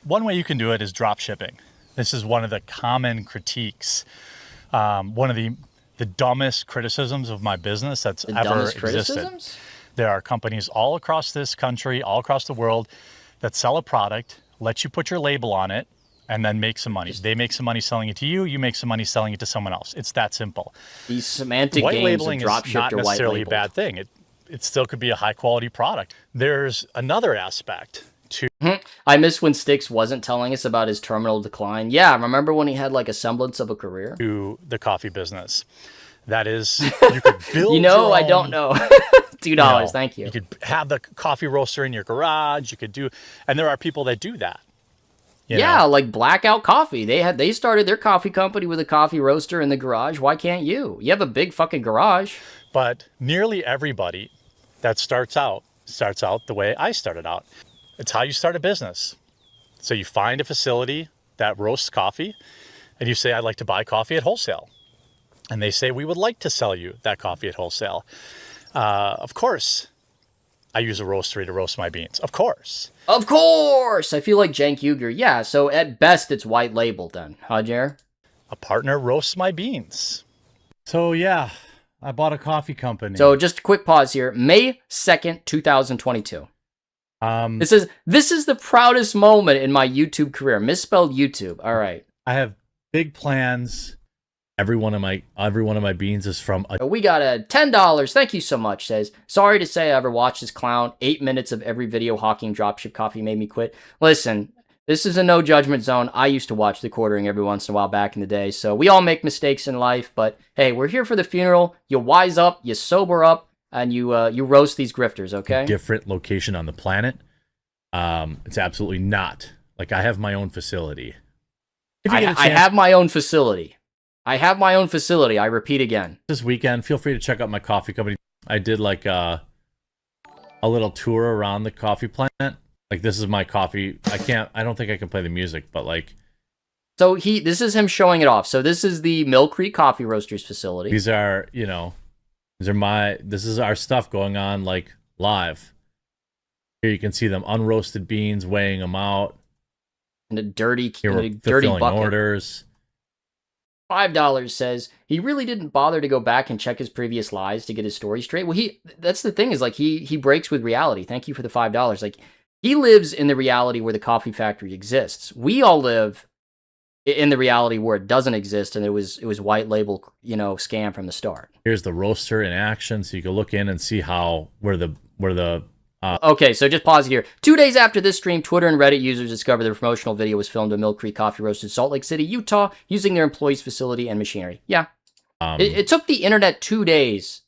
One way you can do it is drop shipping. This is one of the common critiques. One of the dumbest criticisms of my business that's ever existed. There are companies all across this country, all across the world, that sell a product, let you put your label on it, and then make some money. They make some money selling it to you, you make some money selling it to someone else. It's that simple. These semantic white games labeling of drop is shipped not or white necessarily a labeled. bad thing. It still could be a high quality product. There's another aspect to I miss when Sticks wasn't telling us about his terminal decline. Yeah, remember when he had like a semblance of a career? the coffee business. That is, you could build You know, your I own, don't know. $2, thank you. You could have the coffee roaster in your garage. You could do, and there are people that do that. You know? Like Blackout Coffee. They started their coffee company with a coffee roaster in the garage. Why can't you? You have a big fucking garage. But nearly everybody that starts out the way I started out. It's how you start a business. So you find a facility that roasts coffee, and you say, I'd like to buy coffee at wholesale. And they say, we would like to sell you that coffee at wholesale. Of course, I use a roastery to roast my beans. Of course. Of course! I feel like Cenk Uygur. Yeah, so at best it's white labeled then. Huh, Jer? A partner roasts my beans. So yeah, I bought a coffee company. So just a quick pause here. May 2nd, 2022. This is the proudest moment in my YouTube career. Misspelled YouTube. All right. I have big plans. Every one of my beans is from a We got a $10. Thank you so much. Says, sorry to say I ever watched this clown. 8 minutes of every video hawking dropship coffee made me quit. Listen, this is a no judgment zone. I used to watch The Quartering every once in a while back in the day. So we all make mistakes in life. But hey, we're here for the funeral. You wise up, you sober up, and you roast these grifters, okay? different location on the planet. It's absolutely not. Like, I have my own facility. If you get a I chance have my own facility. I have my own facility. I repeat again. this weekend, feel free to check out my coffee company. I did like a little tour around the coffee plant. Like, this is my coffee. I don't think I can play the music, but like, So this is him showing it off. So this is the Mill Creek Coffee Roasters facility. this is our stuff going on like live. Here you can see them unroasted beans, weighing them out. And a dirty Fulfilling bucket. orders. $5 says he really didn't bother to go back and check his previous lies to get his story straight. Well, that's the thing is like he breaks with reality. Thank you for the $5. Like he lives in the reality where the coffee factory exists. We all live in the reality where it doesn't exist, and it was white label, scam from the start. Here's the roaster in action, so you can look in and see where the Okay, so just pause here. 2 days after this stream, Twitter and Reddit users discovered the promotional video was filmed at Mill Creek Coffee Roast in Salt Lake City, Utah, using their employees' facility and machinery. Yeah. It took the internet 2 days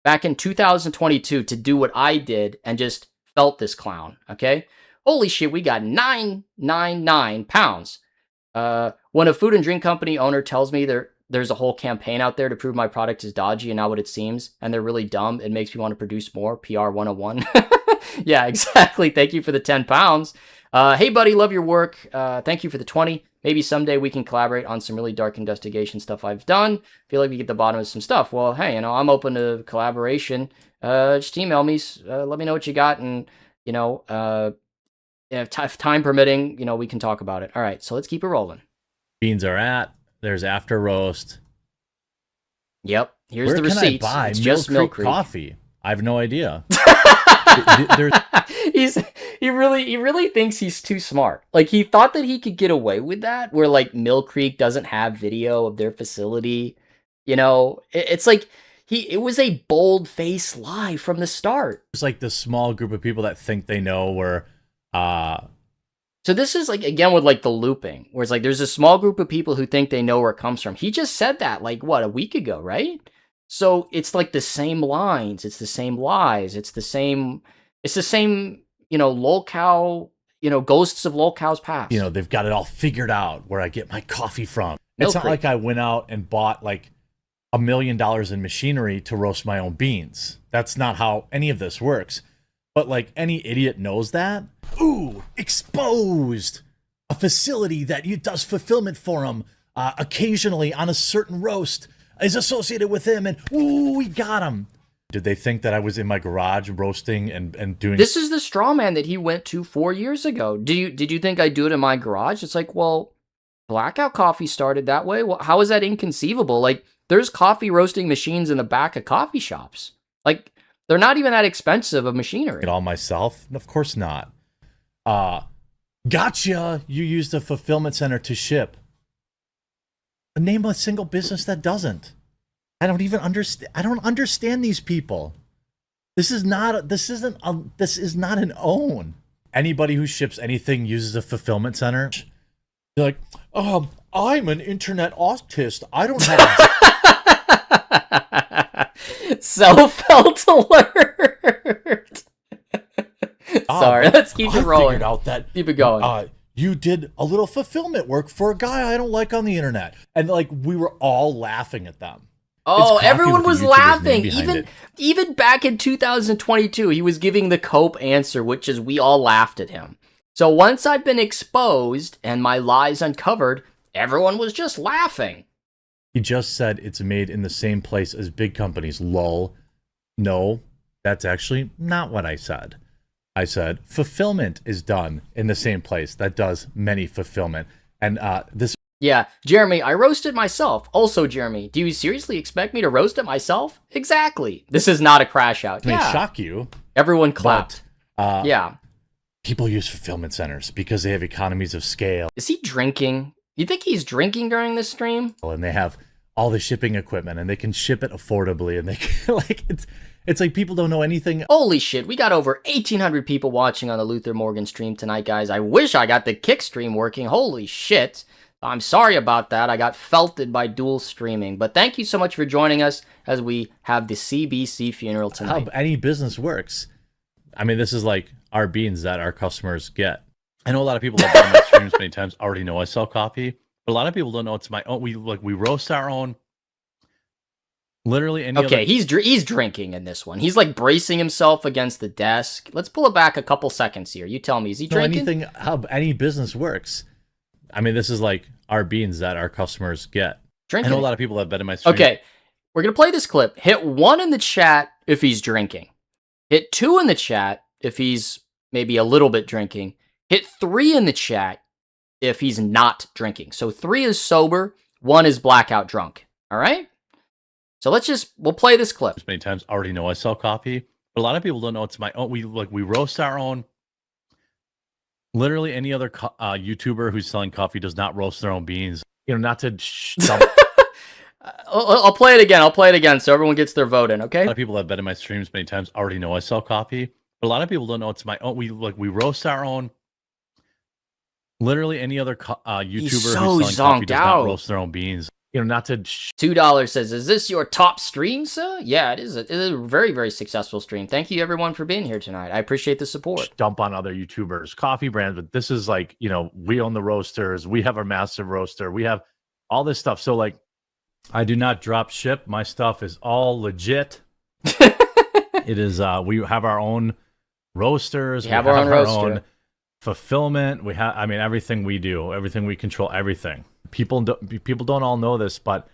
back in 2022 to do what I did and just felt this clown, okay? Holy shit, we got 999 pounds. When a food and drink company owner tells me there's a whole campaign out there to prove my product is dodgy and not what it seems, and they're really dumb, it makes me want to produce more. PR 101. Yeah, exactly. Thank you for the 10 pounds. Hey, buddy, love your work. Thank you for the 20. Maybe someday we can collaborate on some really dark investigation stuff I've done. Feel like we get the bottom of some stuff. Well, hey, I'm open to collaboration. Just email me. Let me know what you got, and, if time permitting, we can talk about it. All right, so let's keep it rolling. beans are at. There's after roast. Yep. Here's Where the receipts. Can I buy it's just Mill Creek coffee? I have no idea. He really thinks he's too smart. Like he thought that he could get away with that, where like Mill Creek doesn't have video of their facility. It's like it was a bold-faced lie from the start. It's like this small group of people that think they know where So this is like, again, with like the looping, where it's like there's a small group of people who think they know where it comes from. He just said that like, what, a week ago, right? So it's like the same lines, it's the same lies, it's the same, lolcow, ghosts of lolcow's past. they've got it all figured out where I get my coffee from. Milk It's not crate. like I went out and bought like $1 million in machinery to roast my own beans. That's not how any of this works. But like any idiot knows that. Ooh, exposed. A facility that does fulfillment for him occasionally on a certain roast is associated with him, and ooh, we got him. Did they think that I was in my garage roasting and doing? This is the straw man that he went to 4 years ago. Did you think I'd do it in my garage? It's like, well, Blackout Coffee started that way. Well, how is that inconceivable? Like, there's coffee roasting machines in the back of coffee shops. Like, they're not even that expensive of machinery. It all myself? Of course not. Gotcha. You used a fulfillment center to ship. Name a single business that doesn't. I don't even understand. I don't understand these people. This is not an own. Anybody who ships anything uses a fulfillment center. They're like, I'm an internet autist. I don't have Self-felt alert. Sorry, let's keep it rolling. I figured out that keep it going. You did a little fulfillment work for a guy I don't like on the internet, and like we were all laughing at them. Oh, everyone was laughing. Even back in 2022, he was giving the cope answer, which is we all laughed at him. So once I've been exposed and my lies uncovered, everyone was just laughing. He just said it's made in the same place as big companies. Lol. No, that's actually not what I said. I said fulfillment is done in the same place that does many fulfillment. And this. Yeah, Jeremy, I roasted myself. Also, Jeremy, do you seriously expect me to roast it myself? Exactly. This is not a crash out. May shock you. Everyone clapped. Yeah. People use fulfillment centers because they have economies of scale. Is he drinking? You think he's drinking during this stream? And they have all the shipping equipment and they can ship it affordably, and they can, like it's like people don't know anything. Holy shit, we got over 1,800 people watching on the Luther Morgan stream tonight, guys. I wish I got the kick stream working. Holy shit. I'm sorry about that. I got felted by dual streaming. But thank you so much for joining us as we have the CBC funeral tonight. How any business works. I mean, this is like our beans that our customers get. I know a lot of people that have been on my streams many times already know I sell coffee, but a lot of people don't know it's my own. We roast our own. Literally any. Okay, he's drinking in this one. He's like bracing himself against the desk. Let's pull it back a couple seconds here. You tell me, is he drinking? Anything how any business works. I mean, this is like our beans that our customers get. Drinking. I know a lot of people that have been in my stream. Okay, we're gonna play this clip. Hit 1 in the chat if he's drinking. Hit 2 in the chat if he's maybe a little bit drinking. Hit 3 in the chat if he's not drinking. So 3 is sober, 1 is blackout drunk. All right? So we'll play this clip. Many times already know I sell coffee, but a lot of people don't know it's my own. We roast our own. Literally any other YouTuber who's selling coffee does not roast their own beans. Not to I'll play it again so everyone gets their vote in, okay? A lot of people that have been in my streams many times already know I sell coffee, but a lot of people don't know it's my own. We roast our own. Literally any other YouTuber who's selling coffee does not roast their own beans. Not to $2 says, "Is this your top stream, sir?" Yeah, it is. It is a very, very successful stream. Thank you, everyone, for being here tonight. I appreciate the support. Dump on other YouTubers, coffee brands, but this is like, we own the roasters. We have our massive roaster. We have all this stuff. So like, I do not drop ship. My stuff is all legit. It is. We have our own roasters. We have our own roaster. Fulfillment. We have. I mean, everything we do, everything we control, everything. People don't all know this, but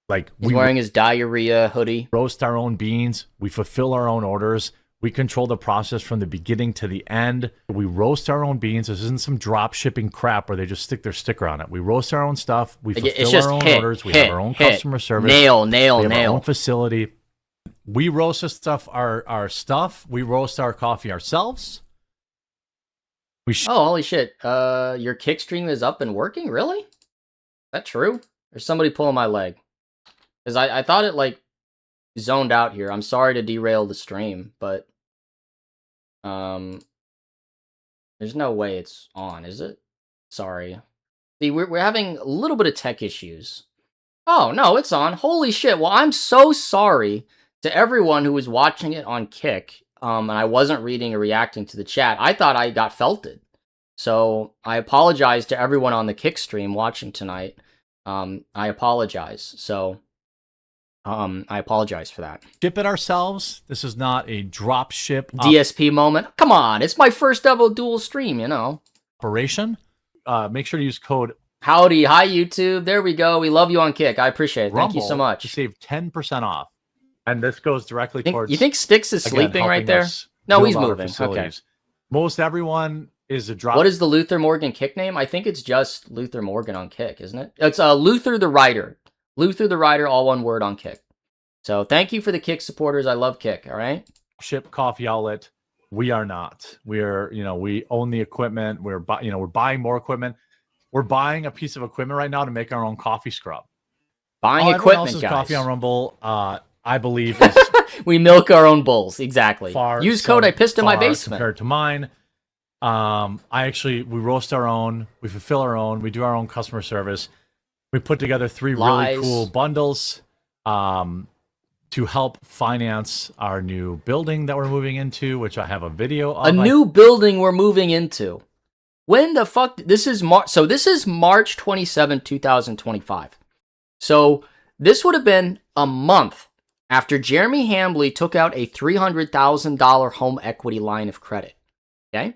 like he's wearing his diarrhea hoodie. Roast our own beans. We fulfill our own orders. We control the process from the beginning to the end. We roast our own beans. This isn't some drop shipping crap where they just stick their sticker on it. We roast our own stuff. We fulfill our own orders. We have our own customer service. Nail. We have our own facility. We roast our stuff. We roast our coffee ourselves. Holy shit. Your kick stream is up and working? Really? Is that true? There's somebody pulling my leg. Because I thought it zoned out here. I'm sorry to derail the stream, but there's no way it's on, is it? Sorry. See, we're having a little bit of tech issues. Oh, no, it's on. Holy shit. Well, I'm so sorry to everyone who was watching it on Kick, and I wasn't reading or reacting to the chat. I thought I got felted. So I apologize to everyone on the Kick stream watching tonight. I apologize. So I apologize for that. Ship it ourselves. This is not a drop ship DSP moment. Come on, it's my first ever dual stream, you know. operation. Make sure to use code Howdy, hi YouTube. There we go. We love you on Kick. I appreciate it. Thank you so Rumble much. to save 10% off. And this goes directly towards. You think Styx is again, sleeping right helping there? us No, build he's out our moving. Okay. facilities. Most everyone is a drop. What is the Luther Morgan Kick name? I think it's just Luther Morgan on Kick, isn't it? It's Luther the Writer. Luther the Writer, all one word on Kick. So thank you for the Kick supporters. I love Kick, all right? ship coffee outlet? We are not. We are, we own the equipment. We're buying more equipment. We're buying a piece of equipment right now to make our own coffee scrub. Buying Everyone equipment, else's guys. coffee on Rumble, I believe, is We milk our own bulls. Exactly. far. Use code I pissed in my far basement. compared to mine. We roast our own. We fulfill our own. We do our own customer service. We put together 3 Lies. really cool bundles to help finance our new building that we're moving into, which I have a video of. A new building we're moving into. When the fuck? This is March. So this is March 27, 2025. So this would have been a month after Jeremy Hambley took out a $300,000 home equity line of credit. Okay?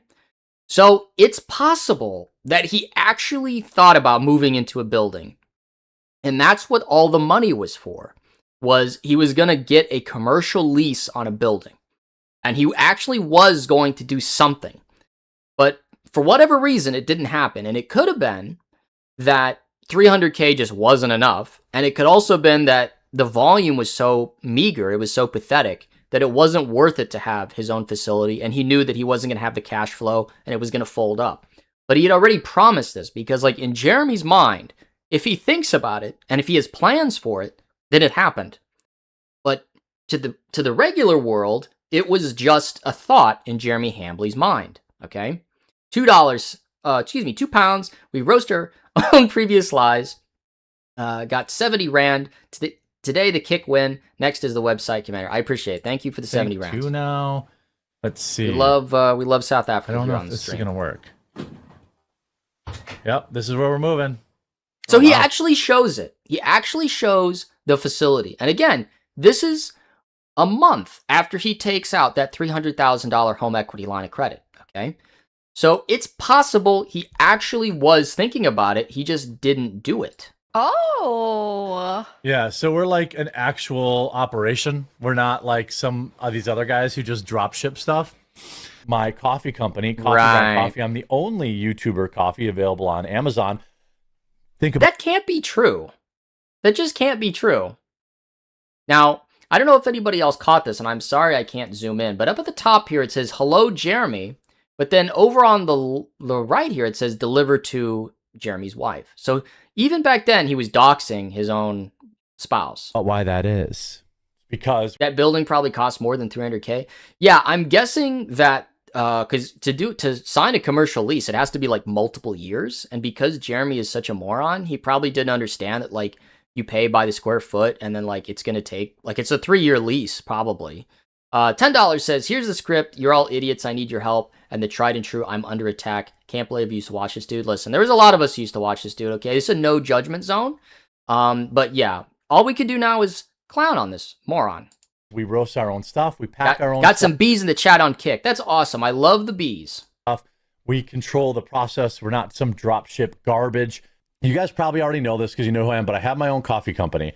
So it's possible that he actually thought about moving into a building. And that's what all the money was for. Was he was going to get a commercial lease on a building. And he actually was going to do something. But for whatever reason, it didn't happen. And it could have been that 300K just wasn't enough. And it could also have been that the volume was so meager, it was so pathetic, that it wasn't worth it to have his own facility. And he knew that he wasn't going to have the cash flow and it was going to fold up. But he had already promised this because, like, in Jeremy's mind, if he thinks about it and if he has plans for it, then it happened. But to the regular world, it was just a thought in Jeremy Hambley's mind. Okay? £2. We roast our own previous lies. Got 70 Rand. Today, the Kick win. Next is the website commander. I appreciate it. Thank you for the 70 rounds. 2 now. Let's see. We love South Africa. I don't know if this is going to work. Yep, this is where we're moving. So he actually shows it. He actually shows the facility. And again, this is a month after he takes out that $300,000 home equity line of credit. Okay? So it's possible he actually was thinking about it. He just didn't do it. Oh. Yeah, so we're like an actual operation. We're not like some of these other guys who just drop ship stuff. My coffee company, Coffee Ground Coffee, I'm the only YouTuber coffee available on Amazon. Think about That can't be true. That just can't be true. Now, I don't know if anybody else caught this, and I'm sorry I can't zoom in, but up at the top here it says, "Hello, Jeremy." But then over on the right here, it says, "Deliver to Jeremy's wife." So even back then, he was doxing his own spouse. why that is. Because That building probably cost more than 300K. Yeah, I'm guessing that because to sign a commercial lease, it has to be like multiple years. And because Jeremy is such a moron, he probably didn't understand that like you pay by the square foot and then like it's going to take like it's a 3-year lease probably. $10 says, "Here's the script. You're all idiots. I need your help." And the tried and true, "I'm under attack. Can't believe you used to watch this dude." Listen, there was a lot of us who used to watch this dude. Okay, it's a no judgment zone. But yeah, all we can do now is clown on this moron. we roast our own stuff. We pack our own Got stuff. some bees in the chat on Kick. That's awesome. I love the bees. We control the process. We're not some drop ship garbage. You guys probably already know this because you know who I am, but I have my own coffee company.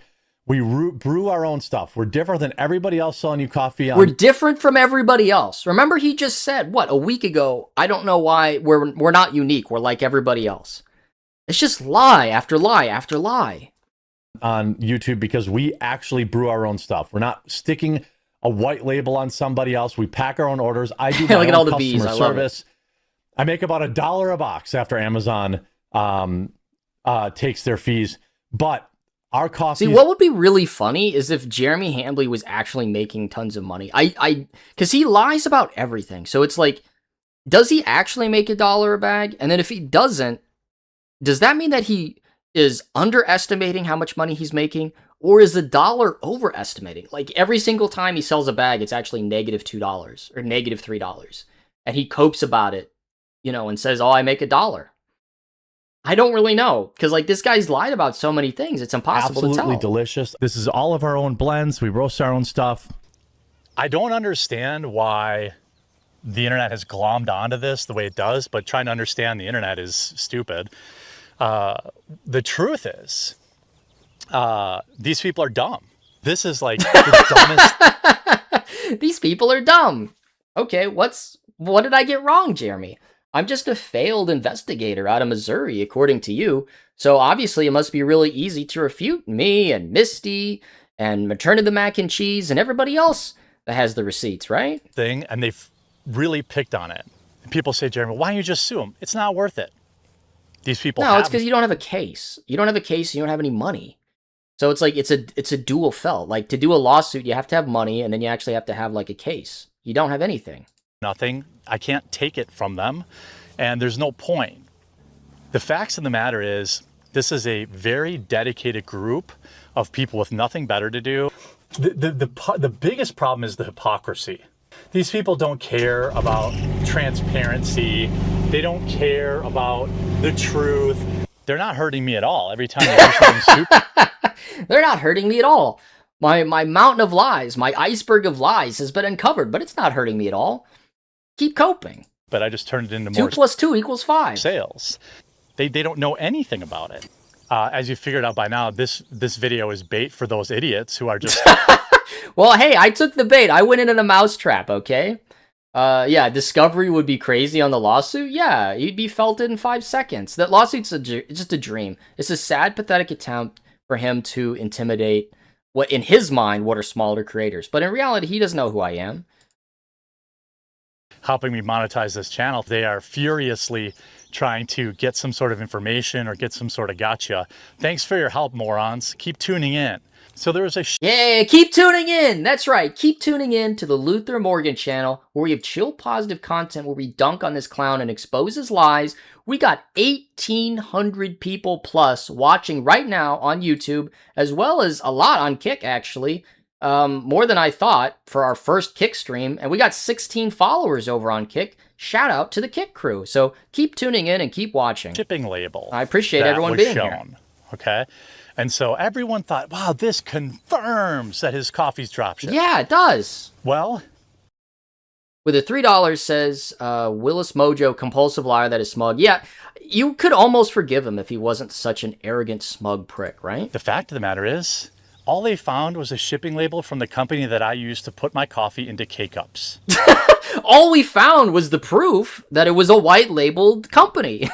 We brew our own stuff. We're different than everybody else selling you coffee. We're different from everybody else. Remember, he just said, what, a week ago, I don't know why we're not unique. We're like everybody else. It's just lie after lie after lie. On YouTube because we actually brew our own stuff. We're not sticking a white label on somebody else. We pack our own orders. I do my Look at own all the customer bees. I love service. I make about $1 a box after Amazon takes their fees. But Our coffee. See, what would be really funny is if Jeremy Hambley was actually making tons of money. Because he lies about everything. So it's like, does he actually make $1 a bag? And then if he doesn't, does that mean that he is underestimating how much money he's making? Or is $1 overestimating? Like every single time he sells a bag, it's actually -$2 or -$3. And he copes about it, and says, oh, I make $1. I don't really know, because like this guy's lied about so many things. It's impossible to tell. Absolutely delicious. This is all of our own blends. We roast our own stuff. I don't understand why the internet has glommed onto this the way it does, but trying to understand the internet is stupid. The truth is, these people are dumb. This is like the dumbest. These people are dumb. Okay, what did I get wrong, Jeremy? I'm just a failed investigator out of Missouri, according to you. So obviously it must be really easy to refute me and Misty and Maternity the Mac and Cheese and everybody else that has the receipts, right? Thing, and they've really picked on it. And people say, Jeremy, why don't you just sue them? It's not worth it. These people No, it's because you don't have a case. You don't have a case, you don't have any money. So it's like, it's a dual felt. Like to do a lawsuit, you have to have money and then you actually have to have like a case. You don't have anything. Nothing. I can't take it from them, and there's no point. The facts of the matter is, this is a very dedicated group of people with nothing better to do. The biggest problem is the hypocrisy. These people don't care about transparency. They don't care about the truth. They're not hurting me at all. Every time they do something stupid. They're not hurting me at all. My mountain of lies, my iceberg of lies has been uncovered, but it's not hurting me at all. Keep coping. But I just turned it into more 2 + 2 = 5 sales. They don't know anything about it. As you figured out by now, this video is bait for those idiots who are just... Well, hey, I took the bait. I went in a mousetrap, okay? Yeah, discovery would be crazy on the lawsuit. Yeah, you'd be felted in 5 seconds. That lawsuit's just a dream. It's a sad, pathetic attempt for him to intimidate what, in his mind, what are smaller creators. But in reality, he doesn't know who I am. Helping me monetize this channel. They are furiously trying to get some sort of information or get some sort of gotcha. Thanks for your help, morons. Keep tuning in. So there was a... Yeah, keep tuning in. That's right. Keep tuning in to the Luther Morgan channel, where we have chill, positive content where we dunk on this clown and expose his lies. We got 1,800 people plus watching right now on YouTube, as well as a lot on Kick, actually. More than I thought for our first Kick stream, and we got 16 followers over on Kick. Shout out to the Kick crew. So keep tuning in and keep watching. Shipping label. I appreciate everyone being here. Okay. And so everyone thought, wow, this confirms that his coffee's dropship. Yeah, it does. Well, with a $3 says, Willis Mojo, compulsive liar that is smug. Yeah, you could almost forgive him if he wasn't such an arrogant, smug prick, right? The fact of the matter is, all they found was a shipping label from the company that I used to put my coffee into K-Cups. All we found was the proof that it was a white labeled company.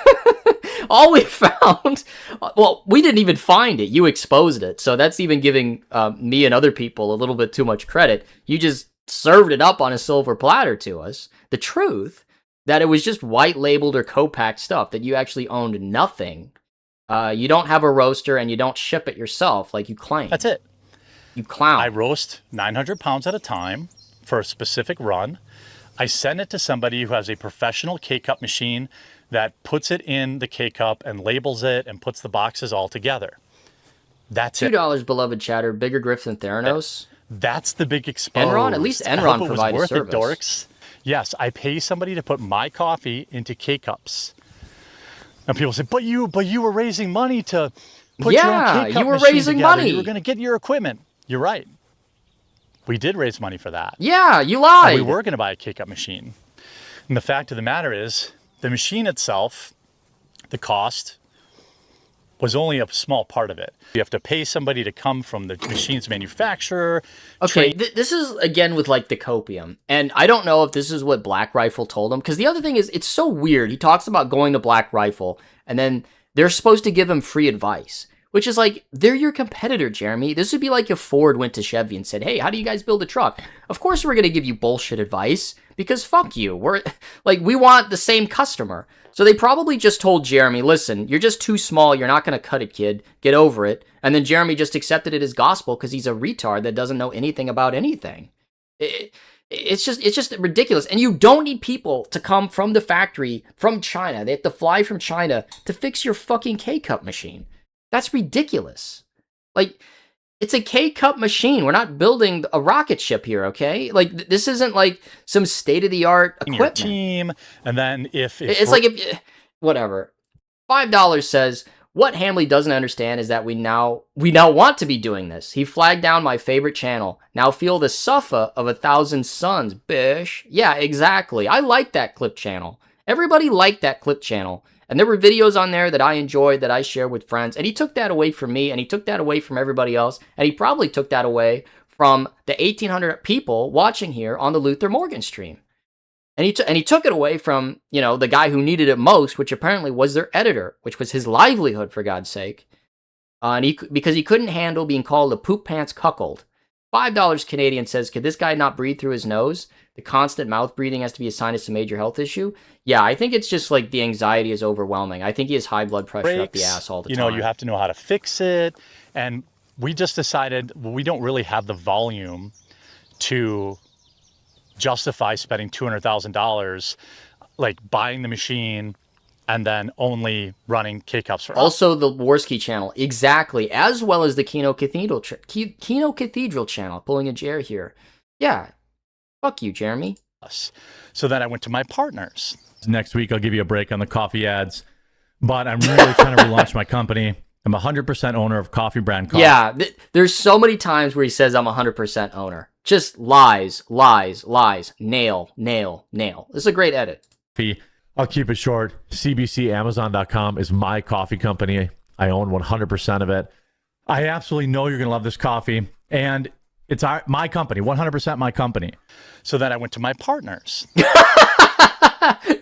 All we found, well, we didn't even find it. You exposed it. So that's even giving me and other people a little bit too much credit. You just served it up on a silver platter to us. The truth, that it was just white labeled or co-packed stuff, that you actually owned nothing. You don't have a roaster and you don't ship it yourself like you claim. That's it. You clown. I roast 900 pounds at a time for a specific run. I send it to somebody who has a professional K-Cup machine that puts it in the K-Cup and labels it and puts the boxes all together. That's $2, it. beloved chatter. Bigger grift than Theranos. That's the big expose. Enron? At least Enron provides a service. It, dorks. Yes, I pay somebody to put my coffee into K-Cups. And people say, but you were raising money to put your own K-Cup you were machine raising together. money. You were going to get your equipment. You're right. We did raise money for that. Yeah, you lied. And we were going to buy a K-Cup machine. And the fact of the matter is, the machine itself, the cost, was only a small part of it. You have to pay somebody to come from the machine's manufacturer. Okay, this is, again, with, like, the copium. And I don't know if this is what Black Rifle told him, because the other thing is, it's so weird. He talks about going to Black Rifle, and then they're supposed to give him free advice, which is like, they're your competitor, Jeremy. This would be like if Ford went to Chevy and said, hey, how do you guys build a truck? Of course we're going to give you bullshit advice, because fuck you. We're like, we want the same customer. So they probably just told Jeremy, listen, you're just too small. You're not going to cut it, kid. Get over it. And then Jeremy just accepted it as gospel because he's a retard that doesn't know anything about anything. It's just ridiculous. And you don't need people to come from the factory from China. They have to fly from China to fix your fucking K-Cup machine. That's ridiculous. Like, it's a K-Cup machine. We're not building a rocket ship here, okay? Like, this isn't like some state-of-the-art equipment. Your team, and then if it's like, if whatever. $5 says, what Hamley doesn't understand is that we now want to be doing this. He flagged down my favorite channel. Now feel the suffer of 1,000 suns, bish. Yeah, exactly. I like that clip channel. Everybody liked that clip channel. And there were videos on there that I enjoyed, that I share with friends. And he took that away from me, and he took that away from everybody else. And he probably took that away from the 1,800 people watching here on the Luther Morgan stream. And he took it away from, you know, the guy who needed it most, which apparently was their editor, which was his livelihood, for God's sake. Because he couldn't handle being called a poop pants cuckold. $5 Canadian says, could this guy not breathe through his nose? The constant mouth breathing has to be a sign it's a major health issue. Yeah, I think it's just like the anxiety is overwhelming. I think he has high blood pressure up the ass all the time. You know, you have to know how to fix it. And we just decided, well, we don't really have the volume to justify spending $200,000 like buying the machine and then only running K-Cups for also the Warski channel, exactly, as well as the Kino Cathedral channel. Pulling a chair here. Yeah, fuck you, Jeremy. So then I went to my partners. Next week I'll give you a break on the coffee ads, but I'm really trying to relaunch my company. I'm 100% owner of Coffee Brand Coffee. Yeah, there's so many times where he says I'm 100% owner. Just lies, lies, lies. Nail, nail, nail. This is a great edit. I'll keep it short. CBC Amazon.com is my coffee company. I own 100% of it. I absolutely know you're going to love this coffee. And it's my company, 100% my company. So then I went to my partners.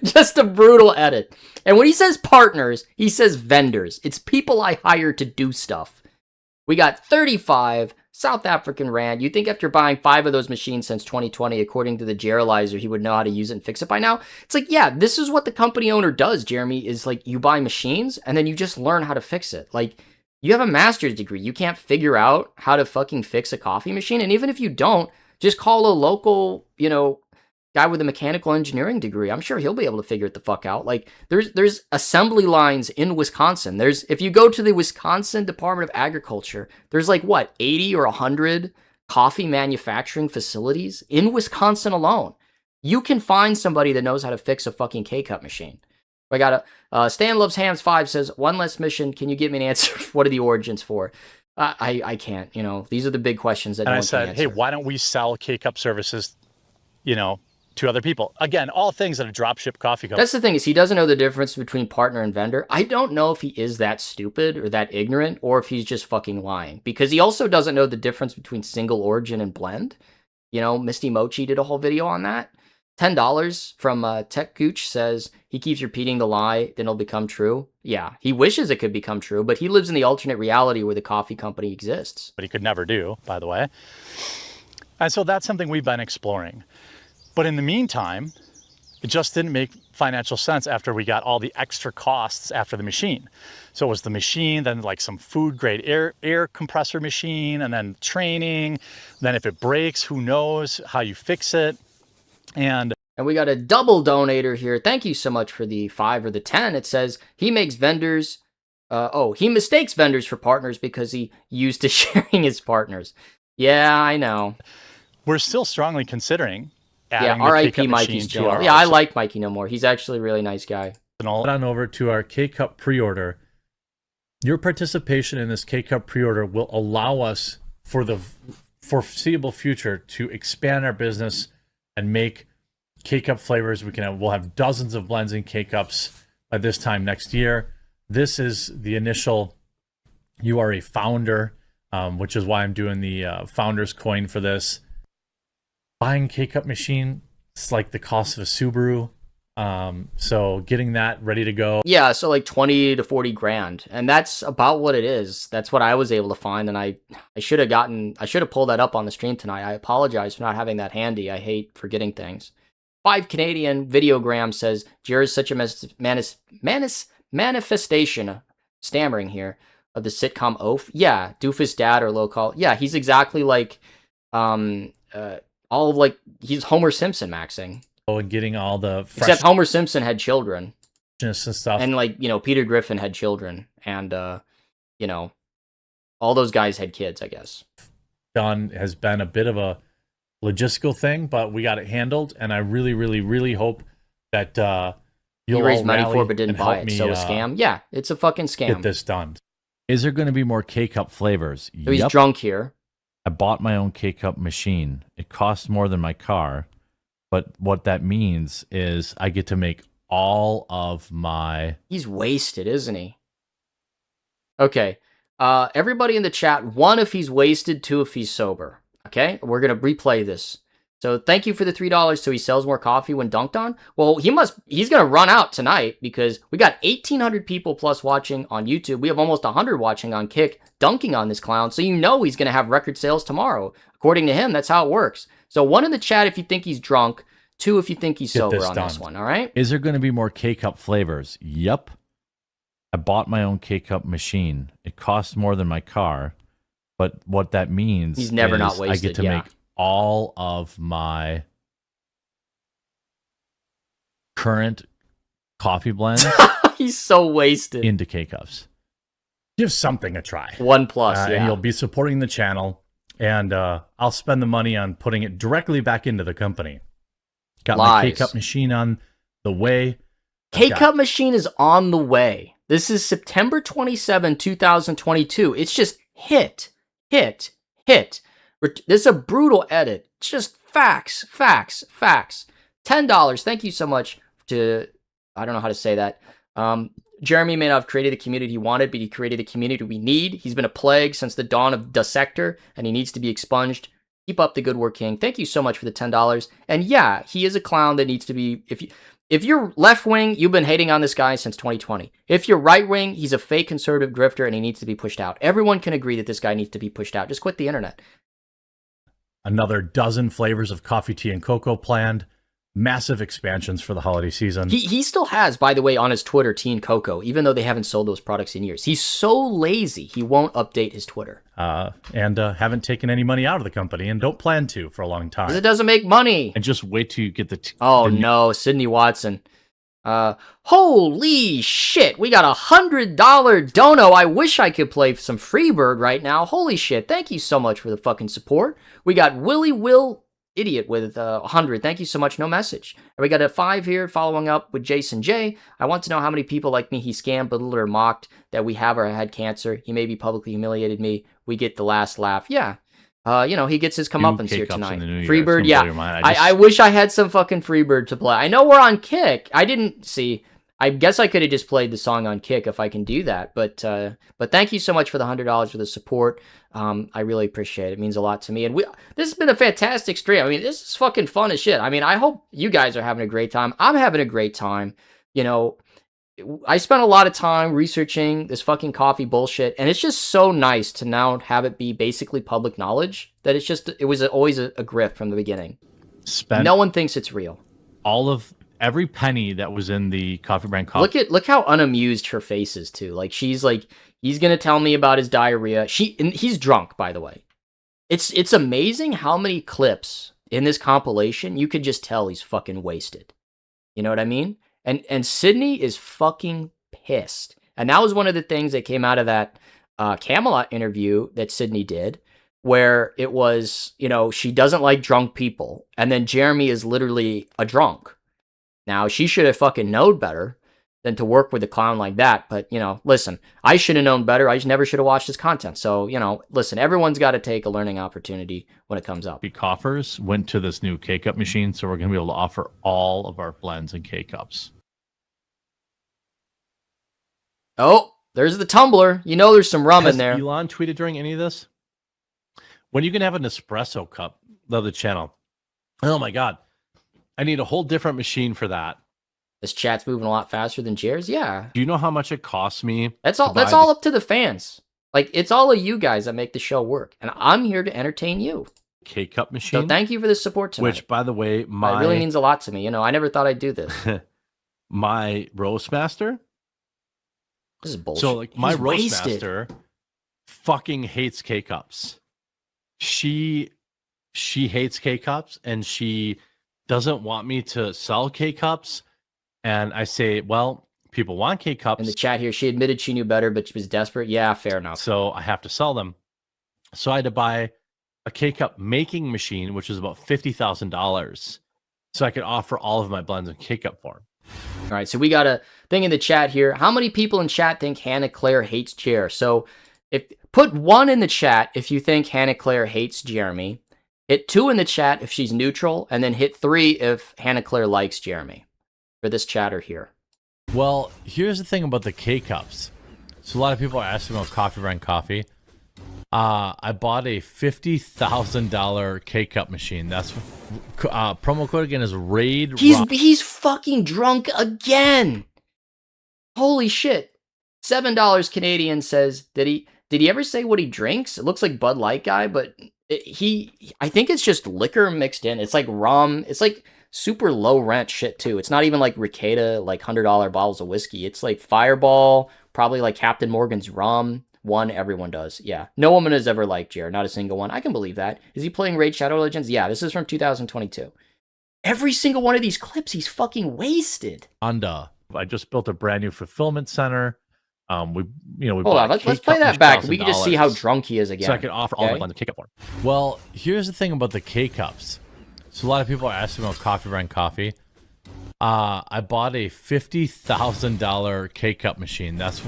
Just a brutal edit. And when he says partners, he says vendors. It's people I hire to do stuff. We got 35 South African Rand. You think after buying 5 of those machines since 2020, according to the Jerilizer, he would know how to use it and fix it by now? It's like, yeah, this is what the company owner does, Jeremy, is like you buy machines and then you just learn how to fix it. Like, you have a master's degree. You can't figure out how to fucking fix a coffee machine. And even if you don't, just call a local, you know, guy with a mechanical engineering degree. I'm sure he'll be able to figure it the fuck out. Like, there's assembly lines in Wisconsin. If you go to the Wisconsin Department of Agriculture, there's like, what, 80 or 100 coffee manufacturing facilities in Wisconsin alone. You can find somebody that knows how to fix a fucking K-Cup machine. I got Stan Loves Hams 5 says, one less mission. Can you give me an answer? What are the origins for? I can't, you know, these are the big questions that no one can answer. Hey, why don't we sell K-Cup services, you know, to other people? Again, all things that a dropship coffee company. That's the thing, is he doesn't know the difference between partner and vendor. I don't know if he is that stupid or that ignorant or if he's just fucking lying, because he also doesn't know the difference between single origin and blend. You know, Misty Mochi did a whole video on that. $10 from Tech Gooch says he keeps repeating the lie, then it'll become true. Yeah, he wishes it could become true, but he lives in the alternate reality where the coffee company exists. But he could never do, by the way. And so that's something we've been exploring. But in the meantime, it just didn't make financial sense after we got all the extra costs after the machine. So it was the machine, then like some food grade air compressor machine, and then training. Then if it breaks, who knows how you fix it. And we got a double donator here. Thank you so much for the 5 or the 10. It says he makes vendors. He mistakes vendors for partners because he used to sharing his partners. Yeah, I know. We're still strongly considering. Yeah, R.I.P. Mikey's channel. Yeah, I like Mikey no more. He's actually a really nice guy. Head on over to our K-Cup pre-order. Your participation in this K-Cup pre-order will allow us for the foreseeable future to expand our business and make K-Cup flavors. We'll have dozens of blends in K-Cups by this time next year. This is the initial, you are a founder, which is why I'm doing the founder's coin for this. Buying K-Cup machine, it's like the cost of a Subaru. So getting that ready to go. Yeah, so like 20 to 40 grand. And that's about what it is. That's what I was able to find. And I should have pulled that up on the stream tonight. I apologize for not having that handy. I hate forgetting things. 5 Canadian Videogram says, Jared is such a manifestation, stammering here, of the sitcom Oaf. Yeah, Doofus Dad or Low Call. Yeah, he's exactly like, he's Homer Simpson maxing. And getting all the except Homer Simpson had children and stuff, and like Peter Griffin had children, and all those guys had kids, I guess. Done has been a bit of a logistical thing, but we got it handled, and I really, really, really hope that you'll raise money rally for it but didn't buy it. me, So a scam? Yeah, it's a fucking scam. Get this done. Is there going to be more K-Cup flavors? So he's drunk here. I bought my own K-Cup machine. It costs more than my car. But what that means is I get to make all of my... He's wasted, isn't he? Okay. Everybody in the chat, 1 if he's wasted, 2 if he's sober. Okay? We're going to replay this. So thank you for the $3 so he sells more coffee when dunked on. Well, he's going to run out tonight because we got 1,800 people plus watching on YouTube. We have almost 100 watching on Kick dunking on this clown. So you know he's going to have record sales tomorrow. According to him, that's how it works. So 1 in the chat if you think he's drunk, 2 if you think he's sober on this one, all right? Is there going to be more K-Cup flavors? Yep. I bought my own K-Cup machine. It costs more than my car. But what that means he's never not wasted, I get to make all of my current coffee blends. He's so wasted. Into K-Cups. Give something a try. 1+, yeah. And you'll be supporting the channel. And I'll spend the money on putting it directly back into the company. Got my K-Cup machine on the way. K-Cup machine is on the way. This is September 27, 2022. It's just hit. This is a brutal edit. It's just facts. $10. Thank you so much to, I don't know how to say that. Jeremy may not have created the community he wanted, but he created the community we need. He's been a plague since the dawn of the sector, and he needs to be expunged. Keep up the good work, King. Thank you so much for the $10. And yeah, he is a clown that needs to be... If you're left-wing, you've been hating on this guy since 2020. If you're right-wing, he's a fake conservative grifter and he needs to be pushed out. Everyone can agree that this guy needs to be pushed out. Just quit the internet. Another dozen flavors of coffee, tea, and cocoa planned. Massive expansions for the holiday season. He still has, by the way, on his Twitter, Tea and Cocoa, even though they haven't sold those products in years. He's so lazy, he won't update his Twitter. And haven't taken any money out of the company and don't plan to for a long time. Because it doesn't make money. And just wait till you get the... no, Sydney Watson. Holy shit, we got $100 dono. I wish I could play some Freebird right now. Holy shit, thank you so much for the fucking support. We got Willie Will... Idiot with 100. Thank you so much. No message. And we got a 5 here following up with Jason J. I want to know how many people like me he scammed, belittled, or mocked that we have or had cancer. He maybe publicly humiliated me. We get the last laugh. Yeah. He gets his comeuppance here tonight. Freebird, yeah. I wish I had some fucking Freebird to play. I know we're on Kick. I didn't see. I guess I could have just played the song on Kick if I can do that. But thank you so much for the $100 for the support. I really appreciate it. It means a lot to me. And this has been a fantastic stream. I mean, this is fucking fun as shit. I mean, I hope you guys are having a great time. I'm having a great time. I spent a lot of time researching this fucking coffee bullshit, and it's just so nice to now have it be basically public knowledge that it was always a grift from the beginning. No one thinks it's real. Every penny that was in the coffee brand coffee. Look how unamused her face is too. Like she's like, he's gonna tell me about his diarrhea. And he's drunk, by the way. It's amazing how many clips in this compilation you could just tell he's fucking wasted. You know what I mean? And Sydney is fucking pissed. And that was one of the things that came out of that Camelot interview that Sydney did, where it was, she doesn't like drunk people, and then Jeremy is literally a drunk. Now, she should have fucking known better than to work with a clown like that. But, listen, I should have known better. I just never should have watched his content. So, listen, everyone's got to take a learning opportunity when it comes up. The coffers went to this new K-Cup machine, so we're going to be able to offer all of our blends and K-Cups. Oh, there's the tumbler. There's some rum in there. Elon tweeted during any of this? When you can have an espresso cup, love the channel. Oh, my God. I need a whole different machine for that. This chat's moving a lot faster than Jer's. Yeah. Do you know how much it costs me? That's all. That's all up to the fans. Like, it's all of you guys that make the show work, and I'm here to entertain you. K-Cup machine. So thank you for the support tonight. Which, by the way, it really means a lot to me. You know, I never thought I'd do this. My roast master. This is bullshit. So, like, my He's roast wasted. master fucking hates K-Cups. She hates K-Cups, and she doesn't want me to sell K-Cups. And I say, well, people want K-Cups. In the chat here, she admitted she knew better, but she was desperate. Yeah, fair enough. So I have to sell them. So I had to buy a K-Cup making machine, which is about $50,000. So I could offer all of my blends in K-Cup form. All right, so we got a thing in the chat here. How many people in chat think Hannah Claire hates Jer? So if put 1 in the chat if you think Hannah Claire hates Jeremy. Hit 2 in the chat if she's neutral, and then hit 3 if Hannah Claire likes Jeremy. For this chatter here. Well, here's the thing about the K-Cups. So a lot of people are asking about Coffee Brand Coffee. I bought a $50,000 K-Cup machine. That's promo code again is RAID. He's fucking drunk again. Holy shit. $7 Canadian says, did he ever say what he drinks? It looks like Bud Light guy, but I think it's just liquor mixed in. It's like rum. It's like super low rent shit too. It's not even like Ricada, like $100 bottles of whiskey. It's like Fireball, probably like Captain Morgan's rum. One everyone does. Yeah. No woman has ever liked Jared. Not a single one. I can believe that. Is he playing Raid Shadow Legends? Yeah, this is from 2022. Every single one of these clips, he's fucking wasted. I just built a brand new fulfillment center. We Hold on, let's play that back. We can just see how drunk he is again. So I could offer all my blends in K-Cup form. Well, here's the thing about the K-Cups. So a lot of people are asking about Coffee Brand Coffee. I bought a $50,000 K-Cup machine. That's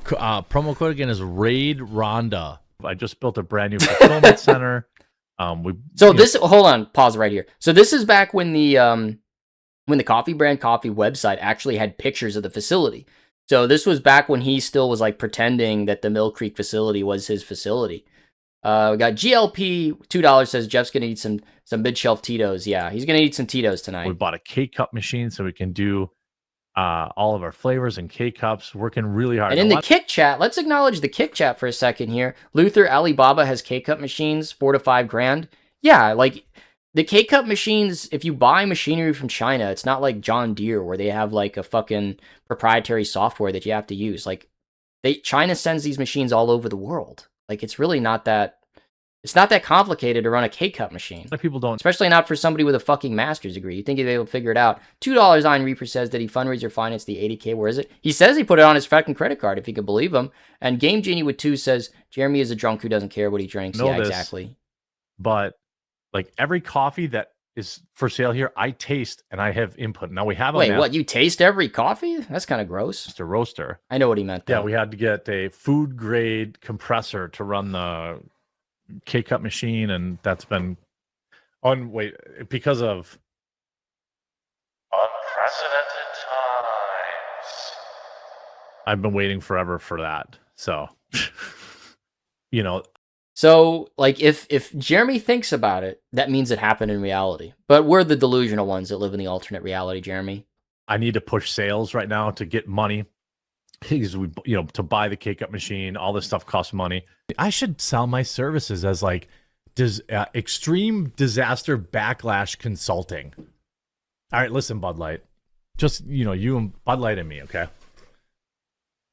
promo code again is RAID Rhonda. I just built a brand new fulfillment center. Hold on, pause right here. So this is back when the Coffee Brand Coffee website actually had pictures of the facility. So this was back when he still was like pretending that the Mill Creek facility was his facility. We got GLP $2 says Jeff's gonna eat some mid-shelf Tito's. Yeah, he's gonna eat some Tito's tonight. We bought a K-Cup machine so we can do all of our flavors in K-Cups. Working really hard. And in the Kick chat, let's acknowledge the Kick chat for a second here. Luther Alibaba has K-Cup machines, $4 to $5 grand. Yeah, like the K-Cup machines. If you buy machinery from China, it's not like John Deere where they have like a fucking proprietary software that you have to use. Like China sends these machines all over the world. Like, it's really not that complicated to run a K-Cup machine. People don't. Especially not for somebody with a fucking master's degree. You think you'd be able to figure it out. $2 on Reaper says that he fundraised or financed the 80K. Where is it? He says he put it on his fucking credit card, if you could believe him. And Game Genie with 2 says, Jeremy is a drunk who doesn't care what he drinks. Yeah, exactly. But, like, every coffee that is for sale here, I taste and I have input. Now we have Wait, what? You taste every coffee? That's kind of gross. It's a roaster. I know what he meant, though. Yeah, we had to get a food grade compressor to run the K-Cup machine, and that's been because of unprecedented times. I've been waiting forever for that. So, So, like, if Jeremy thinks about it, that means it happened in reality. But we're the delusional ones that live in the alternate reality, Jeremy. I need to push sales right now to get money. Because to buy the K-Cup machine, all this stuff costs money. I should sell my services as like extreme disaster backlash consulting. All right, listen, Bud Light. Just you and Bud Light and me, okay?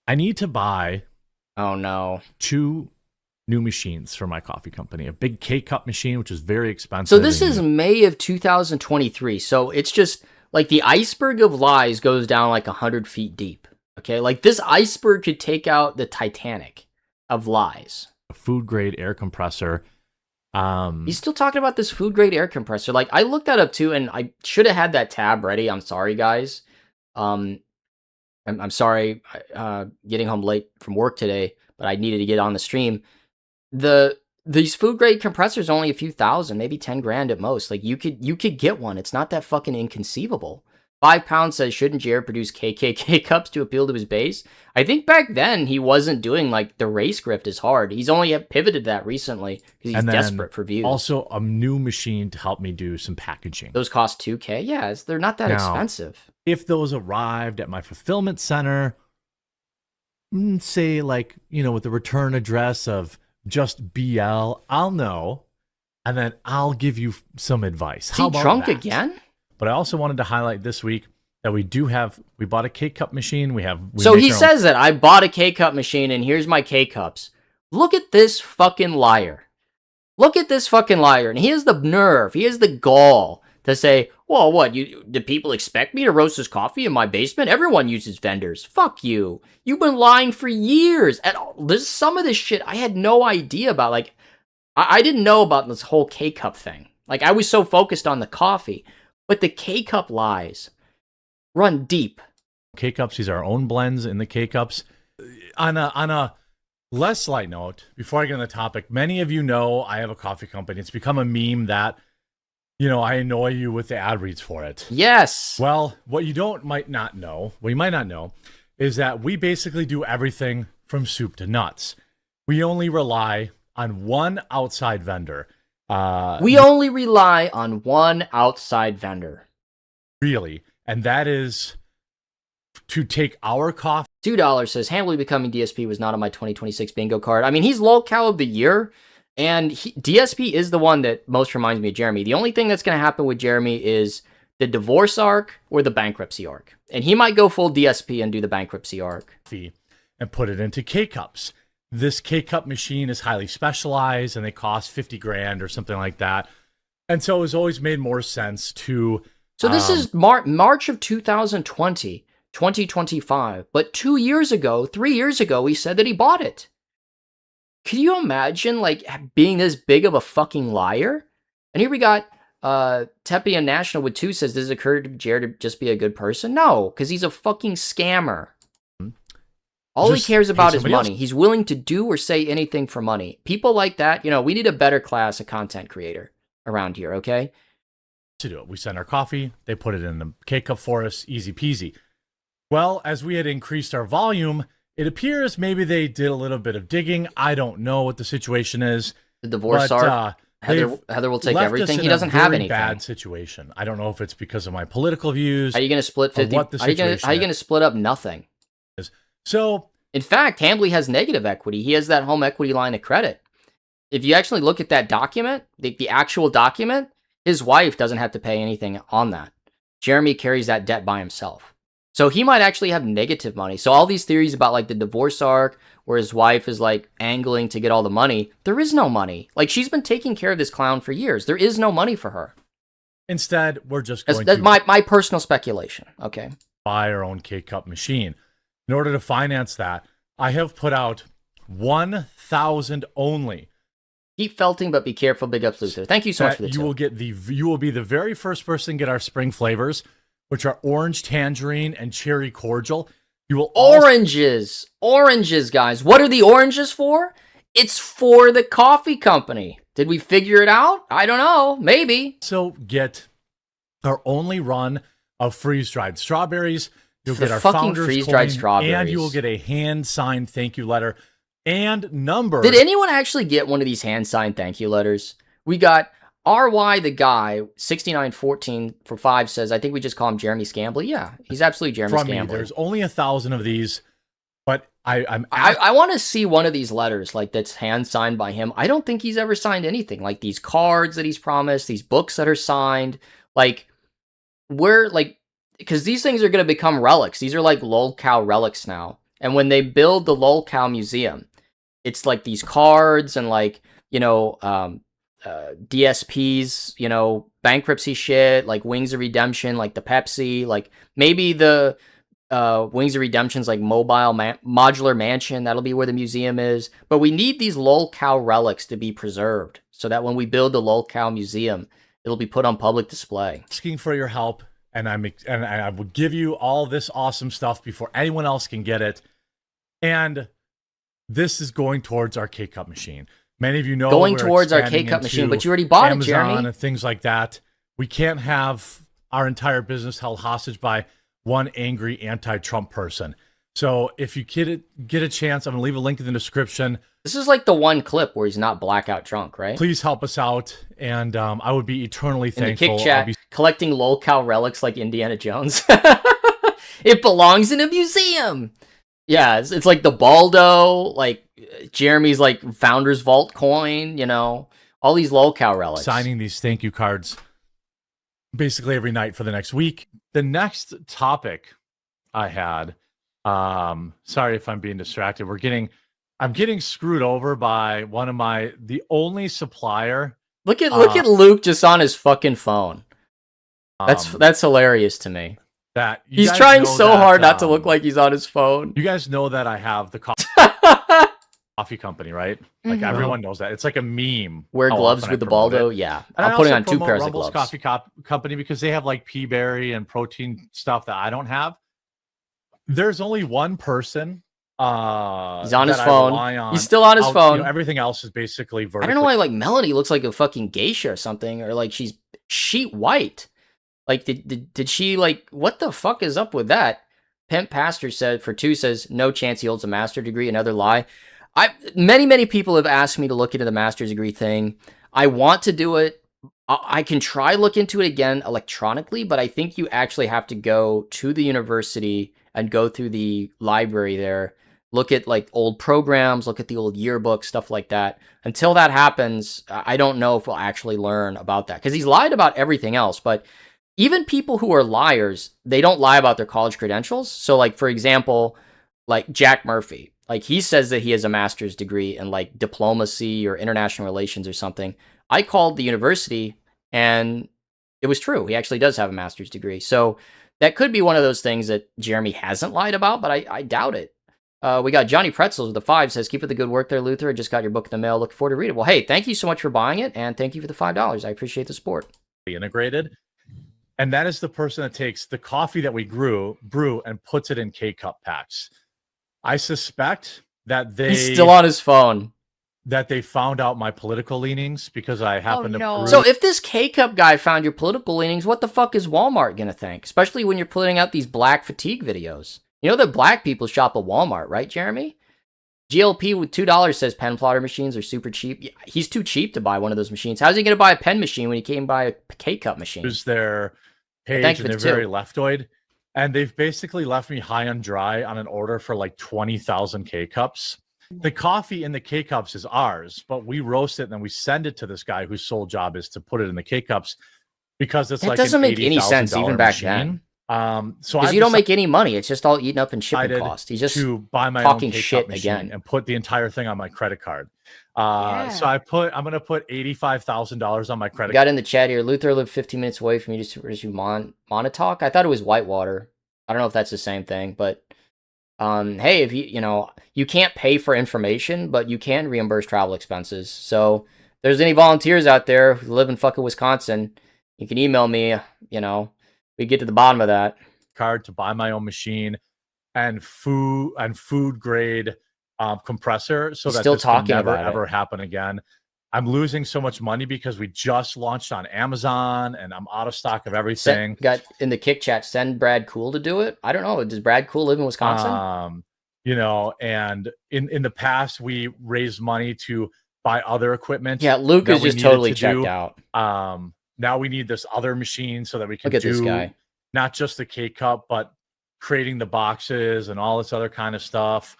I need to buy. Oh no. 2 new machines for my coffee company. A big K-Cup machine, which is very expensive. So this is May of 2023. So it's just like the iceberg of lies goes down like 100 feet deep. Okay, like this iceberg could take out the Titanic of lies. A food grade air compressor. He's still talking about this food grade air compressor. Like, I looked that up too, and I should have had that tab ready. I'm sorry, guys. I'm sorry getting home late from work today, but I needed to get on the stream. These food grade compressors are only a few thousand, maybe 10 grand at most. Like, you could get one. It's not that fucking inconceivable. 5 pounds says, shouldn't Jared produce KKK cups to appeal to his base? I think back then he wasn't doing like the race grift as hard. He's only pivoted that recently because he's desperate for views. Also, a new machine to help me do some packaging. Those cost $2K. Yeah, they're not that expensive. If those arrived at my fulfillment center, say like, with the return address of just BL, I'll know, and then I'll give you some advice. Is he drunk again? But I also wanted to highlight this week that we bought a K-Cup machine. So he says that I bought a K-Cup machine and here's my K-Cups. Look at this fucking liar. Look at this fucking liar. And he has the nerve, he has the gall to say, well, what, do people expect me to roast this coffee in my basement? Everyone uses vendors. Fuck you. You've been lying for years. And there's some of this shit I had no idea about. Like, I didn't know about this whole K-Cup thing. Like, I was so focused on the coffee. But the K-Cup lies run deep. K-Cups, these are our own blends in the K-Cups. On a less light note, before I get on the topic, many of you know I have a coffee company. It's become a meme that, I annoy you with the ad reads for it. Yes. Well, what you might not know is that we basically do everything from soup to nuts. We only rely on one outside vendor. We only rely on one outside vendor. Really, and that is to take our coffee. $2 says, Hambly becoming DSP was not on my 2026 bingo card. I mean, he's lolcow of the year, and DSP is the one that most reminds me of Jeremy. The only thing that's going to happen with Jeremy is the divorce arc or the bankruptcy arc. And he might go full DSP and do the bankruptcy arc. And put it into K-Cups. This K-Cup machine is highly specialized and they cost 50 grand or something like that. And so it's always made more sense to... So this is March of 2020, 2025. But 3 years ago, he said that he bought it. Could you imagine, like, being this big of a fucking liar? And here we got Tepian National with 2 says, does it occur to Jared to just be a good person? No, because he's a fucking scammer. All he cares about is money. He's willing to do or say anything for money. People like that, we need a better class of content creator around here, okay? To do it. We send our coffee, they put it in the K-Cup for us, easy peasy. Well, as we had increased our volume, it appears maybe they did a little bit of digging. I don't know what the situation is. The divorce arc. Heather will take everything. He doesn't have anything. Bad situation. I don't know if it's because of my political views. How are you going to split 50? How are you going to split up nothing? So, in fact, Hambly has negative equity. He has that home equity line of credit. If you actually look at that document, the actual document, his wife doesn't have to pay anything on that. Jeremy carries that debt by himself. So he might actually have negative money. So all these theories about like the divorce arc where his wife is like angling to get all the money, there is no money. Like she's been taking care of this clown for years. There is no money for her. Instead, we're just going that's my personal speculation. Okay. Buy our own K-Cup machine. In order to finance that, I have put out 1,000 only. Keep felting, but be careful. Big ups, Luther. Thank you so much for the tip. You will be the very first person to get our spring flavors, which are orange tangerine and cherry cordial. You will oranges, guys. What are the oranges for? It's for the coffee company. Did we figure it out? I don't know. Maybe. So get our only run of freeze-dried strawberries. You'll get our fucking founder's freeze-dried coin, strawberries, and you will get a hand-signed thank you letter and number. Did anyone actually get one of these hand-signed thank you letters? We got RY the guy 6914 for 5 says, I think we just call him Jeremy Scambly. Yeah, he's absolutely Jeremy Scambly. There's only 1,000 of these, but I want to see one of these letters like that's hand-signed by him. I don't think he's ever signed anything like these cards that he's promised, these books that are signed. Like we're like. Because these things are going to become relics. These are like lolcow relics now. And when they build the lolcow museum, it's like these cards and like, DSPs, bankruptcy shit, like Wings of Redemption, like the Pepsi, like maybe the Wings of Redemption's like modular mansion. That'll be where the museum is. But we need these lolcow relics to be preserved so that when we build the lolcow museum, it'll be put on public display. Asking for your help. And I will give you all this awesome stuff before anyone else can get it. And this is going towards our K-Cup machine. Many of you know going towards our K-Cup machine, but you already bought Amazon it, Jeremy. And things like that. We can't have our entire business held hostage by one angry anti-Trump person. So if you get a chance, I'm going to leave a link in the description. This is like the one clip where he's not blackout drunk, right? Please help us out, and I would be eternally In thankful. the kick chat, collecting lolcow relics like Indiana Jones. It belongs in a museum. Yeah, it's like the Baldo, like Jeremy's like Founder's Vault coin, you know, all these lolcow relics. Signing these thank you cards basically every night for the next week. The next topic I had, sorry if I'm being distracted. I'm getting screwed over by the only supplier. Look at Luke just on his fucking phone. That's hilarious to me. That he's trying so hard not to look like he's on his phone. You guys know that I have the coffee company, right? Like everyone knows that. It's like a meme. Wear gloves with the Baldo. Yeah, I'm putting on 2 pairs of gloves. Coffee company because they have like pea berry and protein stuff that I don't have. There's only one person. He's on his phone. He's still on his phone. You know, everything else is basically vertical. I don't know why like Melanie looks like a fucking geisha or something, or like she's sheet white. Like did she like what the fuck is up with that? Pimp Pastor said says no chance he holds a master's degree. Another lie. Many people have asked me to look into the master's degree thing. I want to do it. I can try look into it again electronically, but I think you actually have to go to the university and go through the library there, look at like old programs, look at the old yearbooks, stuff like that. Until that happens, I don't know if we'll actually learn about that, because he's lied about everything else. But even people who are liars, they don't lie about their college credentials. So like, for example, like Jack Murphy, like he says that he has a master's degree in like diplomacy or international relations or something. I called the university and it was true. He actually does have a master's degree. So that could be one of those things that Jeremy hasn't lied about, but I doubt it. We got Johnny Pretzels with the 5, says, keep up the good work there, Luther. I just got your book in the mail. Looking forward to read it. Well, hey, thank you so much for buying it, and thank you for the $5. I appreciate the support. Integrated. And that is the person that takes the coffee that we brew, and puts it in K-cup packs. I suspect that he's still on his phone. That they found out my political leanings because I happen to brew. So if this K-cup guy found your political leanings, what the fuck is Walmart gonna think? Especially when you're putting out these black fatigue videos. You know that black people shop at Walmart, right, Jeremy? GLP with $2 says pen plotter machines are super cheap. Yeah, he's too cheap to buy one of those machines. How's he gonna buy a pen machine when he can't buy a K-cup machine? Use their page and they're very leftoid. And they've basically left me high and dry on an order for like 20,000 K-cups. The coffee in the K-cups is ours, but we roast it and then we send it to this guy whose sole job is to put it in the K-cups because it's that like doesn't make any sense even back machine. Then. So you don't make any money. It's just all eaten up in shipping cost. He's just to buy my talking own K-cup shit machine again and put the entire thing on my credit card. So I'm going to put $85,000 on my credit. Got in the chat here. Luther lived 15 minutes away from you. Just Montauk. I thought it was Whitewater. I don't know if that's the same thing, but hey, if you can't pay for information, but you can reimburse travel expenses. So if there's any volunteers out there who live in fucking Wisconsin, you can email me. We get to the bottom of that. Card to buy my own machine and food grade compressor, so that this can never ever happen again. I'm losing so much money because we just launched on Amazon and I'm out of stock of everything. Got in the kick chat, send Brad Cool to do it. I don't know. Does Brad Cool live in Wisconsin? And in the past we raised money to buy other equipment. Yeah, Luke is just totally checked out. Now we need this other machine so that we can Look at this guy. Not just the K-cup, but creating the boxes and all this other kind of stuff.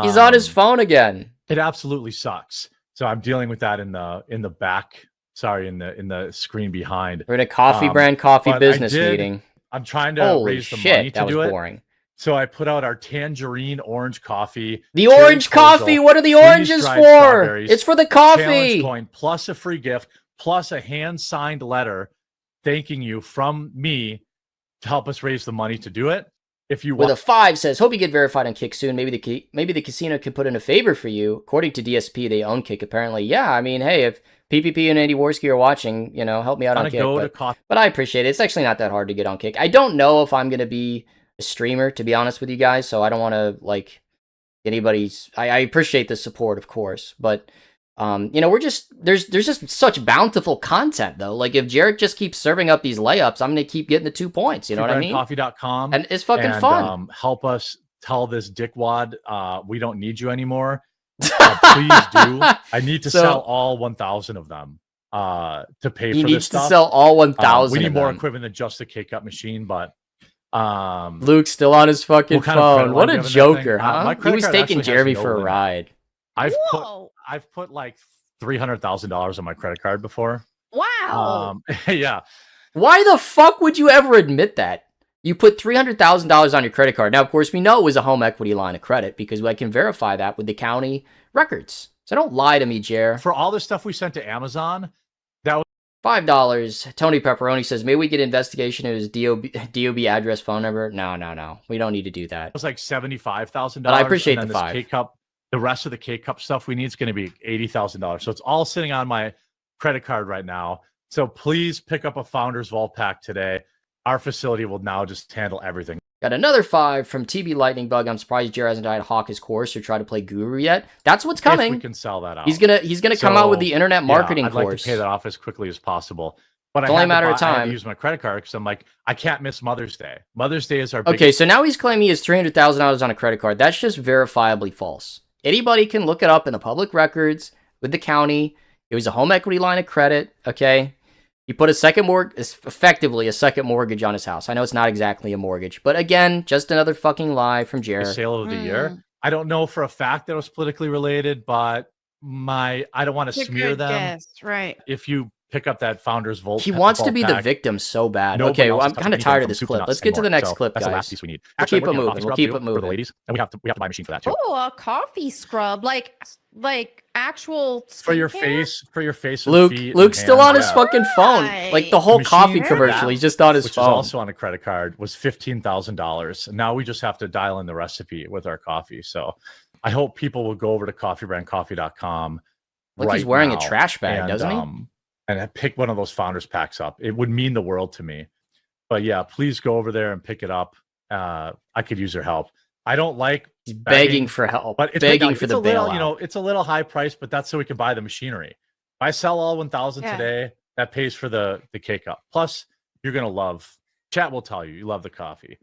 He's on his phone again. It absolutely sucks. So I'm dealing with that in the back. Sorry, in the screen behind. We're in a coffee brand coffee business meeting. I'm trying to raise the money to do it. Boring. So I put out our tangerine orange coffee. The orange coffee. What are the oranges for? It's for the coffee. Challenge coin plus a free gift plus a hand signed letter thanking you from me to help us raise the money to do it. If you want. With a 5 says, hope you get verified on Kick soon. Maybe the casino could put in a favor for you. According to DSP, they own Kick apparently. Yeah, I mean, hey, if PPP and Andy Worski are watching, help me out on Kick. But I appreciate it. It's actually not that hard to get on Kick. I don't know if I'm going to be a streamer, to be honest with you guys, so I don't want to, anybody's... I appreciate the support, of course, but We're just there's just such bountiful content though. Like if Jarek just keeps serving up these layups, I'm gonna keep getting the 2 points. You know what I mean? Coffee.com, and it's fucking fun. Help us tell this dickwad we don't need you anymore. Please do. I need to sell all 1,000 of them to pay for this stuff. He needs to sell all 1,000. We need more equipment than just the K-Cup machine, but Luke's still on his fucking phone. What a joker, huh? He was taking Jeremy for a ride. I've put like $300,000 on my credit card before. Wow. Yeah. Why the fuck would you ever admit that? You put $300,000 on your credit card. Now, of course, we know it was a home equity line of credit because I can verify that with the county records. So don't lie to me, Jer. For all the stuff we sent to Amazon, that was $5. Tony Pepperoni says, may we get investigation of his DOB address, phone number? No. We don't need to do that. It was like $75,000. But I appreciate the this $5. K-Cup, the rest of the K-Cup stuff we need is going to be $80,000. So it's all sitting on my credit card right now. So please pick up a Founders Vault pack today. Our facility will now just handle everything. Got another 5 from TB Lightning Bug. I'm surprised Jer hasn't tried to hawk his course or try to play Guru yet. That's what's coming. If we can sell that out. He's gonna come out with the internet marketing I'd course. like to pay that off as quickly as possible. But It's only a matter of I had time. to use my credit card because I'm like, I can't miss Mother's Day. Mother's Day is our biggest. Okay, so now he's claiming he has $300,000 on a credit card. That's just verifiably false. Anybody can look it up in the public records with the county. It was a home equity line of credit, okay? He put effectively a second mortgage on his house. I know it's not exactly a mortgage, but again, just another fucking lie from Jared. Sale of the year. I don't know for a fact that it was politically related, but I don't want to smear them. Guess, right. If you pick up that Founders Vault, He wants to be the pack, victim so bad. nobody Okay, well, else I'm touches kind of anything tired of from this soup to clip. nuts Let's get to the anymore. next So clip, that's the guys. last piece we need. We'll Actually, keep it we're working on a moving. coffee We'll scrub keep too it moving. for the ladies, and we have to buy a machine for that too. Oh, a coffee scrub, like actual For your skincare? face, and Luke, feet Luke's and still on his hands. fucking phone. Like the whole machine coffee for commercial, that, he's just on his which phone. is also on a credit card, was $15,000. Now we just have to dial in the recipe with our coffee. So I hope people will go over to coffeebrandcoffee.com. Look, he's wearing a trash bag, doesn't he? And pick one of those Founders packs up. It would mean the world to me. But yeah, please go over there and pick it up. I could use your help. I don't like begging for help, but it's begging like, for it's the a little, bailout. it's a little high price, but that's so we can buy the machinery. If I sell all 1,000 today, that pays for the K-Cup. Plus, you're gonna love. Chat will tell you love the coffee.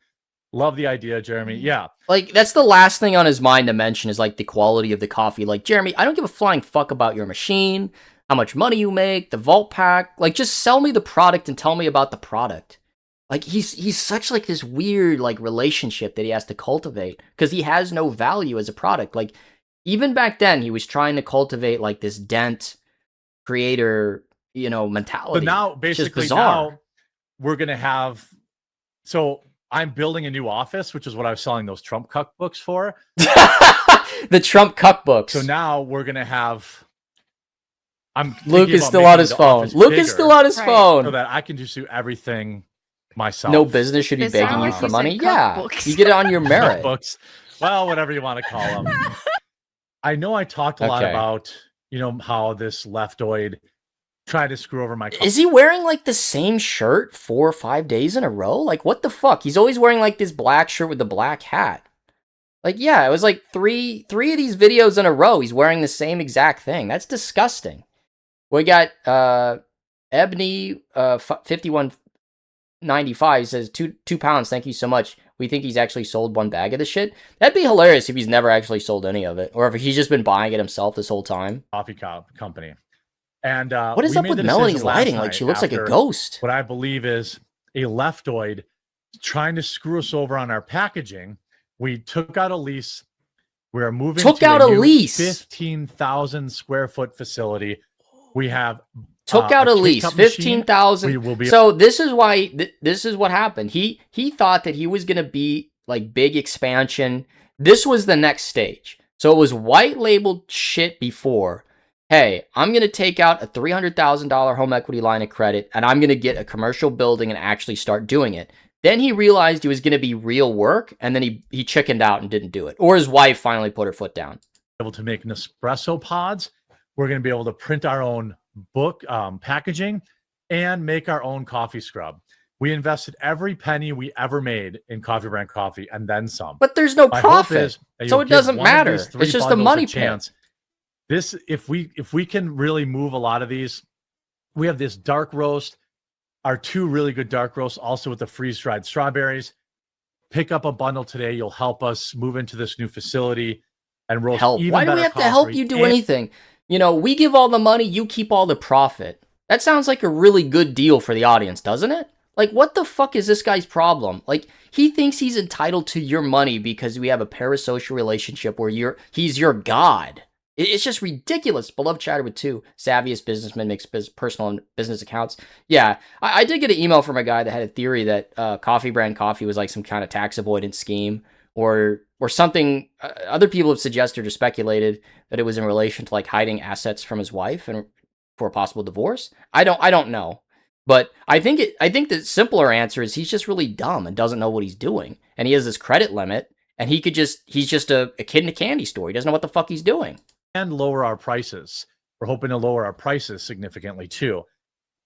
Love the idea, Jeremy. Yeah. Like, that's the last thing on his mind to mention is, like, the quality of the coffee. Like, Jeremy, I don't give a flying fuck about your machine, how much money you make, the vault pack. Like, just sell me the product and tell me about the product. Like, he's such, like, this weird, like, relationship that he has to cultivate because he has no value as a product. Like, even back then, he was trying to cultivate, like, this dent creator, mentality. But now, basically, now we're going to have... So... I'm building a new office, which is what I was selling those Trump cuck books for. The Trump cuck books. So now we're going to have... Luke is still on his phone. Luke is still on his phone. So that I can just do everything myself. No business should be begging you for money. Yeah, you get it on your merit. Books. Well, whatever you want to call them. I know I talked a lot about, how this leftoid tried to screw over my car. Is he wearing like the same shirt 4 or 5 days in a row? Like, what the fuck? He's always wearing like this black shirt with the black hat. Like, yeah, it was like three of these videos in a row. He's wearing the same exact thing. That's disgusting. We got Ebony 5195 says 2 pounds. Thank you so much. We think he's actually sold 1 bag of the shit. That'd be hilarious if he's never actually sold any of it, or if he's just been buying it himself this whole time. Coffee company. And what is up with Melanie's lighting? Like, she looks like a ghost. What I believe is a leftoid trying to screw us over on our packaging. We took out a lease. We are moving to a new 15,000 square foot facility. We have took out a lease, 15,000. So this is why this is what happened. He thought that he was gonna be like big expansion. This was the next stage. So it was white labeled shit before. Hey, I'm going to take out a $300,000 home equity line of credit, and I'm going to get a commercial building and actually start doing it. Then he realized it was going to be real work, and then he chickened out and didn't do it. Or his wife finally put her foot down. Able to make Nespresso pods. We're going to be able to print our own book packaging and make our own coffee scrub. We invested every penny we ever made in Coffee Brand Coffee and then some. But there's no profit, so it doesn't matter. It's just a money pit. This, if we can really move a lot of these, we have this dark roast, our 2 really good dark roasts, also with the freeze-dried strawberries. Pick up a bundle today. You'll help us move into this new facility and roast even Why do we better have to help coffee. you do anything? You know, we give all the money, you keep all the profit. That sounds like a really good deal for the audience, doesn't it? Like, what the fuck is this guy's problem? Like, he thinks he's entitled to your money because we have a parasocial relationship where he's your god. It's just ridiculous. Beloved chatter with 2 savviest businessmen makes personal and business accounts. Yeah, I did get an email from a guy that had a theory that Coffee Brand Coffee was like some kind of tax avoidance scheme or something. Other people have suggested or speculated that it was in relation to like hiding assets from his wife and for a possible divorce. I don't know. But I think the simpler answer is he's just really dumb and doesn't know what he's doing. And he has this credit limit and he's just a kid in a candy store. He doesn't know what the fuck he's doing. And lower our prices. We're hoping to lower our prices significantly too.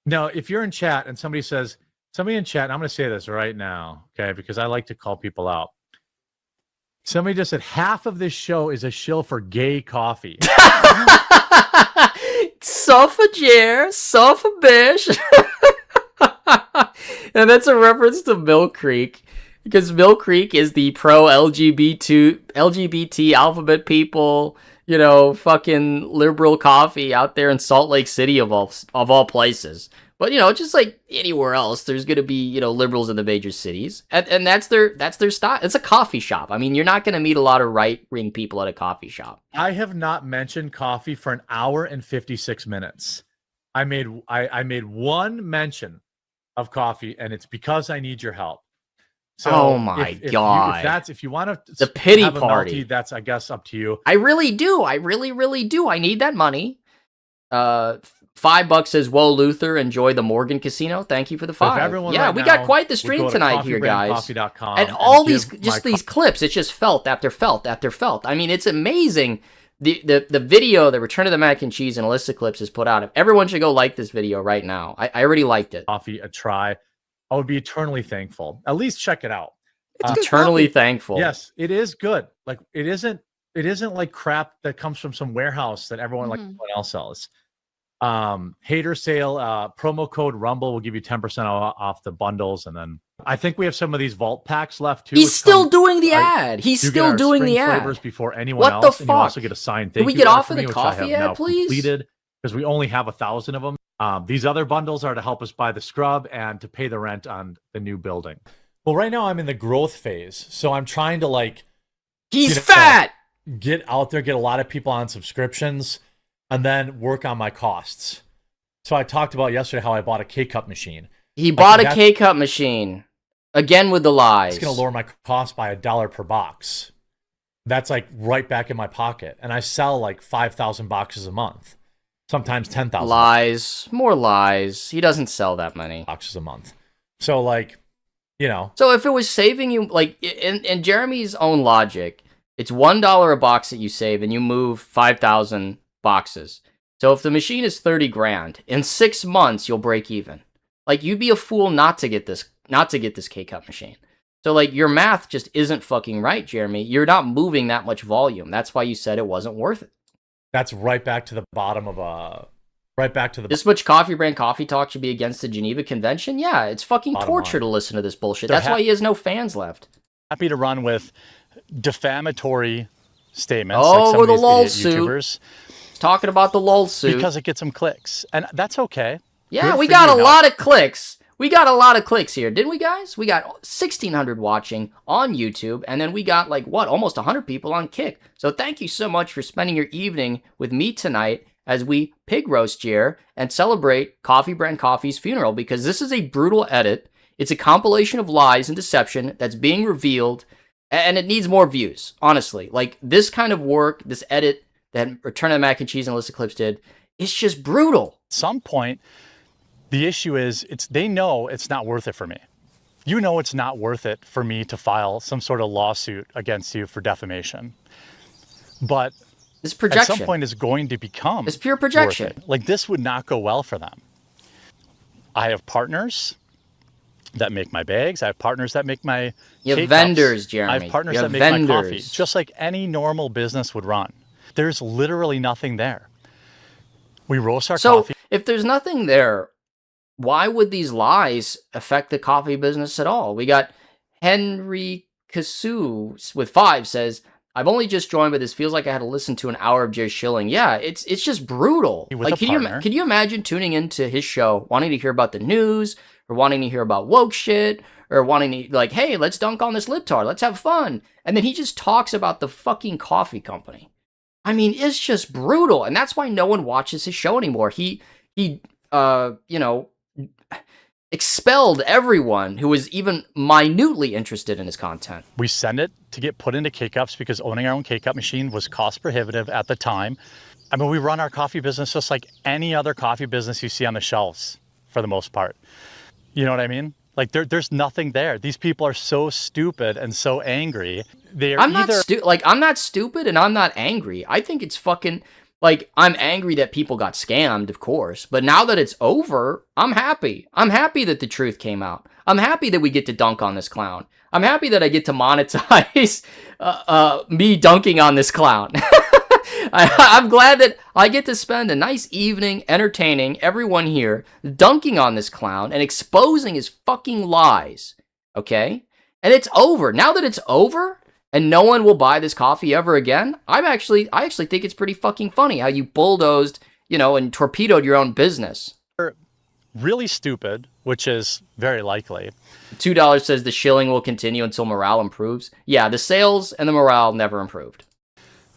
Now, if you're in chat and somebody in chat, and I'm going to say this right now, okay, because I like to call people out. Somebody just said half of this show is a shill for gay coffee. Suffer Jer, suffer Bish. And that's a reference to Mill Creek. Because Mill Creek is the pro-LGBT alphabet people, you know, fucking liberal coffee out there in Salt Lake City of all places. But, you know, just like anywhere else, there's going to be, you know, liberals in the major cities. And that's their style. It's a coffee shop. I mean, you're not going to meet a lot of right-wing people at a coffee shop. I have not mentioned coffee for 1 hour and 56 minutes. I made one mention of coffee, and it's because I need your help. So oh my God. If you want to the pity have a party, melty, that's, I guess, up to you. I really do. I really do. I need that money. $5 says, whoa, Luther, enjoy the Morgan Casino. Thank you for the 5. Yeah, right we got quite the stream tonight here, guys. And all these clips, it's just felt after felt after felt. I mean, it's amazing. The video, the Return of the Mac and Cheese and Alyssa clips is put out. Everyone should go like this video right now. I already liked it. Coffee, a try. I would be eternally thankful. At least check it out. It's eternally thankful. Yes, it is good. Like it isn't like crap that comes from some warehouse that everyone like everyone else sells. Hater sale, promo code Rumble will give you 10% off the bundles, and then I think we have some of these vault packs left too. He's still doing the ad. He's still doing the ad. Flavors before anyone what else. The and fuck? You also get a signed thank Can we you get off from of the me, coffee ad, please? Completed because we only have 1,000 of them. These other bundles are to help us buy the scrub and to pay the rent on the new building. Well, right now I'm in the growth phase, so I'm trying to like. He's fat. Get out there, get a lot of people on subscriptions, and then work on my costs. So I talked about yesterday how I bought a K-Cup machine. He bought a K-Cup machine. Again with the lies. It's going to lower my cost by $1 per box. That's like right back in my pocket. And I sell like 5,000 boxes a month. Sometimes 10,000. Lies. More lies. He doesn't sell that many. Boxes a month. So like, you know. So if it was saving you, like in Jeremy's own logic, it's $1 a box that you save and you move 5,000 boxes. So if the machine is 30 grand, in 6 months you'll break even. Like you'd be a fool not to get this K-Cup machine. So like your math just isn't fucking right, Jeremy. You're not moving that much volume. That's why you said it wasn't worth it. That's right back to the bottom of This much Coffee Brand Coffee talk should be against the Geneva Convention? Yeah, it's fucking torture to listen to this bullshit. That's why he has no fans left. Happy to run with defamatory statements. Oh, like some or of the these LOL idiot suit. YouTubers. Talking about the LOL suit. Because it gets them clicks. And that's okay. Yeah, Good we for got you. a lot of clicks. We got a lot of clicks here, didn't we, guys? We got 1,600 watching on YouTube, and then we got, like, what, almost 100 people on Kick. So thank you so much for spending your evening with me tonight as we pig roast Jer and celebrate Coffee Brand Coffee's funeral, because this is a brutal edit. It's a compilation of lies and deception that's being revealed, and it needs more views, honestly. Like, this kind of work, this edit that Return of the Mac and Cheese and Alyssa Clips did, it's just brutal. At some point, the issue is they know it's not worth it for me. You know it's not worth it for me to file some sort of lawsuit against you for defamation. But this projection at some point is going to become it's pure projection. Worth it. Like this would not go well for them. I have partners that make my bags. I have partners that make my You have K-Cups. vendors, Jeremy. I have partners You have that make vendors. my coffee, just like any normal business would run. There's literally nothing there. We roast our So coffee. if there's nothing there, why would these lies affect the coffee business at all? We got Henry Kasu with 5 says, I've only just joined, but this feels like I had to listen to an hour of Jay Schilling. Yeah, it's just brutal. With Like, a partner. can you imagine tuning into his show, wanting to hear about the news, or wanting to hear about woke shit, or wanting to, like, hey, let's dunk on this libtard, let's have fun. And then he just talks about the fucking coffee company. I mean, it's just brutal. And that's why no one watches his show anymore. He you know, expelled everyone who was even minutely interested in his content. We send it to get put into K-Cups because owning our own K-Cup machine was cost prohibitive at the time. I mean, we run our coffee business just like any other coffee business you see on the shelves for the most part. You know what I mean? Like there's nothing there. These people are so stupid and so angry. I'm not stupid and I'm not angry. I think it's fucking, like, I'm angry that people got scammed, of course. But now that it's over, I'm happy. I'm happy that the truth came out. I'm happy that we get to dunk on this clown. I'm happy that I get to monetize me dunking on this clown. I'm glad that I get to spend a nice evening entertaining everyone here, dunking on this clown and exposing his fucking lies. Okay? And it's over. Now that it's over and no one will buy this coffee ever again, I actually think it's pretty fucking funny how you bulldozed, you know, and torpedoed your own business. Really stupid, which is very likely. $2 says the shilling will continue until morale improves. Yeah, the sales and the morale never improved.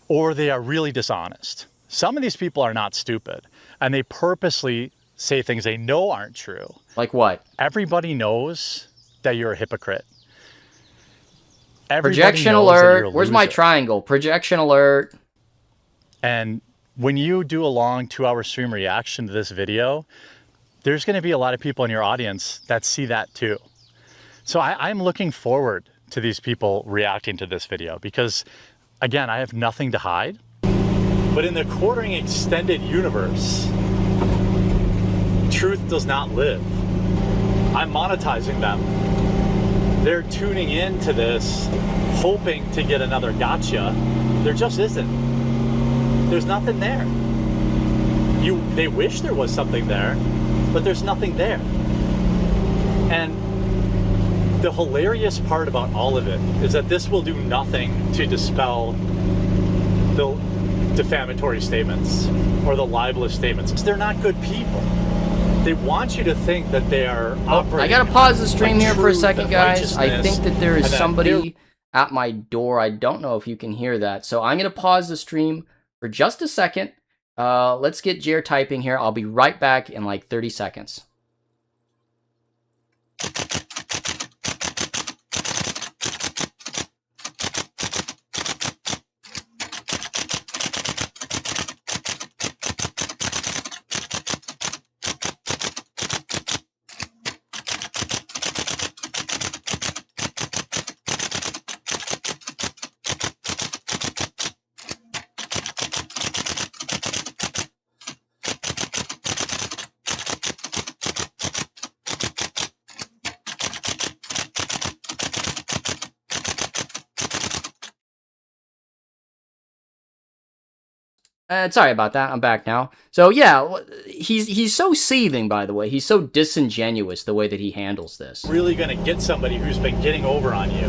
Or they are really dishonest. Some of these people are not stupid, and they purposely say things they know aren't true. Like what? Everybody knows that you're a hypocrite. Projection alert. Where's my triangle? Projection alert. And when you do a long 2-hour stream reaction to this video, there's going to be a lot of people in your audience that see that too. So I'm looking forward to these people reacting to this video because, again, I have nothing to hide. But in the quartering extended universe, truth does not live. I'm monetizing them. They're tuning into this, hoping to get another gotcha. There just isn't. There's nothing there. They wish there was something there, but there's nothing there. And the hilarious part about all of it is that this will do nothing to dispel the defamatory statements or the libelous statements. They're not good people. They want you to think that they are operating. I gotta pause the stream here for a second, guys. I think that there is somebody at my door. I don't know if you can hear that. So I'm gonna pause the stream for just a second. Let's get Jer typing here. I'll be right back in like 30 seconds. Sorry about that. I'm back now. So yeah, he's so seething, by the way. He's so disingenuous the way that he handles this. Really going to get somebody who's been getting over on you.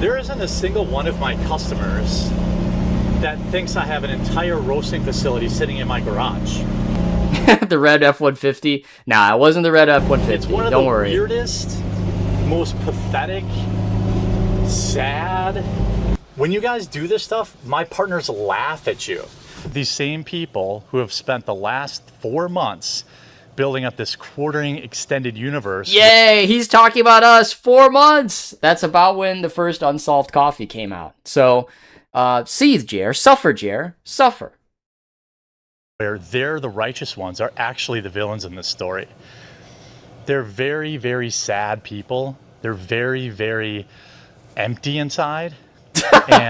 There isn't a single one of my customers that thinks I have an entire roasting facility sitting in my garage. The red F-150? Nah, it wasn't the red F-150. It's one of Don't the worry. weirdest, most pathetic, sad. When you guys do this stuff, my partners laugh at you. These same people who have spent the last 4 months building up this quartering extended universe. Yay, he's talking about us. 4 months. That's about when the first Unsolved Coffee came out. So, seethe, Jer. Suffer, Jer. Suffer. Where they're the righteous ones are actually the villains in this story. They're very, very sad people. They're very, very empty inside.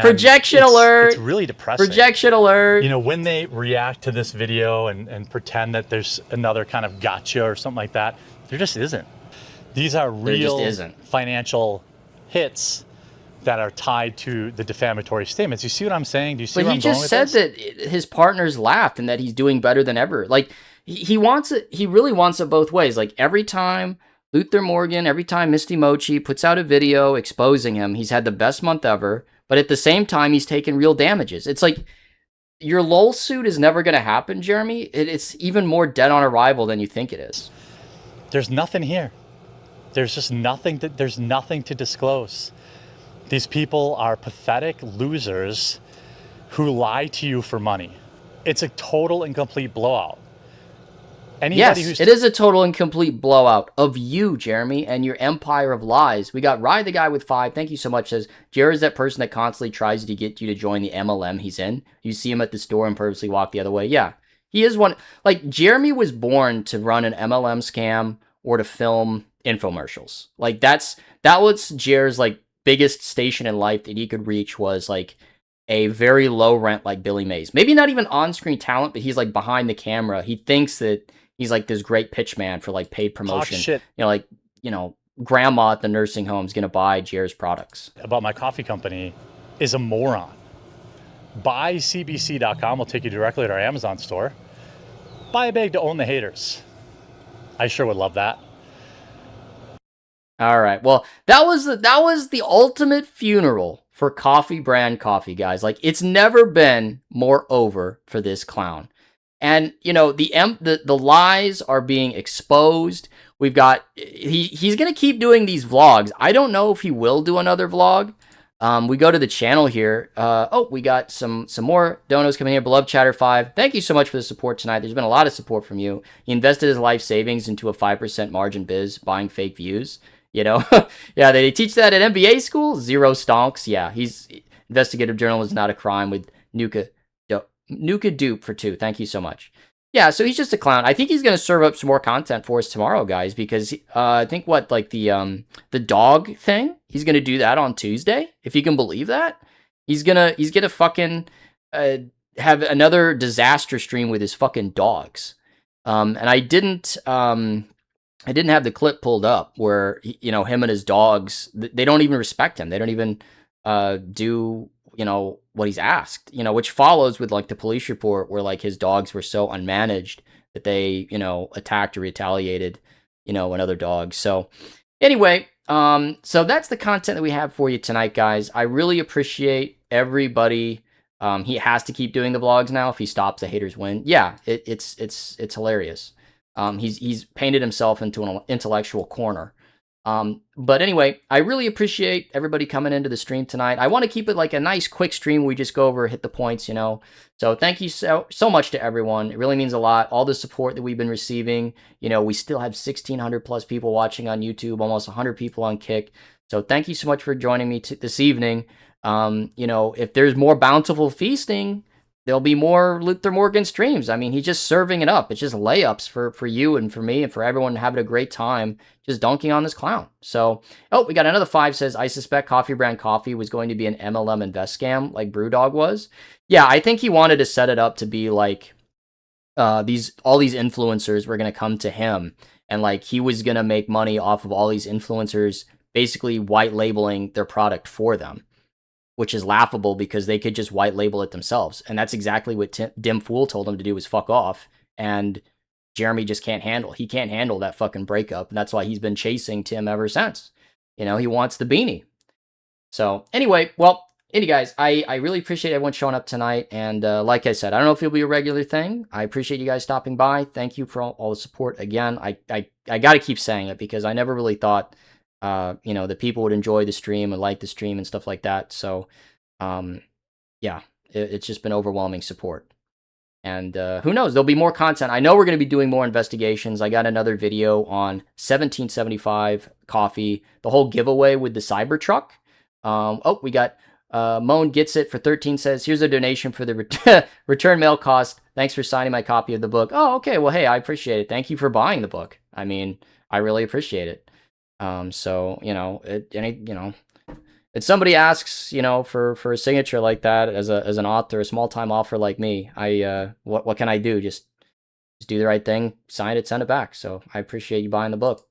Projection alert. It's really depressing. Projection alert. You know, when they react to this video and pretend that there's another kind of gotcha or something like that, there just isn't. These are real financial hits that are tied to the defamatory statements. You see what I'm saying? Do you see But where he I'm going just with said this? that his partners laughed and that he's doing better than ever. Like he wants it. He really wants it both ways. Like every time Luther Morgan, every time Misty Mochi puts out a video exposing him, he's had the best month ever. But at the same time, he's taken real damages. It's like your LOL suit is never going to happen, Jeremy. It's even more dead on arrival than you think it is. There's nothing here. There's just nothing. There's nothing to disclose. These people are pathetic losers who lie to you for money. It's a total and complete blowout. Anybody Yes, it is a total and complete blowout of you, Jeremy, and your empire of lies. We got Ride the Guy with 5. Thank you so much. Says, Jared's that person that constantly tries to get you to join the MLM he's in. You see him at the store and purposely walk the other way. Yeah, he is one. Like, Jeremy was born to run an MLM scam or to film infomercials. Like, that was Jared's, like, biggest station in life that he could reach was, like, a very low rent like Billy Mays. Maybe not even on-screen talent, but he's, like, behind the camera. He thinks that he's like this great pitch man for like paid promotion. Shit. Grandma at the nursing home is going to buy Jer's products. About my coffee company is a moron. Buy CBC.com will take you directly to our Amazon store. Buy a bag to own the haters. I sure would love that. All right. Well, that was the ultimate funeral for coffee brand coffee, guys. Like, it's never been more over for this clown. And, the lies are being exposed. We've got, he's going to keep doing these vlogs. I don't know if he will do another vlog. We go to the channel here. We got some more donos coming here. Beloved Chatter 5. Thank you so much for the support tonight. There's been a lot of support from you. He invested his life savings into a 5% margin biz, buying fake views. Yeah, they teach that at MBA school. Zero stonks. Yeah, he's investigative journalism is not a crime with Nuka Dupe for 2. Thank you so much. Yeah, so he's just a clown. I think he's gonna serve up some more content for us tomorrow, guys, because I think the dog thing, he's gonna do that on Tuesday, if you can believe that. He's gonna fucking have another disaster stream with his fucking dogs. And I didn't have the clip pulled up where him and his dogs, they don't even respect him. They don't even do what he's asked, which follows with like the police report where like his dogs were so unmanaged that they, attacked or retaliated, another dog. So anyway, so that's the content that we have for you tonight, guys. I really appreciate everybody. He has to keep doing the vlogs now. If he stops, the haters win. Yeah, it's hilarious. He's painted himself into an intellectual corner. But anyway, I really appreciate everybody coming into the stream tonight. I want to keep it like a nice quick stream where we just go over, hit the points, So thank you so much to everyone. It really means a lot. All the support that we've been receiving. We still have 1,600 plus people watching on YouTube, almost 100 people on Kick. So thank you so much for joining me this evening. If there's more bountiful feasting, there'll be more Luther Morgan streams. I mean, he's just serving it up. It's just layups for you and for me and for everyone having a great time just dunking on this clown. So, we got another 5 says, I suspect Coffee Brand Coffee was going to be an MLM invest scam like Brewdog was. Yeah, I think he wanted to set it up to be like all these influencers were going to come to him and like he was going to make money off of all these influencers basically white labeling their product for them, which is laughable because they could just white label it themselves. And that's exactly what Dim Fool told him to do, was fuck off. And Jeremy just can't handle. He can't handle that fucking breakup. And that's why he's been chasing Tim ever since. He wants the beanie. So anyway, guys, I really appreciate everyone showing up tonight. And like I said, I don't know if it'll be a regular thing. I appreciate you guys stopping by. Thank you for all the support. Again, I got to keep saying it because I never really thought that people would enjoy the stream and like the stream and stuff like that. So, it's just been overwhelming support. And who knows? There'll be more content. I know we're going to be doing more investigations. I got another video on 1775 coffee, the whole giveaway with the Cybertruck. We got Moan Gets It for 13 says, here's a donation for the return mail cost. Thanks for signing my copy of the book. Oh, okay. Well, hey, I appreciate it. Thank you for buying the book. I mean, I really appreciate it. If somebody asks, for a signature like that as an author, a small time offer like me, what can I do? Just do the right thing, sign it, send it back. So I appreciate you buying the book.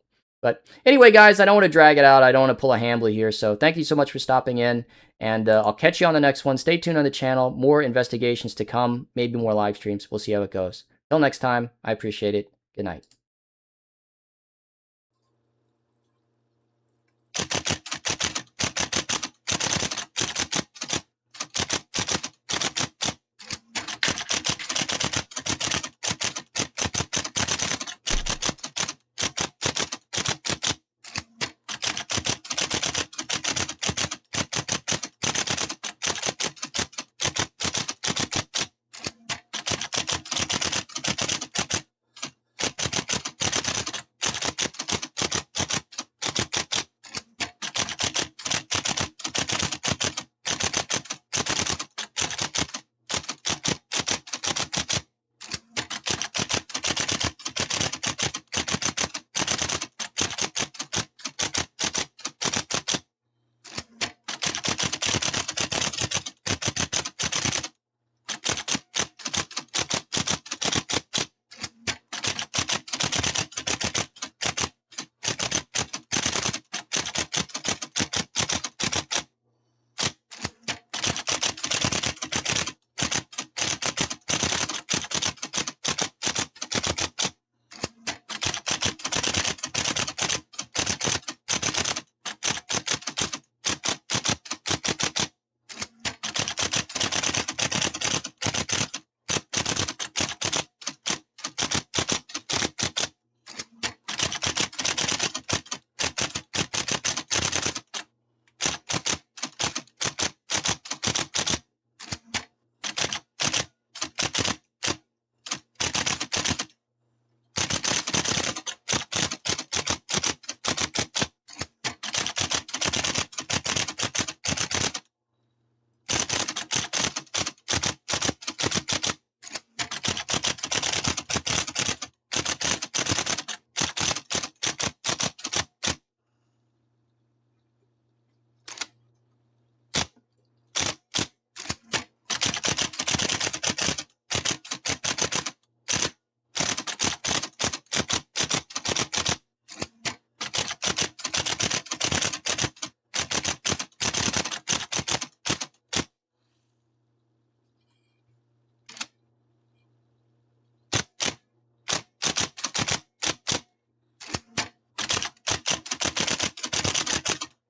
But anyway, guys, I don't want to drag it out. I don't want to pull a Hambly here. So thank you so much for stopping in. And I'll catch you on the next one. Stay tuned on the channel. More investigations to come. Maybe more live streams. We'll see how it goes. Till next time, I appreciate it. Good night.